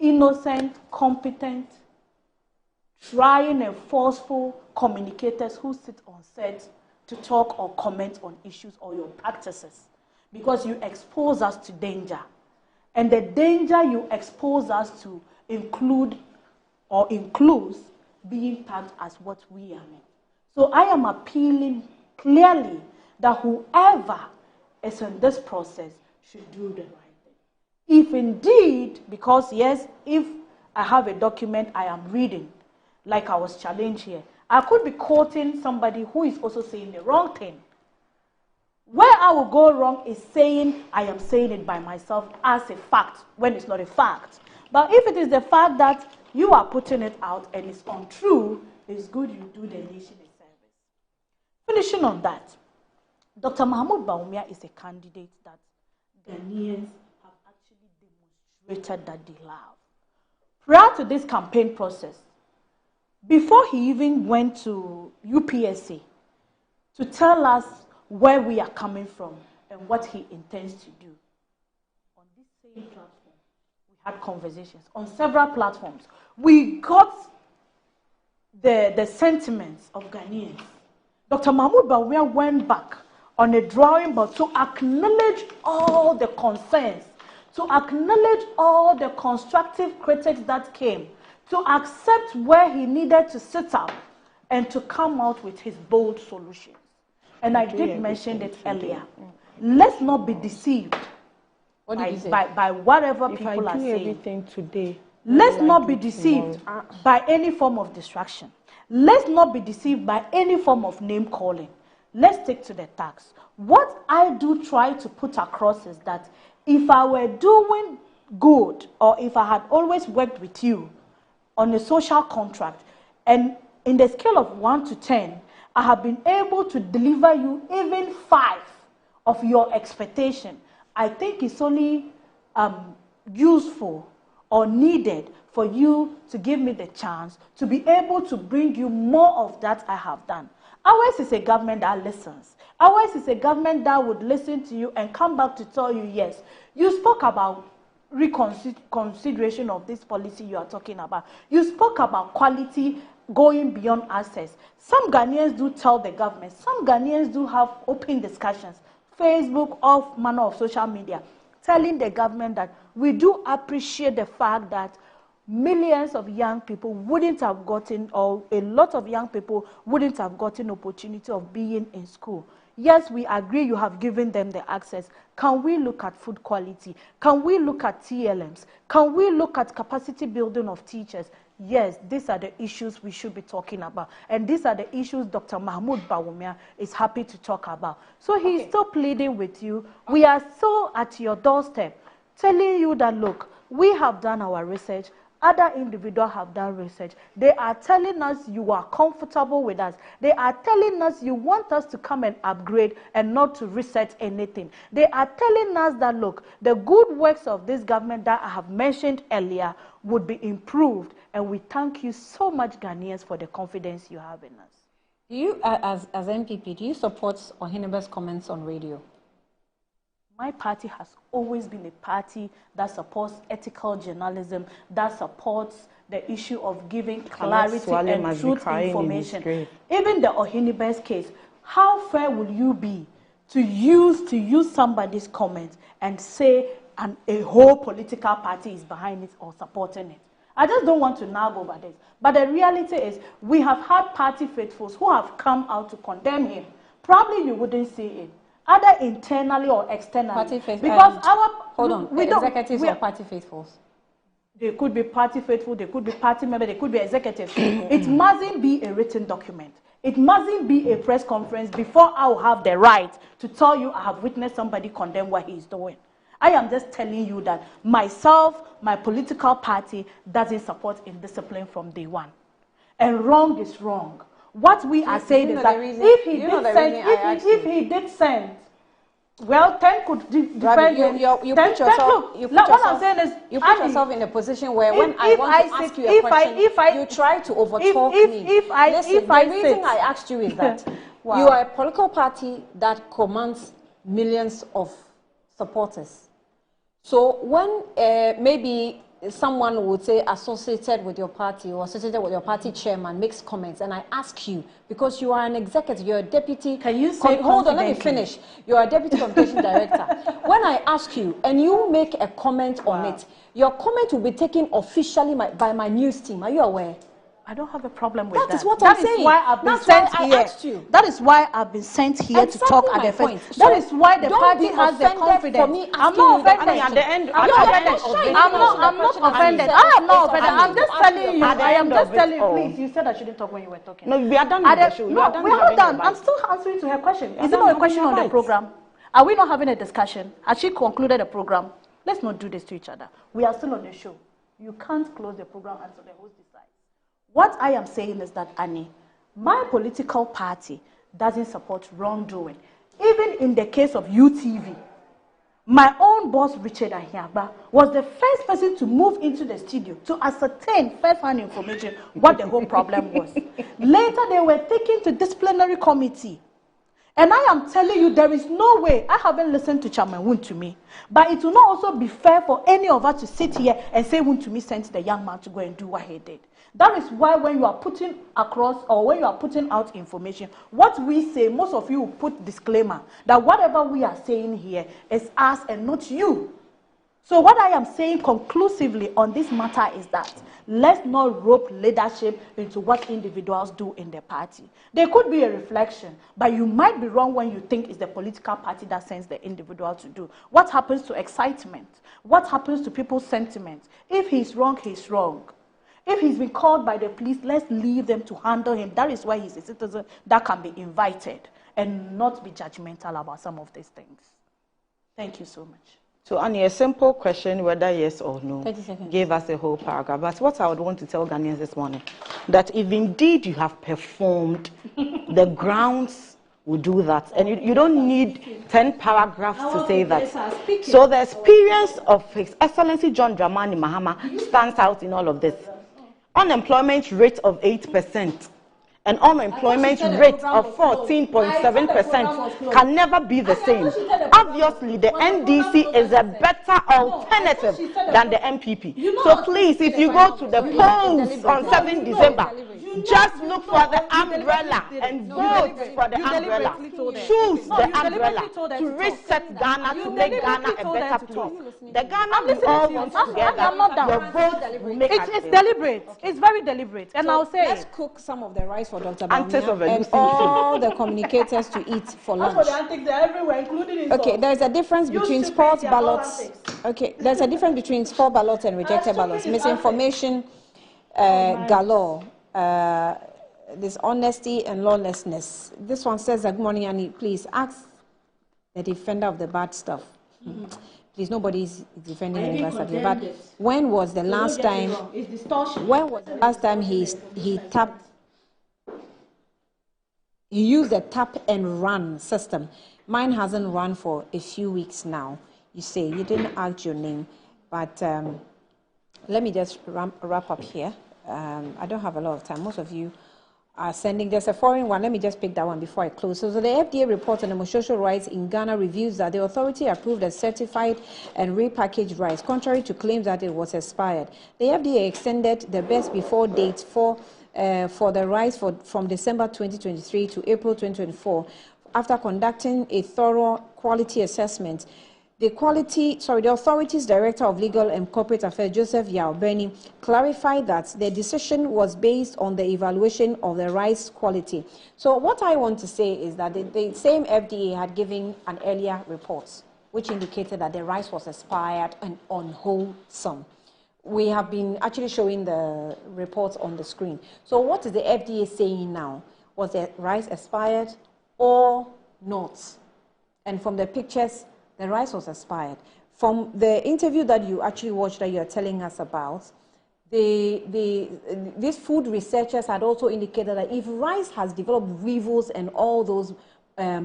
innocent, competent, trying and forceful communicators who sit on set to talk or comment on issues or your practices, because you expose us to danger. And the danger you expose us to includes being tagged as what we are. So I am appealing clearly that whoever is in this process should do the right thing. If indeed, because yes, if I have a document I am reading, like I was challenged here, I could be quoting somebody who is also saying the wrong thing. Where I will go wrong is saying I am saying it by myself as a fact when it's not a fact. But if it is the fact that you are putting it out and it's untrue, it's good you do the nation a service. Finishing on that, Dr. Mahmoud Bawumia is a candidate that Ghanaians have actually demonstrated that they love. Prior to this campaign process, before he even went to UPSA to tell us where we are coming from and what he intends to do, on this same platform, we had conversations. On several platforms, we got the sentiments of Ghanaians. Dr. Mahmoud Bawumia went back on a drawing board to acknowledge all the concerns, to acknowledge all the constructive critics that came, to accept where he needed to sit up and to come out with his bold solutions. And I did mention it earlier. Let's not be deceived by whatever people are saying. Everything today, let's not be deceived by any form of distraction. Let's not be deceived by any form of name calling. Let's stick to the tax. What I do try to put across is that if I were doing good, or if I had always worked with you on a social contract, and in the scale of 1 to 10, I have been able to deliver you even 5 of your expectation, I think it's only useful or needed for you to give me the chance to be able to bring you more of that I have done. Ours is a government that listens. Ours is a government that would listen to you and come back to tell you, yes, you spoke about reconsideration of this policy you are talking about. You spoke about quality going beyond access. Some Ghanaians do tell the government, some Ghanaians do have open discussions, Facebook, all manner of social media, telling the government that we do appreciate the fact that millions of young people wouldn't have gotten, or a lot of young people wouldn't have gotten opportunity of being in school. Yes, we agree you have given them the access. Can we look at food quality? Can we look at TLMs? Can we look at capacity building of teachers? Yes, these are the issues we should be talking about. And these are the issues Dr. Mahmoud Bawumia is happy to talk about. So he's still pleading with you. We are still at your doorstep, telling you that, look, we have done our research. Other individuals have done research. They are telling us you are comfortable with us. They are telling us you want us to come and upgrade and not to reset anything. They are telling us that, look, the good works of this government that I have mentioned earlier would be improved. And we thank you so much, Ghanaians, for the confidence you have in us. Do you, as NPP, do you support Ohinebe's comments on radio? My party has always been a party that supports ethical journalism, that supports the issue of giving clarity and truth information. Even the Ohinebe's case, how fair will you be to use somebody's comment and say a whole political party is behind it or supporting it? I just don't want to nag over this. But the reality is we have had party faithfuls who have come out to condemn him. Probably you wouldn't see it. either internally or externally. Party faithful. Because Hold on, we don't, executives or party faithfuls? They could be party faithful, they could be party member, they could be executives. It mustn't be a written document. It mustn't be a press conference before I will have the right to tell you I have witnessed somebody condemn what he is doing. I am just telling you that myself, my political party doesn't support indiscipline from day one. And wrong is wrong. What we are saying is that if he did send, well, 10 could defend you put yourself in a position where when I want to ask you a question, you try to overtalk me. Listen, the reason I asked you is that you are a political party that commands millions of supporters. So when maybe someone would say associated with your party or associated with your party chairman makes comments, and I ask you, because you are an executive, you're a deputy. Can you say hold on, let me finish. You're a deputy communication director. When I ask you and you make a comment on it, your comment will be taken officially by my news team. Are you aware? I don't have a problem with that. That is what I'm saying. That's why I asked you. That is why I've been sent here to talk at the first. That is why the party has the confidence. I'm not offended. I'm not offended. I am not offended. I'm just telling you. I am just telling you. Please, you said I shouldn't talk when you were talking. No, we are done with the show. No, we are not done. I'm still answering to her question. Is it not a question on the program? Are we not having a discussion? Has she concluded the program? Let's not do this to each other. We are still on the show. You can't close the program until the host decides. What I am saying is that, Annie, my political party doesn't support wrongdoing. Even in the case of UTV, my own boss, Richard Ahiaba, was the first person to move into the studio to ascertain first-hand information what the whole problem was. Later, they were taken to disciplinary committee. And I am telling you, there is no way, I haven't listened to Chairman Wuntumi, but it will not also be fair for any of us to sit here and say Wuntumi sent the young man to go and do what he did. That is why when you are putting across or when you are putting out information, what we say, most of you put disclaimer that whatever we are saying here is us and not you. So what I am saying conclusively on this matter is that let's not rope leadership into what individuals do in the party. There could be a reflection, but you might be wrong when you think it's the political party that sends the individual to do. What happens to excitement? What happens to people's sentiments? If he's wrong, he's wrong. If he's been called by the police, let's leave them to handle him. That is why he's a citizen that can be invited and not be judgmental about some of these things. Thank you so much. So, Annie, a simple question, whether yes or no, 30 seconds. Gave us a whole paragraph. But what I would want to tell Ghanaians this morning, that if indeed you have performed, the grounds will do that. And you don't need 10 paragraphs to say that. So the experience of His Excellency John Dramani Mahama stands out in all of this. Unemployment rate of 8%. An unemployment rate of 14.7% can never be the same. Obviously, the NDC is a better alternative than the NPP. So please, if you go to the polls on 7 December, just look for the umbrella and vote for the umbrella. Choose the umbrella to reset Ghana, to make Ghana a better place. The Ghana we all want together, your vote will make us. It's deliberate. It's very deliberate. And I'll say, let's cook some of the rice for Dr. Bamia and all the communicators to eat for lunch. That's what the antics are everywhere, including Okay, there's a difference between sport ballots. Okay, there's a difference between sport ballots and rejected ballots. Misinformation galore. Dishonesty and lawlessness. This one says, good morning, Annie. Please ask the defender of the bad stuff. Please, nobody is defending anybody. But when was the last time? When was the last time he used the tap and run system? Mine hasn't run for a few weeks now. You say you didn't ask your name, but let me just wrap up here. I don't have a lot of time. Most of you are sending. There's a foreign one. Let me just pick that one before I close. So the FDA report on social rights in Ghana reveals that the authority approved a certified and repackaged rice, contrary to claims that it was expired. The FDA extended the best before date for the rice from December 2023 to April 2024 after conducting a thorough quality assessment. The authority's Director of Legal and Corporate Affairs, Joseph Yaobeni, clarified that the decision was based on the evaluation of the rice quality. So what I want to say is that the same FDA had given an earlier report, which indicated that the rice was expired and unwholesome. We have been actually showing the reports on the screen. So what is the FDA saying now? Was the rice expired or not? And from the pictures, the rice was expired. From the interview that you actually watched that you're telling us about, these food researchers had also indicated that if rice has developed weevils and all those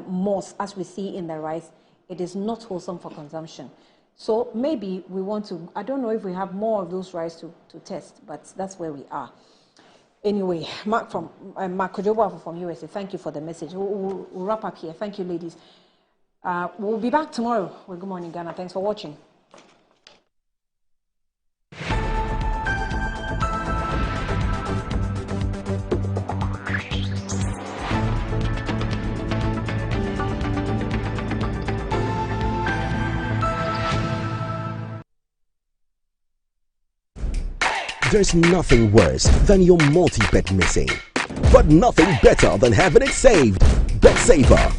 moss, as we see in the rice, it is not wholesome for consumption. So maybe we want to, I don't know if we have more of those rice to test, but that's where we are. Anyway, Mark Kojobo from USA, thank you for the message. We'll wrap up here. Thank you, ladies. We'll be back tomorrow with Good Morning Ghana. Thanks for watching. There's nothing worse than your multi-bet missing, but nothing better than having it saved. Bet saver.